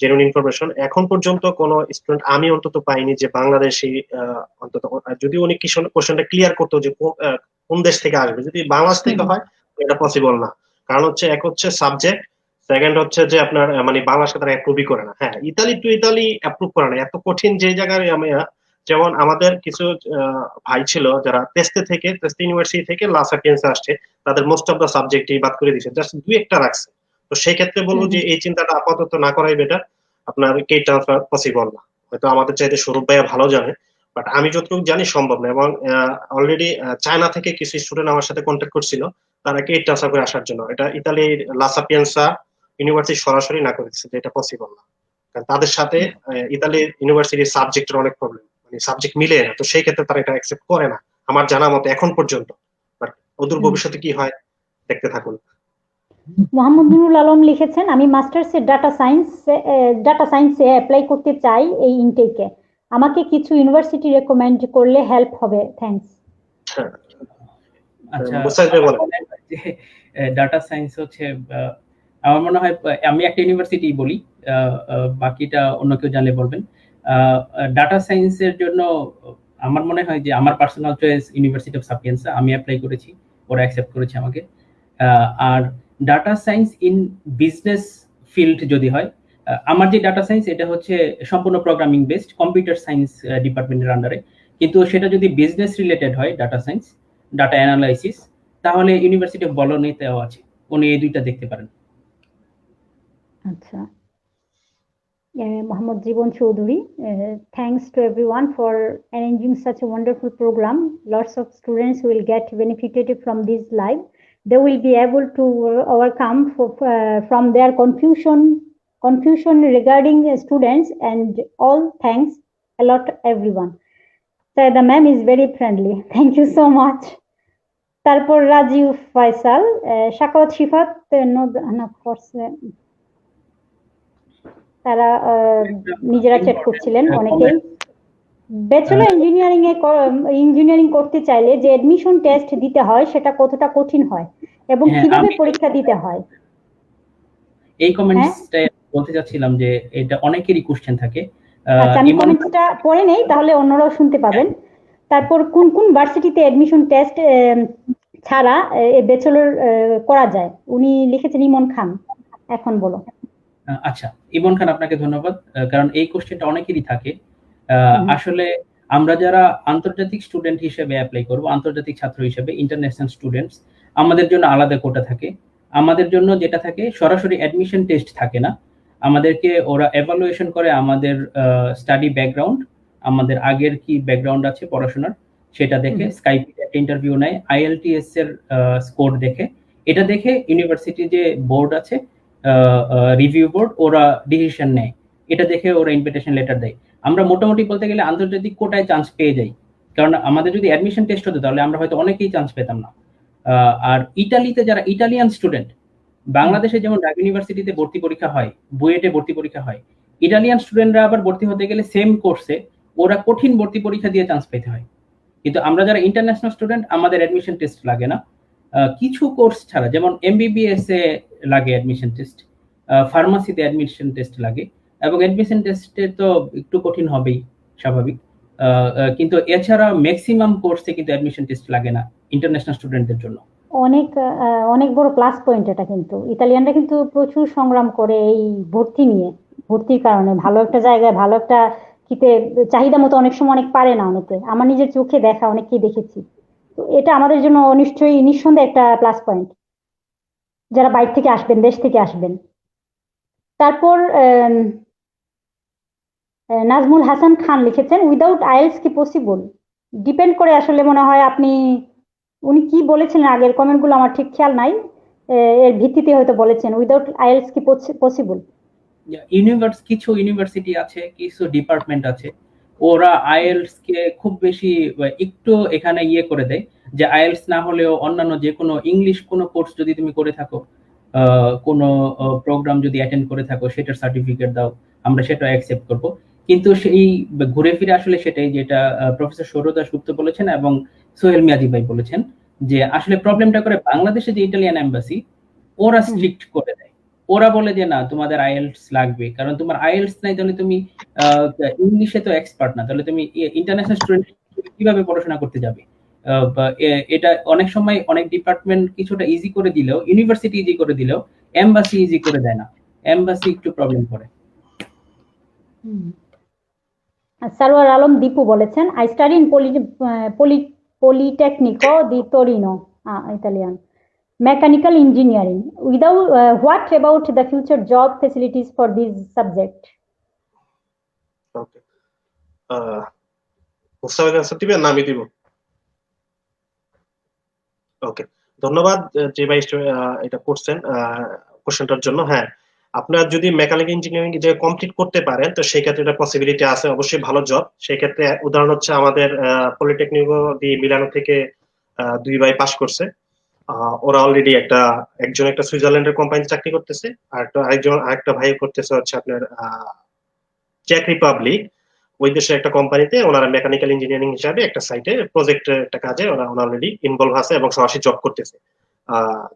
জেনুইন ইনফরমেশন। এখন পর্যন্ত কোনো স্টুডেন্ট আমি অন্তত পাইনি যে বাংলাদেশি, অন্তত যদি উনি কোশ্চেনটা ক্লিয়ার করতো যে কোন দেশ থেকে আসবে, যদি বাংলাদেশ থেকে হয় এটা পসিবল না। কারণ হচ্ছে এক হচ্ছে সাবজেক্ট, সেকেন্ড হচ্ছে যে আপনার মানে বাংলাদেশে তারা অ্যাপ্রুভই করে না। হ্যাঁ, ইতালি টু ইতালি অ্যাপ্রুভ করে না, এত কঠিন যে জায়গায়। আমি যেমন আমাদের কিছু ভাই ছিল যারা তেস্তে ইউনিভার্সিটি থেকে লা সাপিয়েন্সে আসছে, তাদের মোস্ট অফ দা সাবজেক্টই বাদ করে দিয়েছে, জাস্ট 2-1টা রাখছে। তো সেই ক্ষেত্রে বলবো যে এই চিন্তাটা আপাতত না করাই বেটার, আপনার কে ট্রান্সফার পসিবল না। হয়তো আমাদের চাইতে সৌরভ ভাইয়া ভালো জানে, বাট আমি যতটুকু জানি সম্ভব না। এবং অলরেডি চায়না থেকে কিছু স্টুডেন্ট আমার সাথে কন্ট্যাক্ট করছিল, তারা গেট ট্রান্সফার করে আসার জন্য। এটা ইতালির লা সাপিয়েন্সা ইউনিভার্সিটি সরাসরি না করেছে যে এটা পসিবল না, কারণ তাদের সাথে ইতালির ইউনিভার্সিটির সাবজেক্টের অনেক প্রবলেম, মানে সাবজেক্ট মিলে না, তো সেই ক্ষেত্রে তারা এটা অ্যাকসেপ্ট করে না আমার জানা মতে এখন পর্যন্ত। বাট অদূর ভবিষ্যতে কি হয় দেখতে থাকুন। মোহাম্মদ নুরুল আলম লিখেছেন, আমি মাস্টার্স এর ডাটা সায়েন্সে অ্যাপ্লাই করতে চাই এই ইনটেকে, আমাকে কিছু ইউনিভার্সিটি রেকমেন্ড করলে হেল্প হবে, থ্যাঙ্কস। আচ্ছা, মুসাইদ ভাই বলেন। ডাটা সায়েন্স হচ্ছে আমার মনে হয় আমি একটা ইউনিভার্সিটি বলি, বাকিটা অন্য কেউ জানলে বলবেন। ডাটা সায়েন্সের জন্য আমার মনে হয় যে আমার personal choice university of Sapienza, আমি অ্যাপ্লাই করেছি, ওরা অ্যাকসেপ্ট করেছে আমাকে। আর data science in business field যদি হয়, আমার যে ডাটা সায়েন্স এটা হচ্ছে সম্পূর্ণ প্রোগ্রামিং বেসড, কম্পিউটার সায়েন্স ডিপার্টমেন্টের আন্ডারে, কিন্তু সেটা যদি বিজনেস রিলেটেড হয় ডাটা সায়েন্স, ডাটা অ্যানালাইসিস, তাহলে ইউনিভার্সিটি অফ বলোনিয়াতেও আছে, উনি এই দুইটা দেখতে পারেন। আচ্ছা, Mohammad Jibon Choudhury, thanks to everyone for arranging such a wonderful program. Lots of students will get benefited from this live. They will be able to overcome from their confusion regarding students, and all thanks a lot everyone. So the ma'am is very friendly. Thank you so much. তারপর Rajib Faisal, Shakawat Shifat, of course তারা নিজেরা chat করছিলেন অনেকেই। Bachelor engineering করতে চাইলে যে admission test দিতে হয় সেটা কতটা কঠিন হয় এবং কিভাবে পরীক্ষা দিতে হয়? এই কমেন্টসটা বলতে যাচ্ছিলাম যে এটা অনেকেরই কোশ্চেন থাকে। আচ্ছা, আমি কমেন্টসটা পড়ে নেই, তাহলে অন্যরাও শুনতে পাবেন। তারপর কোন কোন ভার্সিটিতে অ্যাডমিশন টেস্ট ছাড়া ব্যাচেলর করা যায়? উনি লিখেছেন ইমন খান, এখন বলো। আচ্ছা, ইমন খান, আপনাকে ধন্যবাদ, কারণ এই কোশ্চেনটা অনেকেরই থাকে। আসলে আমরা যারা আন্তর্জাতিক স্টুডেন্ট হিসেবে অ্যাপ্লাই করব, আন্তর্জাতিক ছাত্র হিসেবে, ইন্টারন্যাশনাল স্টুডেন্টস, আমাদের জন্য আলাদা কোটা থাকে। আমাদের জন্য যেটা থাকে, সরাসরি অ্যাডমিশন টেস্ট থাকে না, আমাদেরকে ওরা এভালুয়েশন করে আমাদের স্টাডি ব্যাকগ্রাউন্ড, আমাদের আগের কি ব্যাকগ্রাউন্ড আছে পড়াশোনার সেটা দেখে, স্কাইপে একটা ইন্টারভিউ নেয়, IELTS এর স্কোর দেখে, এটা দেখে ইউনিভার্সিটি যে বোর্ড আছে, রিভিউ বোর্ড, ওরা ডিসিশন নেয়, এটা দেখে ওরা ইনভিটেশন লেটার দেয়। আমরা মোটামুটি বলতে গেলে আন্তর্জাতিক কোটায় চান্স পেয়ে যাই, কারণ আমাদের যদি অ্যাডমিশন টেস্ট হতো তাহলে আমরা হয়তো অনেকেই চান্স পেতাম না। আর ইটালিতে যারা ইটালিয়ান স্টুডেন্ট, বাংলাদেশে যেমন ঢাকা ইউনিভার্সিটিতে ভর্তি পরীক্ষা হয়, বুয়েটে ভর্তি পরীক্ষা হয়, ইটালিয়ান স্টুডেন্টরা আবার ভর্তি হতে গেলে সেম কোর্সে ওরা কঠিন ভর্তি পরীক্ষা দিয়ে চান্স পেতে হয়। কিন্তু আমরা যারা ইন্টারন্যাশনাল স্টুডেন্ট, আমাদের অ্যাডমিশন টেস্ট লাগে না, কিছু কোর্স ছাড়া, যেমন MBBS এ লাগে অ্যাডমিশন টেস্ট, ফার্মাসিতে অ্যাডমিশন টেস্ট লাগে, এবং অ্যাডমিশন টেস্টে তো একটু কঠিন হবেই, স্বাভাবিক, কিন্তু এছাড়া ম্যাক্সিমাম কোর্সে কিন্তু অ্যাডমিশন টেস্ট লাগে না ইন্টারন্যাশনাল স্টুডেন্টদের জন্য। অনেক বড় প্লাস পয়েন্ট এটা। কিন্তু ইতালিয়ানরা কিন্তু প্রচুর সংগ্রাম করে এই ভর্তি নিয়ে, ভর্তির কারণে ভালো একটা জায়গায়, ভালো একটা কিতে চাহিদা মতো অনেক সময় অনেক পারে না অনেকে, আমার নিজের চোখে দেখা, অনেককেই দেখেছি। তো এটা আমাদের জন্য নিঃসন্দেহে একটা প্লাস পয়েন্ট যারা বাইরে থেকে আসবেন, দেশ থেকে আসবেন। তারপর নাজমুল হাসান খান লিখেছেন, উইদাউট আইএলস কি পসিবল? ডিপেন্ড করে আসলে, মনে হয় আপনি, উনি কি বলেছিলেন আগের কমেন্টগুলো আমার ঠিক খেয়াল নাই, এর ভিত্তিতে হয়তো বলেছেন উইদাউট আইএলস কি পসিবল। কিছু ইউনিভার্সিটি আছে, কিছু ডিপার্টমেন্ট আছে, ওরা আইএলস কে খুব বেশি একটু এখানে ইয়ে করে দেয় যে আইএলস না হলেও অন্যান্য যে কোনো ইংলিশ কোনো কোর্স যদি তুমি করে থাকো, কোনো প্রোগ্রাম যদি অ্যাটেন্ড করে থাকো, সেটার সার্টিফিকেট দাও, আমরা সেটা অ্যাকসেপ্ট করব। কিন্তু সেই ঘুরে ফিরে আসলে সেটাই যেটা প্রফেসর সৌরদাস গুপ্ত বলেছেন এবং সোহেল মিয়াজি ভাই বলেছেন, যে আসলে প্রবলেমটা করে বাংলাদেশে যে ইটালিয়ান এম্বাসি, ওরা স্ট্রিক্ট করে দেয়, ওরা বলে যে না, তোমাদের আইএলস লাগবে, কারণ তোমার আইএলস নাই তাহলে তুমি ইংলিশে তো এক্সপার্ট না, তাহলে তুমি ইন্টারন্যাশনাল স্টুডেন্ট কিভাবে পড়াশোনা করতে যাবে। এটা অনেক সময় অনেক ডিপার্টমেন্ট কিছুটা ইজি করে দিলেও, ইউনিভার্সিটি ইজি করে দিলেও এমবাসি ইজি করে দেয় না, এমবাসি একটু প্রবলেম করে। সারোয়ার আলম দীপু বলেছেন, I study in Politecnico di Torino, Italian, mechanical engineering. What about the future job facilities for this subject? Okay. Mustafiz answer দিবেন না আমি দিব? ওকে, ধন্যবাদ যে ভাই এটা করছেন কোশ্চেনটার জন্য। হ্যাঁ, আপনার যদি মেকানিক্যাল ইঞ্জিনিয়ারিং যে কমপ্লিট করতে পারেন তো সেই ক্ষেত্রে এটা পসিবিলিটি আছে, অবশ্যই ভালো জব। সেই ক্ষেত্রে উদাহরণ হচ্ছে আমাদের পলিটেকনিক দি মিলানো থেকে 2 ভাই পাশ করছে। ওরা অলরেডি একজন একটা সুইজারল্যান্ডের কোম্পানিতে চাকরি করতেছে, আর আরেকটা ভাই করতেছে হচ্ছে আপনার চেক রিপাবলিক, ওই দেশের একটা কোম্পানিতে ওনারা মেকানিক্যাল ইঞ্জিনিয়ারিং হিসাবে একটা সাইটে প্রজেক্টের একটা কাজে ওরা অলরেডি ইনভলভ আছে এবং সরাসরি জব করতেছে।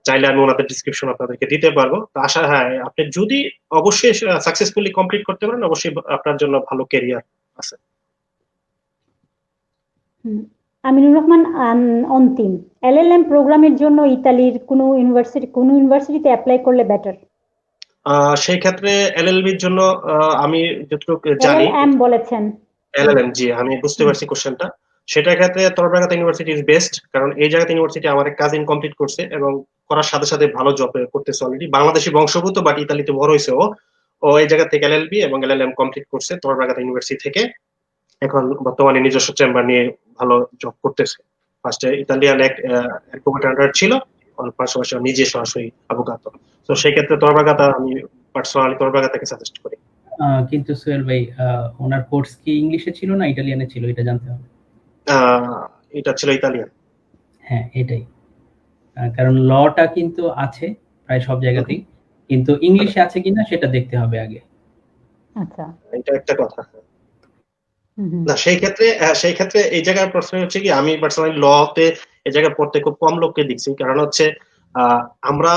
চাইলে আমি ওনাদের ডিসক্রিপশন আপনাদেরকে দিতে পারবো। তো আশা, হ্যাঁ, আপনি যদি অবশ্যই সাকসেসফুলি কমপ্লিট করতে পারেন অবশ্যই আপনার জন্য ভালো ক্যারিয়ার আছে। আমিনুর রহমান অন্তিম, এলএলএম প্রোগ্রামের জন্য ইতালির কোন ইউনিভার্সিটিতে অ্যাপ্লাই করলে বেটার? সেই ক্ষেত্রে এলএলবির জন্য আমি যতটুকু জানি, এলএলএম বলেছেন। এলএলএম, জি আমি বুঝতে পারছি কোশ্চেনটা। সেটার ক্ষেত্রে তরবাগাতা ইউনিভার্সিটি ইজ বেস্ট, কারণ এই জায়গাতে ইউনিভার্সিটি আমার এক কাজিন কমপ্লিট করছে এবং করার সাথে সাথে ভালো জব করতেছে অলরেডি। বাংলাদেশি বংশোদ্ভূত, বাট ইতালিতে বড় হয়েছে ও। ও এই জায়গা থেকে এলএলবি এবং এলএলএম কমপ্লিট করছে তরবাগাতা ইউনিভার্সিটি থেকে। এখন বর্তমানে নিজস্ব চেম্বার নিয়ে ভালো জব করতেছে। ফার্স্টে ইতালিয়ান অ্যাডভোকেট আন্ডার ছিল, পাশাপাশি নিজে সরাসরি আবুকাতো। তো সেই ক্ষেত্রে তরবাগাতা আমি পার্সোনালি তরবাগাতাকে সাজেস্ট করি। কিন্তু সোহেল ভাই, ওনার কোর্স কি ইংলিশে ছিল না ইটালিয়ানে ছিল, এটা জানতে হবে। এটা ছিল ইতালিয়ান। হ্যাঁ, এটাই। কারণ লটা কিন্তু আছে প্রায় সব জায়গাতেই, কিন্তু ইংলিশে আছে কিনা সেটা দেখতে হবে আগে। আচ্ছা, এটা একটা কথা। না, সেই ক্ষেত্রে এই জায়গায় প্রশ্ন হচ্ছে কি, আমি পার্সোনালি লতে এই জায়গায় পড়তে খুব কম লোককে দেখছি। কারণ হচ্ছে আমরা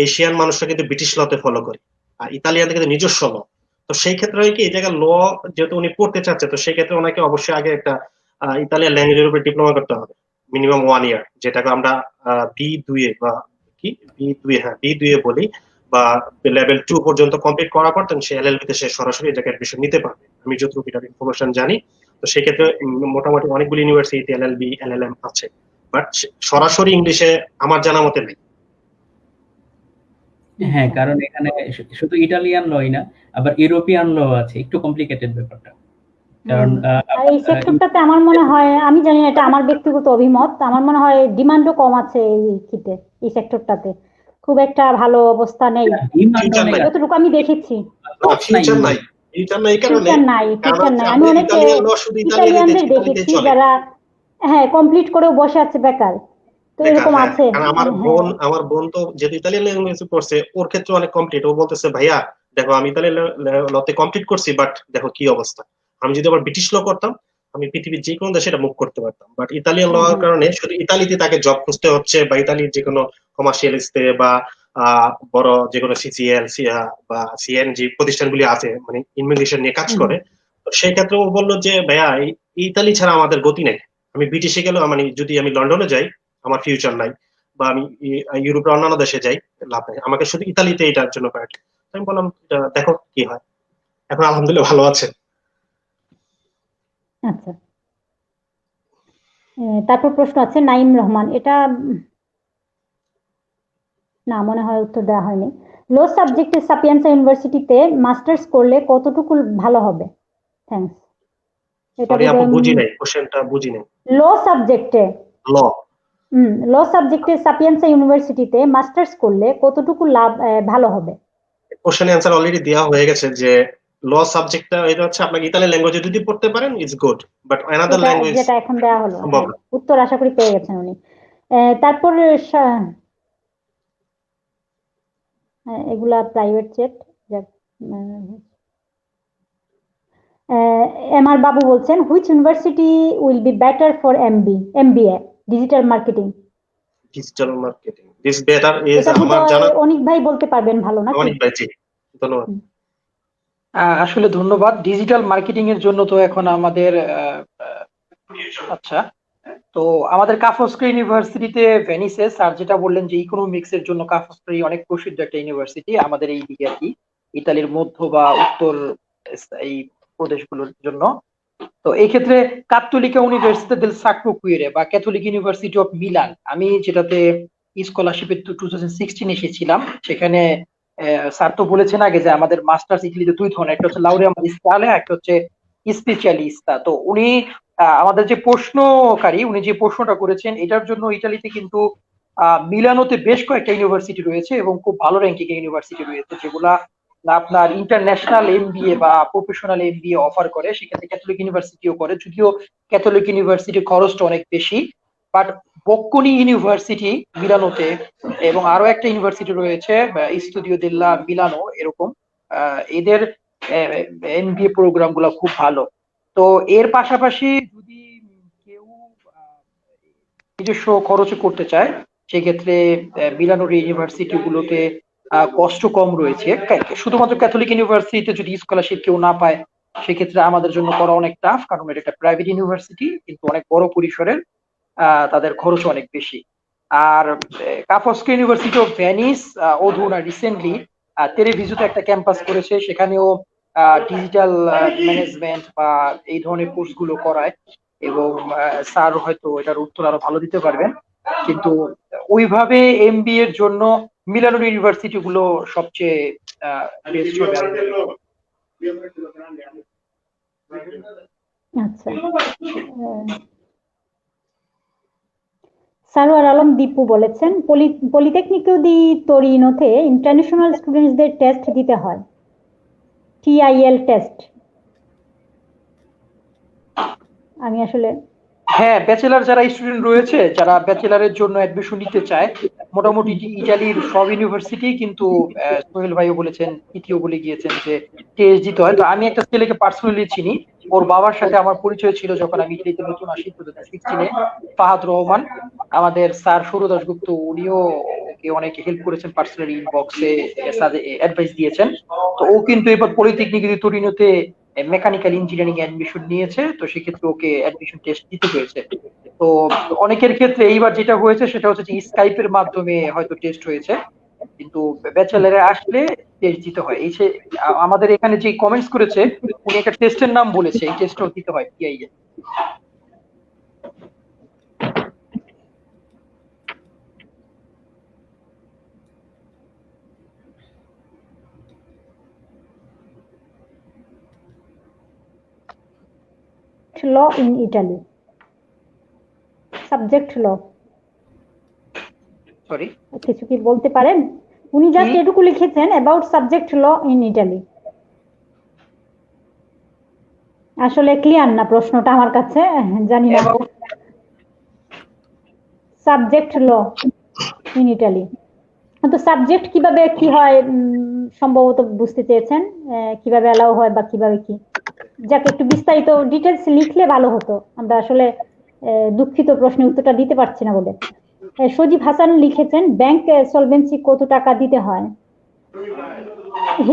এশিয়ান মানুষরা কিন্তু ব্রিটিশ লতে ফলো করি, আর ইতালিয়ানদের কিন্তু নিজস্ব ল। তো সেই ক্ষেত্রে হয় কি, এই জায়গায় ল যেহেতু উনি পড়তে চাচ্ছে, তো সেই ক্ষেত্রে ওনাকে অবশ্যই আগে একটা ইতালিয়ান ল্যাঙ্গুয়েজের উপরে ডিপ্লোমা করতে হবে, মিনিমাম 1 ইয়ার, যেটাকে আমরা B2 বা B2 বলি, বা লেভেল 2 পর্যন্ত কমপ্লিট করার পর সে এলএলবি তে সে সরাসরি এই জায়গায় অ্যাডমিশন নিতে পারবে, আমি যতটুকু এটার ইনফরমেশন জানি। তো সেক্ষেত্রে মোটামুটি অনেকগুলো ইউনিভার্সিটি এলএলবি এলএলএম আছে, বাট সরাসরি ইংলিশে আমার জানা মতে নেই। হ্যাঁ, কারণ এখানে শুধু ইটালিয়ান লই না, আবার ইউরোপিয়ান ল আছে, একটু কমপ্লিকেটেড ব্যাপারটা। কারণ এই সেক্টরটাতে আমার মনে হয়, আমি জানি না, এটা আমার ব্যক্তিগত অভিমত, আমার মনে হয় ডিমান্ডও কম আছে এই সেক্টরটাতে খুব একটা ভালো অবস্থা নেই যতটুকু আমি দেখেছি। ফিউচার নাই, আমি অনেক ইতালিয়ানদের দেখেছি যারা কমপ্লিট করেও বসে আছে বেকার, তো এরকম আছে। আমার বোন তো যেহেতু ইতালিয়ান ল্যাঙ্গুয়েজ পড়ছে, ওর ক্ষেত্রে অনেক কমপ্লিট। ও বলতেছে ভাইয়া দেখো আমি ইতালিয়ান লতে কমপ্লিট করছি, বাট দেখো কি অবস্থা, আমি যদি আবার ব্রিটিশ ল করতাম আমি পৃথিবীর যে কোনো দেশে এটা মুভ করতে পারতাম। বাট ইতালিয়ান ল হওয়ার কারণে শুধু ইতালিতে তাকে জব খুঁজতে হচ্ছে, বা ইতালির যে কোনো কমার্শিয়ালিস্টে বা বড় যে কোনো সিসিএল বা সিএনজি প্রতিষ্ঠানগুলি আছে, মানে ইমিগ্রেশন নিয়ে কাজ করে। তো সেই ক্ষেত্রে ও বললো যে ভাইয়া ইতালি ছাড়া আমাদের গতি নেই, আমি ব্রিটিশে গেলেও মানে যদি আমি লন্ডনে যাই আমার ফিউচার নাই, বা আমি ইউরোপের অন্যান্য দেশে যাই লাভ নাই, আমাকে শুধু ইতালিতে এটার জন্য প্রায়োরিটি। আমি বললাম দেখো কি হয়। এখন আলহামদুলিল্লাহ ভালো আছে। আচ্ছা, তারপর প্রশ্ন আছে নাইম রহমান, এটা না মনে হয় উত্তর দেওয়া হয়নি। লো সাবজেক্টে সাপিয়েন্সা ইউনিভার্সিটিতে মাস্টার্স করলে কতটুকু ভালো হবে? থ্যাঙ্কস। সরি আপু, বুঝি নাই কোশ্চেনটা, বুঝি নাই। লো সাবজেক্টে সাপিয়েন্সা ইউনিভার্সিটিতে মাস্টার্স করলে কতটুকু লাভ ভালো হবে? কোশ্চেনের অ্যানসার অলরেডি দেওয়া হয়ে গেছে যে ল সাবজেক্টটা এটা হচ্ছে আপনাকে ইতালিয়ান ল্যাঙ্গুয়েজে যদি পড়তে পারেন it's good, but another language যেটা এখন দেওয়া হলো, উত্তর আশা করি পেয়ে গেছেন উনি। তারপর এগুলা প্রাইভেট চ্যাট। এমআর বাবু বলছেন which university will be better for MBA digital marketing? Digital marketing this better is আমার জানা অনিক ভাই বলতে পারবেন ভালো না? অনিক ভাই, জি ধন্যবাদ। আসলে ধন্যবাদ। ডিজিটাল মার্কেটিং এর জন্য তো এখন আমাদের আচ্ছা, তো আমাদের কাফস্কা ইউনিভার্সিটিতে ভেনিসে স্যার যেটা বললেন যে ইকোনমিক্স এর জন্য কাফস্কা অনেক প্রসিদ্ধ একটা ইউনিভার্সিটি আমাদের এই দিকে আর কি, ইতালির মধ্য বা উত্তর এই প্রদেশগুলোর জন্য। তো এই ক্ষেত্রে কাত্তলিকা ইউনিভার্সিটি দেল সাক্রো কুইরে বা ক্যাথলিক ইউনিভার্সিটি অফ মিলান, আমি যেটাতে স্কলারশিপে 2016 এসেছিলাম, সেখানে স্যার তো বলেছেন আগে যে আমাদের মাস্টার্স ইতালিতে 2 ধরনের, একটা হচ্ছে লাউরিয়া ম্যাজিস্ট্রালে, একটা হচ্ছে স্পেশালিস্তা। তো উনি আমাদের যে প্রশ্নকারী উনি যে প্রশ্নটা করেছেন এটার জন্য ইতালিতে কিন্তু মিলানোতে বেশ কয়েকটা ইউনিভার্সিটি রয়েছে এবং খুব ভালো র্যাঙ্কিং এর ইউনিভার্সিটি রয়েছে যেগুলা আপনার ইন্টারন্যাশনাল এমবিএ বা প্রফেশনাল এমবিএ অফার করে, সেক্ষেত্রে ক্যাথলিক ইউনিভার্সিটিও করে, যদিও ক্যাথলিক ইউনিভার্সিটির খরচটা অনেক বেশি। বাট বক্কনি ইউনিভার্সিটি মিলানোতে এবং আরো একটা ইউনিভার্সিটি রয়েছে স্টুডিও দেল্লা মিলানো এরকম, এদের এমবিএ প্রোগ্রাম গুলা খুব ভালো। তো এর পাশাপাশি যদি কেউ নিজস্ব খরচে করতে চায় সেক্ষেত্রে মিলানোর ইউনিভার্সিটি গুলোতে কষ্ট কম রয়েছে। শুধুমাত্র ক্যাথলিক ইউনিভার্সিটিতে যদি স্কলারশিপ কেউ না পায় সেক্ষেত্রে আমাদের জন্য করা অনেক টাফ, কারণ এটা একটা প্রাইভেট ইউনিভার্সিটি কিন্তু অনেক বড় পরিসরের, তাদের খরচ অনেক বেশি। আর Ca' Foscari university of Venice অধুনা রিসেন্টলি তেরেভিজুতে একটা ক্যাম্পাস করেছে, সেখানেও ডিজিটাল ম্যানেজমেন্ট বা এই ধরনের কোর্স গুলো করায় এবং স্যার হয়তো এটার উত্তর আরো ভালো দিতে পারবেন। কিন্তু ওইভাবে এমবিএ এর জন্য মিলানোর ইউনিভার্সিটি গুলো সবচেয়ে বেস্ট হবে আমি মনে করি। আচ্ছা, সারোয়ার আলম দীপু বলেছেন পলিটেকনিকো দি তোরিনোতে ইন্টারন্যাশনাল স্টুডেন্টসদের টেস্ট দিতে হয়, টিআইএল টেস্ট। আমি আসলে হ্যাঁ, ব্যাচেলার যারা স্টুডেন্ট রয়েছে যারা ব্যাচেলারের জন্য অ্যাডমিশন নিতে চায় মোটামুটি ইটালির সব ইউনিভার্সিটি কিন্তু সোহেল ভাইও বলেছেন, ইতিও বলে গিয়েছেন যে টেস্ট দিতে হয়। তো আমি একটা ছেলেকে পার্সোনালি চিনি, ওর বাবার সাথে আমার পরিচয় ছিল যখন আমি ইটালিতে নতুন আসি 2016-এ। ফাহাদ রহমান, আমাদের স্যার সৌর দাশগুপ্ত, উনিও ওকে অনেক হেল্প করেছেন, পার্সোনালি ইনবক্সে অ্যাডভাইস দিয়েছেন। তো ও কিন্তু এবার পলিটেকনিক তোরিনোতে মেকানিক্যাল ইঞ্জিনিয়ারিং অ্যাডমিশন নিয়েছে, তো সেক্ষেত্রে ওকে অ্যাডমিশন টেস্ট দিতে হয়েছে। তো অনেকের ক্ষেত্রে এইবার যেটা হয়েছে সেটা হচ্ছে যে স্কাইপের মাধ্যমে হয়তো টেস্ট হয়েছে, কিন্তু ব্যাচেলারে আসলে টেস্ট দিতে হয়। এই আমাদের এখানে যে কমেন্টস করেছে উনি একটা টেস্টের নাম বলেছে, এই টেস্টও দিতে হয় TIA. law in Italy, subject law, sorry কিছু কি বলতে পারেন? উনি জাস্ট এটুকু লিখেছেন about subject law in Italy. আসলে ক্লিয়ার না প্রশ্নটা আমার কাছে, জানি না। সাবজেক্ট ল ইন ইটালি, তো সাবজেক্ট কিভাবে কি হয় সম্ভবত বুঝতে চেয়েছেন, কিভাবে অ্যালাউ হয় বা কিভাবে কি, যাকে একটু বিস্তারিত ডিটেলস লিখলে ভালো হতো। আমরা আসলে দুঃখিত প্রশ্নের উত্তরটা দিতে পারছি না বলে। সজীব হাসান লিখেছেন ব্যাংক সলভেন্সি কত টাকা দিতে হয়।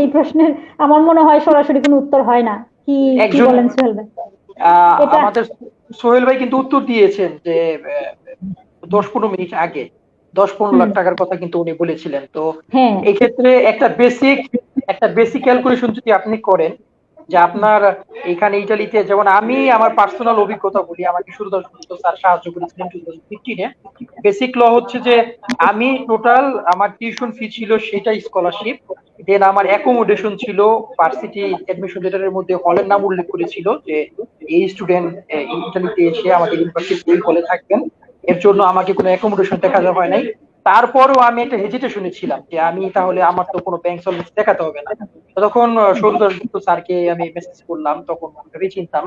এই প্রশ্নের আমার মনে হয় সরাসরি কোনো উত্তর হয় না, কি বলেন সোহেল ভাই? আমাদের সোহেল ভাই কিন্তু উত্তর দিয়েছেন যে 10-15 মিনিট আগে 10-15 লাখ টাকার কথা কিন্তু উনি বলেছিলেন। তো এই ক্ষেত্রে একটা বেসিক ক্যালকুলেশন যদি আপনি করেন যে আপনার এখানে ইটালিতে, যেমন আমি আমার পার্সোনাল অভিজ্ঞতা বলি, আমাকে শুরু স্যার সাহায্য করেছিলেন 2015-এ। বেসিক ল হচ্ছে যে আমি টোটাল আমার টিউশন ফি ছিল সেটা স্কলারশিপ, দেন আমার অ্যাকোমোডেশন ছিল, ভার্সিটি অ্যাডমিশন লেটারের মধ্যে হলের নাম উল্লেখ করেছিল যে এই স্টুডেন্ট ইটালিতে এসে আমাদের ইউনিভার্সিটি ওই হলে থাকবেন, এর জন্য আমাকে কোনো অ্যাকোমোডেশন দেখাতে হয় নাই। তারপরও আমি একটা হেজিটেশনে ছিলাম যে আমি তাহলে আমার তো কোনো ব্যাংক সলভেন্সি দেখাতে হবে না। তখন সৌরদাসগুপ্ত স্যারকে আমি মেসেজ করলাম, তখন ভেবে চিনতাম,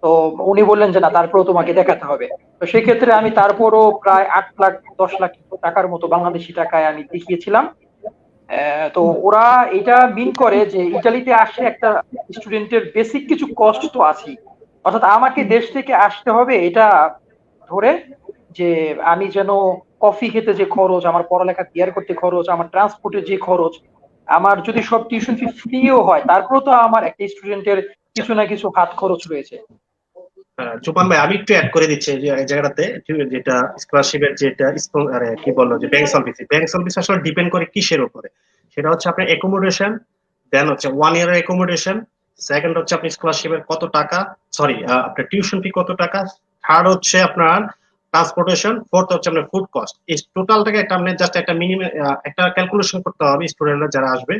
তো উনি বললেন যে না তারপরেও তোমাকে দেখাতে হবে। তো সেক্ষেত্রে আমি তারপরও প্রায় 8-10 লাখ টাকার মতো বাংলাদেশি টাকায় আমি দেখিয়েছিলাম। তো ওরা এটা মিন করে যে ইটালিতে আসে একটা স্টুডেন্টের বেসিক কিছু কষ্ট তো আছেই, অর্থাৎ আমাকে দেশ থেকে আসতে হবে এটা ধরে যে আমি যেন কফি খেতে যে খরচ, আমার পড়ালেখা ক্লিয়ার করতে খরচ, আমার ট্রান্সপোর্টের যে খরচ, আমার যদি সব টিউশন ফি ফ্রিও হয় তারপরেও তো আমার একটা স্টুডেন্টের কিছু না কিছু হাত খরচ রয়েছে। চুপান ভাই আমি একটু অ্যাড করে দিচ্ছি যে এই জায়গাটাতে, যেটা স্কলারশিপের যেটা কি বললো যে ব্যাংক সলভেন্সি আসলে ডিপেন্ড করে কিসের উপরে, সেটা হচ্ছে আপনার অ্যাকোমোডেশন, দেন হচ্ছে 1 ইয়ারের অ্যাকোমোডেশন, সেকেন্ড হচ্ছে আপনি স্কলারশিপের কত টাকা, সরি আপনার টিউশন ফি কত টাকা, থার্ড হচ্ছে আপনার ট্রান্সপোর্টেশন, ফোর্থ হচ্ছে আপনার ফুড কস্ট। এই টোটালটাকে একটা আপনি জাস্ট একটা মিনিমাম একটা ক্যালকুলেশন করতে হবে স্টুডেন্টরা যারা আসবে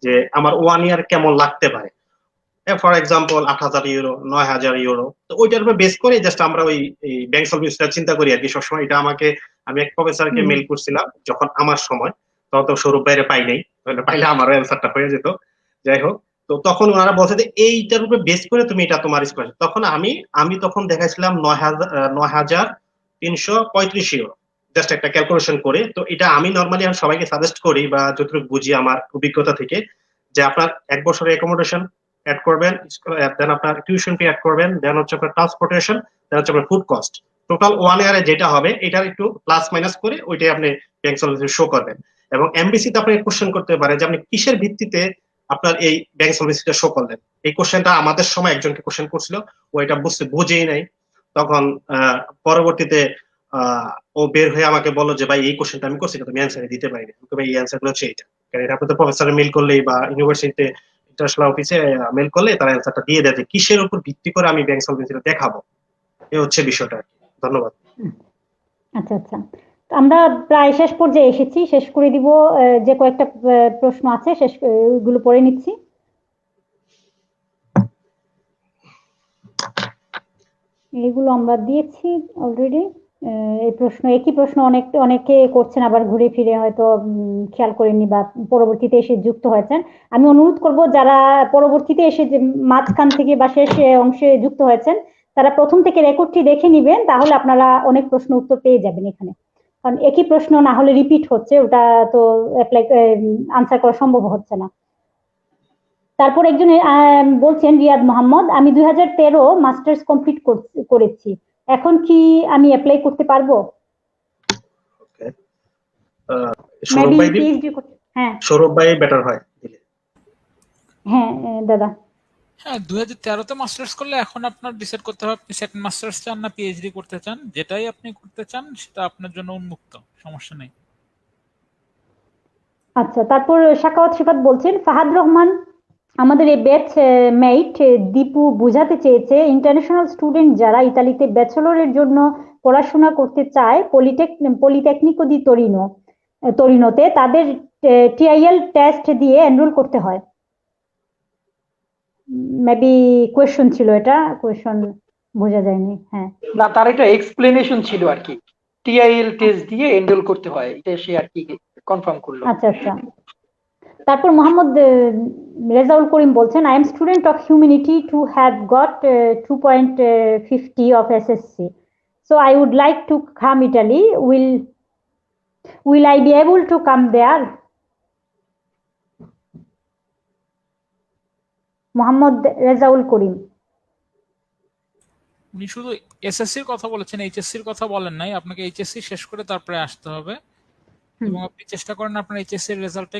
যে আমার 1 ইয়ার কেমন লাগতে পারে। For example 8,000 euro, 9,000 euro. তো ওইটার উপর বেস করে জাস্ট আমরা ওই ব্যাংক সলভেন্সিটা চিন্তা করি আর কি সবসময়। এটা আমি এক প্রফেসরকে মেল করছিলাম যখন আমার সময়, তখন তো সৌরভ বাইরে পাই নাই, তাহলে পাইলে আমারও অ্যান্সারটা হয়ে যেত। যাই হোক, তো তখন ওনারা বলছে যে এইটার উপরে বেস করে তুমি এটা তোমার স্কোয়ার। তখন আমি তখন দেখাইছিলাম 9,335 ইউরো, জাস্ট একটা ক্যালকুলেশন করে। তো এটা আমি নর্মালি সবাইকে সাজেস্ট করি বা যতটুকু বুঝি আমার অভিজ্ঞতা থেকে, যে আপনার 1 বছরের অ্যাকোমোডেশন অ্যাড করবেন, দেন আপনার টিউশন ফি অ্যাড করবেন, দেন হচ্ছে আপনার ট্রান্সপোর্টেশন, দেন হচ্ছে আপনার ফুড কস্ট। টোটাল 1 ইয়ারে যেটা হবে এটার একটু প্লাস মাইনাস করে ওইটাই আপনি ব্যাংক সলভেন্সি শো করবেন। এবং এমবিসি তে আপনি কোশ্চেন করতে পারে যে আপনি কিসের ভিত্তিতে আপনার এই ব্যাংক সলভেন্সিটা শো করলেন। এই কোশ্চেনটা আমাদের সময় একজনকে কোশ্চেন করছিল, ও এটা বুঝেই নাই। তখন পরবর্তীতে ও বের হয়ে আমাকে বললো যে ভাই এই কোশ্চেনটা আমি করছি কিন্তু আমি অ্যান্সার দিতে পারিনি। এই অ্যান্সার গুলো হচ্ছে এটা, কারণ এটা আপনাদের প্রফেসরে মেল করলেই বা ইউনিভার্সিটিতে ইন্টারন্যাশনাল অফিসে মেল করলে তারা অ্যান্সারটা দিয়ে দেয় যে কিসের উপর ভিত্তি করে আমি ব্যাংক সলভেন্সিটা দেখাবো। এই হচ্ছে বিষয়টা। ধন্যবাদ। আচ্ছা আচ্ছা, আমরা প্রায় শেষ পর্যায়ে এসেছি, শেষ করে দিব। যে কয়েকটা প্রশ্ন আছে শেষ গুলো পড়ে নিচ্ছি। এগুলো আমরা দিয়েছি অলরেডি। এই প্রশ্ন, একই প্রশ্ন অনেকে করছেন, আবার ঘুরে ফিরে হয়তো খেয়াল করেননি বা পরবর্তীতে এসে যুক্ত হয়েছেন। আমি অনুরোধ করব যারা পরবর্তীতে এসে যে মাঝখান থেকে বা শেষ অংশে যুক্ত হয়েছেন, তারা প্রথম থেকে রেকর্ডটি দেখে নিবেন, তাহলে আপনারা অনেক প্রশ্ন উত্তর পেয়ে যাবেন এখানে। কারণ একই প্রশ্ন না হলে রিপিট হচ্ছে, ওটা তো অ্যাপ্লাই আনসার করা সম্ভব হচ্ছে না। তারপর একজন বলছেন রিয়াদ মোহাম্মদ, আমি 2013 মাস্টার্স কমপ্লিট করেছি, এখন কি আমি অ্যাপ্লাই করতে পারবো? সৌরভ ভাই বেটার হয়। হ্যাঁ দাদা। হ্যাঁ, 2013 তে মাস্টার্স করলে এখন আপনার ডিসাইড করতে হবে আপনি সেকেন্ড মাস্টার্স চান না পিএইচডি করতে চান। যেটাই আপনি করতে চান সেটা আপনার জন্য উন্মুক্ত, সমস্যা নেই। আচ্ছা, তারপর শাকাওয়াত সিফাত বলছেন, ফাহাদ রহমান আমাদের এই ব্যাচ মেট দীপু বুঝাতে চেয়েছে ইন্টারন্যাশনাল স্টুডেন্ট যারা ইতালিতে ব্যাচেলরের জন্য পড়াশোনা করতে চায় পলিটেকনিকো দি তোরিনোতে তাদের টিআইএল টেস্ট দিয়ে এনরোল করতে হয়। মেবি কোয়েশ্চন ছিল, এটা কোয়েশ্চন বোঝা যায়নি। হ্যাঁ না, তার একটা এক্সপ্লেনেশন ছিল আর কি, টিআইএল টেস্ট দিয়ে এনরোল করতে হয়, এটা সে আর কি কনফার্ম করলো। আচ্ছা আচ্ছা। তারপর মোহাম্মদ রেজাউল করিম বলছেন, I am student of humanity to have got 2.50 of SSC, so I would like to come Italy. Will I be able to come there? Mohammad Rezaul Karim. উনি শুধু এসএসসির কথা বলেছেন, এইচএসসির কথা বলেন নাই। আপনাকে এইচএসসি শেষ করে তারপরে আসতে হবে এবং আপনি চেষ্টা করেন আপনার এইচএসসি এর রেজাল্টটা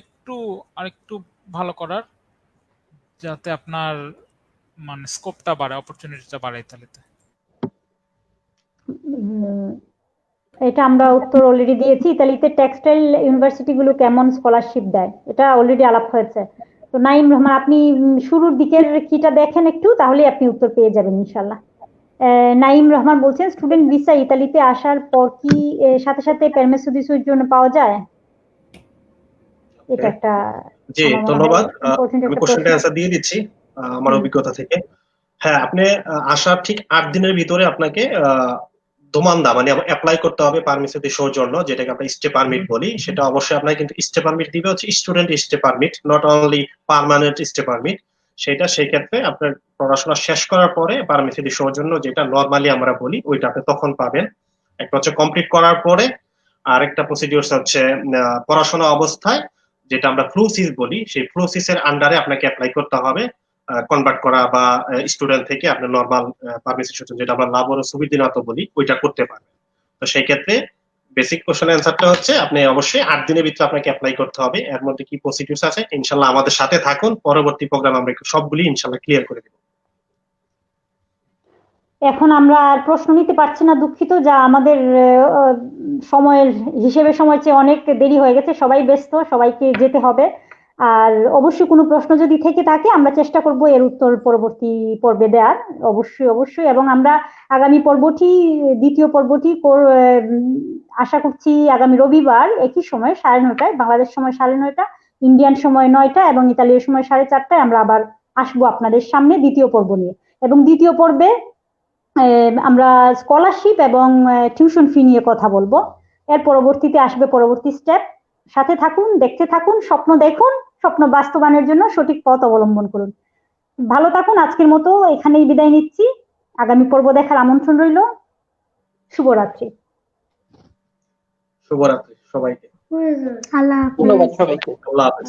আরেকটু ভালো করার, যাতে আপনার মানে স্কোপটা বাড়ে, অপরচুনিটিটা বাড়ে ইতালিতে। এটা আমরা উত্তর অলরেডি দিয়েছি। ইতালিতে টেক্সটাইল ইউনিভার্সিটি গুলো কেমন স্কলারশিপ দেয়, এটা অলরেডি আলাপ হয়েছে। তো নাইম রহমান, আপনি শুরুর দিকের কিটা দেখেন একটু, তাহলে আপনি উত্তর পেয়ে যাবেন ইনশাল্লাহ। নাইম রহমান বলছেন, স্টুডেন্ট ভিসা ইতালিতে আসার পর কি সাথে সাথে পারমিসো দি সুইজোরনো পাওয়া যায়? এটা একটা, জি ধন্যবাদ। আমি কোশ্চেনটা অ্যানসার দিয়ে দিচ্ছি আমার অভিজ্ঞতা থেকে। হ্যাঁ, আপনি আসার ঠিক 8 দিনের ভিতরে আপনাকে দোমান্দা মানে অ্যাপ্লাই করতে হবে পারমিসো দি সৌজন্য, যেটাকে আমরা স্টে পারমিট বলি। সেটা অবশ্যই আপনাকে কিন্তু স্টে পারমিট দিবে হচ্ছে student stay permit, not only permanent stay permit. সেটা সেই ক্ষেত্রে আপনার পড়াশোনা শেষ করার পরে পারমিসো দি সৌজন্য যেটা নরমালি আমরা বলি ওইটা আপনি তখন পাবেন। একটা হচ্ছে কমপ্লিট করার পরে, আর একটা প্রসিডিউর হচ্ছে পড়াশোনা অবস্থায় যেটা আমরা ফ্লুসিস বলি, সেই ফ্লুসিসের আন্ডারে আপনাকে অ্যাপ্লাই করতে হবে কনভার্ট করা বা স্টুডেন্ট থেকে আপনি নরমাল পারমিশন যেটা আমরা লাবর সুবিদিনাত বলি ওইটা করতে পারবেন। তো সেই ক্ষেত্রে বেসিক কোশ্চেন অ্যান্সারটা হচ্ছে আপনি অবশ্যই 8 দিনের ভিতরে আপনাকে অ্যাপ্লাই করতে হবে। এর মধ্যে কি প্রসিডিউরস আছে ইনশাআল্লাহ আমাদের সাথে থাকুন, পরবর্তী প্রোগ্রাম আমরা সবগুলি ইনশাআল্লাহ ক্লিয়ার করে দেব। এখন আমরা আর প্রশ্ন নিতে পারছি না, দুঃখিত। যা আমাদের সময়ের সময়ের চেয়ে অনেক দেরি হয়ে গেছে, সবাই ব্যস্ত, সবাইকে যেতে হবে। আর অবশ্যই কোনো প্রশ্ন যদি থেকে থাকে আমরা চেষ্টা করব এর উত্তর পরবর্তী পর্বে দেওয়ার, অবশ্যই। এবং আমরা আগামী পর্বটি, দ্বিতীয় পর্বটি আশা করছি আগামী রবিবার একই সময় 9:30, বাংলাদেশ সময় 9:30, ইন্ডিয়ান সময় 9টা এবং ইতালীয় সময় 4:30 আমরা আবার আসবো আপনাদের সামনে দ্বিতীয় পর্ব নিয়ে। এবং দ্বিতীয় পর্বে আমরা স্কলারশিপ এবং টিউশন ফি নিয়ে কথা বলবো। এর পরবর্তীতে আসবে পরবর্তী স্টেপ। সাথে থাকুন, দেখতে থাকুন, স্বপ্ন দেখুন, স্বপ্ন বাস্তবায়নের জন্য সঠিক পথ অবলম্বন করুন। ভালো থাকুন, আজকের মতো এখানেই বিদায় নিচ্ছি। আগামী পর্ব দেখার আমন্ত্রণ রইল। শুভরাত্রি। শুভরাত্রি সবাইকে। আল্লাহ হাফেজ। ধন্যবাদ সবাইকে। আল্লাহ হাফেজ।